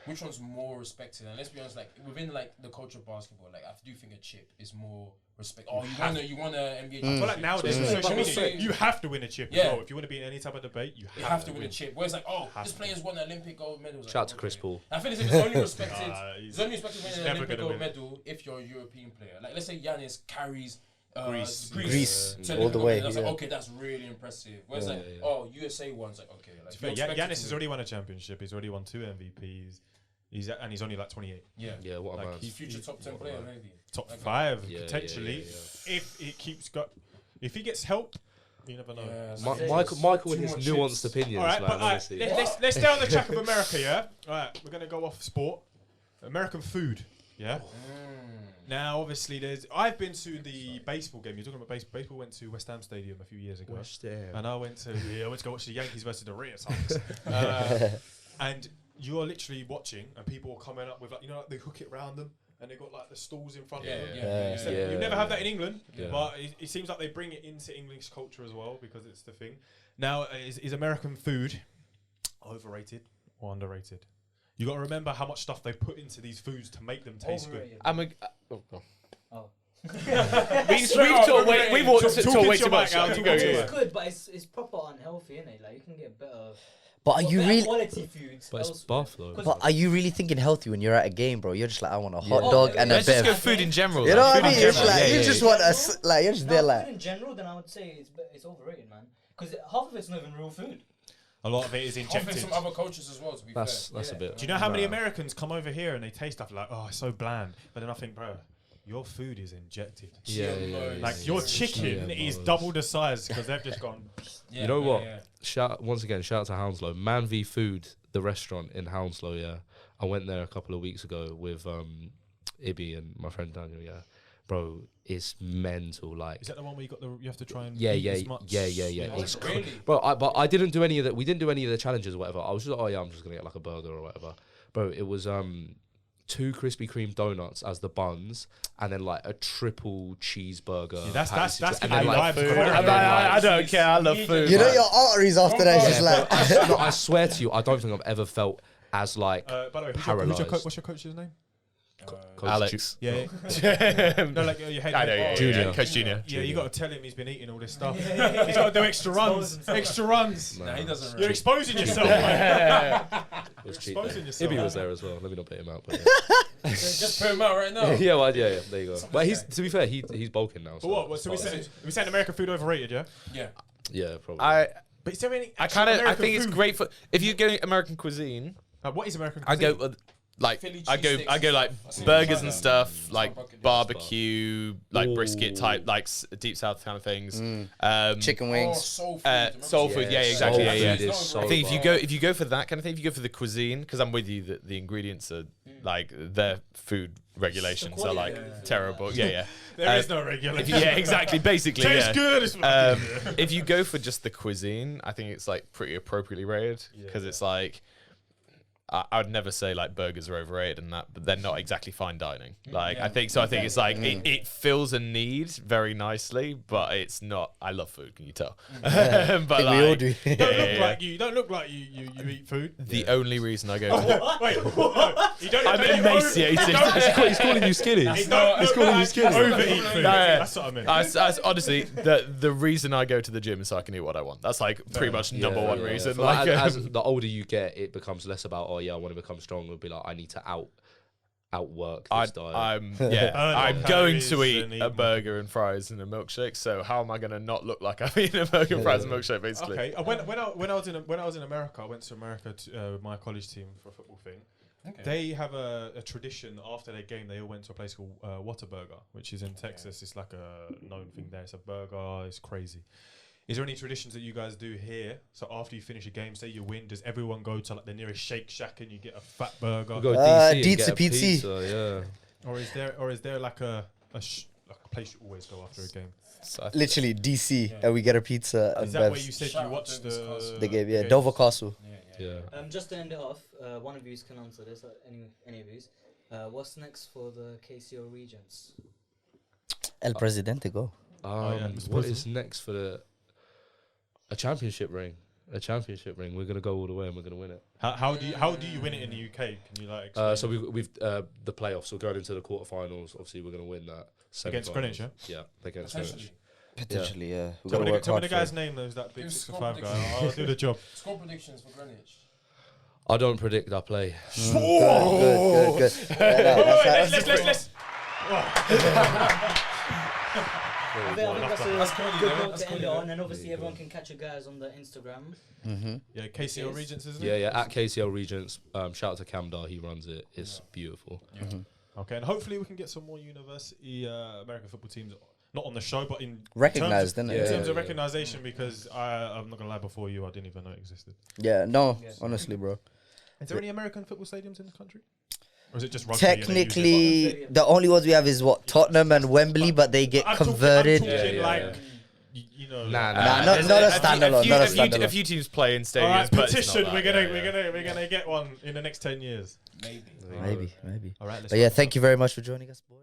[SPEAKER 4] which one's more respected? And let's be honest, like within like the culture of basketball, like I do think a chip is more respect. Oh, you want a NBA?
[SPEAKER 2] I feel like nowadays with social media, you have to win a chip.
[SPEAKER 4] Yeah.
[SPEAKER 2] As well. If you want to be in any type of debate, you have to
[SPEAKER 4] win a chip. Whereas like, this player's won an Olympic gold medal.
[SPEAKER 3] Shout out to Chris Paul.
[SPEAKER 4] I feel as if it's only respected. It's only respected
[SPEAKER 2] he's
[SPEAKER 4] winning an
[SPEAKER 2] never
[SPEAKER 4] Olympic
[SPEAKER 2] gonna
[SPEAKER 4] gold
[SPEAKER 2] win.
[SPEAKER 4] medal if you're a European player. Like let's say Giannis carries.
[SPEAKER 1] Greece,
[SPEAKER 4] to
[SPEAKER 1] all the
[SPEAKER 4] Olympic
[SPEAKER 1] way.
[SPEAKER 4] gold, like, okay, that's really impressive. Whereas USA one's like okay. Like,
[SPEAKER 2] Giannis has already won a championship. He's already won 2 MVPs. He's only like 28.
[SPEAKER 4] Yeah.
[SPEAKER 3] What
[SPEAKER 2] Like,
[SPEAKER 3] about
[SPEAKER 4] He's future top 10 player maybe.
[SPEAKER 2] Top 5
[SPEAKER 3] Yeah,
[SPEAKER 2] potentially.
[SPEAKER 3] yeah.
[SPEAKER 2] If he gets help, you never know.
[SPEAKER 3] Michael and his
[SPEAKER 4] much
[SPEAKER 3] nuanced
[SPEAKER 4] chips.
[SPEAKER 3] opinions,
[SPEAKER 2] All right,
[SPEAKER 3] man.
[SPEAKER 2] but
[SPEAKER 3] Honestly.
[SPEAKER 2] let's stay on the track of America, yeah? All right, we're going to go off sport. American food, yeah? Now, obviously, I've been to the baseball game. You're talking about baseball. Baseball went to West Ham Stadium a few years ago.
[SPEAKER 3] West Ham.
[SPEAKER 2] And I went to go watch the Yankees versus the Red Sox. And you're literally watching, and people are coming up with, like, like they hook it round them, and they got like the stalls in front of them. You never have that in England, but it seems like they bring it into English culture as well because it's the thing. Now, is American food overrated or underrated? You got to remember how much stuff they put into these foods to make them taste good.
[SPEAKER 5] We've walked way too much.
[SPEAKER 6] It's good, but it's proper unhealthy, isn't it? Like you can get better.
[SPEAKER 1] But are you really?
[SPEAKER 6] Quality foods?
[SPEAKER 3] But it's Buffalo.
[SPEAKER 1] But are you really thinking healthy when you're at a game, bro? You're just like, I want a hot dog and a
[SPEAKER 5] Let's
[SPEAKER 1] bit
[SPEAKER 5] just go
[SPEAKER 1] of.
[SPEAKER 5] food in general.
[SPEAKER 1] You know what I
[SPEAKER 5] Food in
[SPEAKER 1] mean? It's
[SPEAKER 5] general.
[SPEAKER 1] like you just want a you're just there like.
[SPEAKER 6] Food in general, then I would say it's overrated, man. Because half of it's not even real food.
[SPEAKER 2] A lot of it is injected.
[SPEAKER 4] From other cultures as well, to be fair.
[SPEAKER 3] That's a bit.
[SPEAKER 2] Do you know how many Americans come over here and they taste stuff like, oh, it's so bland? But then I think, bro, your food is injected. Like your chicken is double the size because they've just gone.
[SPEAKER 3] You know what? Shout out to Hounslow. Man v Food, the restaurant in Hounslow. Yeah, I went there a couple of weeks ago with Ibby and my friend Daniel. Yeah, bro, it's mental. Like,
[SPEAKER 2] is that the one where you have to try and
[SPEAKER 3] yeah.
[SPEAKER 4] Oh,
[SPEAKER 3] It's
[SPEAKER 4] really?
[SPEAKER 3] bro. But I didn't do any of that. We didn't do any of the challenges or whatever. I was just like, I'm just gonna get like a burger or whatever. Bro, it was 2 Krispy Kreme donuts as the buns, and then like a triple cheeseburger.
[SPEAKER 2] Yeah, that's
[SPEAKER 3] and
[SPEAKER 2] giving
[SPEAKER 3] then,
[SPEAKER 2] me
[SPEAKER 3] like,
[SPEAKER 2] vibes.
[SPEAKER 5] I don't care. I love food.
[SPEAKER 1] You know your arteries after that is just like.
[SPEAKER 3] no, I swear to you, I don't think I've ever felt as like
[SPEAKER 2] by the way,
[SPEAKER 3] paralysed.
[SPEAKER 2] what's your coach's name?
[SPEAKER 3] Coach
[SPEAKER 5] Alex.
[SPEAKER 2] Yeah. No, like your head.
[SPEAKER 5] I know, yeah,
[SPEAKER 3] Junior.
[SPEAKER 5] yeah. Coach Junior.
[SPEAKER 2] Yeah, you got to tell him he's been eating all this stuff. He's got to do extra runs. Extra runs.
[SPEAKER 4] Nah, he doesn't.
[SPEAKER 2] You're exposing yourself, man.
[SPEAKER 3] Exposing
[SPEAKER 2] yourself.
[SPEAKER 3] Ibby was there as well. Let me not put him out. But
[SPEAKER 4] Just put him out right now.
[SPEAKER 3] yeah, well, yeah. There you go. But to be fair, he's bulking now.
[SPEAKER 2] But what? So we said American food overrated, yeah?
[SPEAKER 4] Yeah.
[SPEAKER 3] Yeah, probably.
[SPEAKER 2] But is there any?
[SPEAKER 5] I think it's great for if you go American cuisine.
[SPEAKER 2] What is American
[SPEAKER 5] I
[SPEAKER 2] cuisine?
[SPEAKER 5] go like
[SPEAKER 4] Philly
[SPEAKER 5] I go
[SPEAKER 4] cheesesteaks.
[SPEAKER 5] like
[SPEAKER 4] I've
[SPEAKER 5] burgers
[SPEAKER 4] seen
[SPEAKER 5] and
[SPEAKER 4] them.
[SPEAKER 5] stuff, like
[SPEAKER 4] Bucket list.
[SPEAKER 5] barbecue, like
[SPEAKER 3] Ooh.
[SPEAKER 5] brisket type, like deep south kind of things.
[SPEAKER 1] Chicken
[SPEAKER 4] Oh,
[SPEAKER 1] wings.
[SPEAKER 4] soul food.
[SPEAKER 5] Soul food, yeah,
[SPEAKER 3] Yeah,
[SPEAKER 5] exactly,
[SPEAKER 3] soul
[SPEAKER 5] yeah,
[SPEAKER 3] food
[SPEAKER 5] yeah.
[SPEAKER 3] is so
[SPEAKER 5] I think
[SPEAKER 3] good.
[SPEAKER 5] if you go for that kind of thing, if you go for the cuisine, because I'm with you that the ingredients are like their food regulations are like terrible. Yeah.
[SPEAKER 2] There is no regulation.
[SPEAKER 5] Yeah, exactly. Basically,
[SPEAKER 2] Tastes
[SPEAKER 5] yeah.
[SPEAKER 2] good. It's
[SPEAKER 5] If you go for just the cuisine, I think it's like pretty appropriately rated because it's like I would never say like burgers are overrated and that, but they're not exactly fine dining. Like I think it's like it fills a need very nicely, but it's not. I love food, can you tell? But
[SPEAKER 1] think we all do.
[SPEAKER 2] You don't look like you eat food.
[SPEAKER 5] The only reason I go to
[SPEAKER 2] Wait, no, you don't.
[SPEAKER 5] I'm emaciated.
[SPEAKER 3] He's calling you skinny.
[SPEAKER 2] He's calling you skinny. Overeat food.
[SPEAKER 5] yeah.
[SPEAKER 2] That's what I meant.
[SPEAKER 5] Honestly, the reason I go to the gym is so I can eat what I want. That's like pretty much number one reason.
[SPEAKER 3] But
[SPEAKER 5] Like,
[SPEAKER 3] as the older you get, it becomes less about oh yeah, I want to become strong, would be like, I need to outwork this diet.
[SPEAKER 5] I'm
[SPEAKER 2] Burn
[SPEAKER 5] I'm
[SPEAKER 2] your
[SPEAKER 5] going to
[SPEAKER 2] calories
[SPEAKER 5] eat
[SPEAKER 2] and
[SPEAKER 5] a
[SPEAKER 2] eat
[SPEAKER 5] burger and fries and a milkshake. So how am I going to not look like I'm eating a burger and fries and milkshake? Basically.
[SPEAKER 2] Okay. When I was in America, I went to America with my college team for a football thing.
[SPEAKER 4] Okay.
[SPEAKER 2] They have a tradition after their game. They all went to a place called Whataburger, which is in Texas. It's like a known thing there. It's a burger. It's crazy. Is there any traditions that you guys do here? So after you finish a game, say you win, does everyone go to like the nearest Shake Shack and you get a fat burger?
[SPEAKER 3] We go DC and
[SPEAKER 1] Pizza,
[SPEAKER 3] get a
[SPEAKER 1] pizza.
[SPEAKER 3] pizza, yeah.
[SPEAKER 2] Or is there like a place you always go after a game?
[SPEAKER 1] Literally DC, and we get a pizza.
[SPEAKER 2] Is
[SPEAKER 1] And
[SPEAKER 2] that where
[SPEAKER 1] bevs.
[SPEAKER 2] you said
[SPEAKER 4] Shout
[SPEAKER 2] you
[SPEAKER 4] out
[SPEAKER 2] watched
[SPEAKER 4] Dover's Castle.
[SPEAKER 1] The game, yeah,
[SPEAKER 2] games?
[SPEAKER 1] Dover Castle.
[SPEAKER 3] Yeah.
[SPEAKER 6] Just to end it off, one of you can answer this. Any of you? What's next for the KCL Regents?
[SPEAKER 1] El Presidente, go.
[SPEAKER 3] What is next for a championship ring? A championship ring. We're gonna go all the way and we're gonna win it.
[SPEAKER 2] How do you win it in the UK? Can you like explain?
[SPEAKER 3] So we've the playoffs. We're going into the quarterfinals. Obviously, we're gonna win that.
[SPEAKER 2] Against Greenwich, yeah?
[SPEAKER 3] Yeah, against Greenwich.
[SPEAKER 4] Potentially.
[SPEAKER 1] Potentially, yeah. We
[SPEAKER 2] Tell
[SPEAKER 1] gotta
[SPEAKER 2] me
[SPEAKER 1] work
[SPEAKER 2] the
[SPEAKER 1] hard for
[SPEAKER 2] guy's
[SPEAKER 1] it.
[SPEAKER 2] name. There's that big
[SPEAKER 4] Who's
[SPEAKER 2] 6
[SPEAKER 4] scored
[SPEAKER 2] 5 guy.
[SPEAKER 4] predictions?
[SPEAKER 2] I'll do the job.
[SPEAKER 4] Score predictions for Greenwich.
[SPEAKER 3] I don't predict. I play.
[SPEAKER 1] Good.
[SPEAKER 2] Let's.
[SPEAKER 6] I think that's
[SPEAKER 4] That's
[SPEAKER 6] a
[SPEAKER 4] Cody,
[SPEAKER 6] good
[SPEAKER 4] though.
[SPEAKER 6] note
[SPEAKER 4] That's
[SPEAKER 6] to end
[SPEAKER 4] Cody,
[SPEAKER 6] it on,
[SPEAKER 4] though.
[SPEAKER 6] and obviously everyone can catch you guys on the Instagram.
[SPEAKER 2] Yeah, KCL Regents, isn't it?
[SPEAKER 3] Yeah. At KCL Regents. Shout out to Camdar. He runs it. It's beautiful.
[SPEAKER 2] Okay, and hopefully we can get some more university American football teams, not on the show, but in
[SPEAKER 1] Recognised,
[SPEAKER 2] terms,
[SPEAKER 1] innit?
[SPEAKER 2] in terms of
[SPEAKER 3] Yeah.
[SPEAKER 2] recognition, because I'm not gonna lie, before you, I didn't even know it existed.
[SPEAKER 1] Yeah, no,
[SPEAKER 6] Yes.
[SPEAKER 1] honestly, bro.
[SPEAKER 2] Is there any American football stadiums in the country? Or is it just rugby? and they use it?
[SPEAKER 1] Technically, the only ones we have is what Tottenham and Wembley, but they get
[SPEAKER 2] I'm talking
[SPEAKER 1] converted.
[SPEAKER 2] like,
[SPEAKER 3] Yeah.
[SPEAKER 2] you know.
[SPEAKER 3] Nah,
[SPEAKER 1] Nah,
[SPEAKER 5] There's
[SPEAKER 1] not a
[SPEAKER 5] few-
[SPEAKER 1] standalone,
[SPEAKER 5] few-
[SPEAKER 1] not a
[SPEAKER 5] a few-
[SPEAKER 1] standalone.
[SPEAKER 5] A few teams play in stadiums,
[SPEAKER 2] All right,
[SPEAKER 5] but it's not
[SPEAKER 2] petition.
[SPEAKER 5] that,
[SPEAKER 2] We're gonna get one in the next 10 years.
[SPEAKER 4] Maybe.
[SPEAKER 1] Maybe.
[SPEAKER 2] All right, let's
[SPEAKER 1] But yeah, thank you very much for joining us, boys.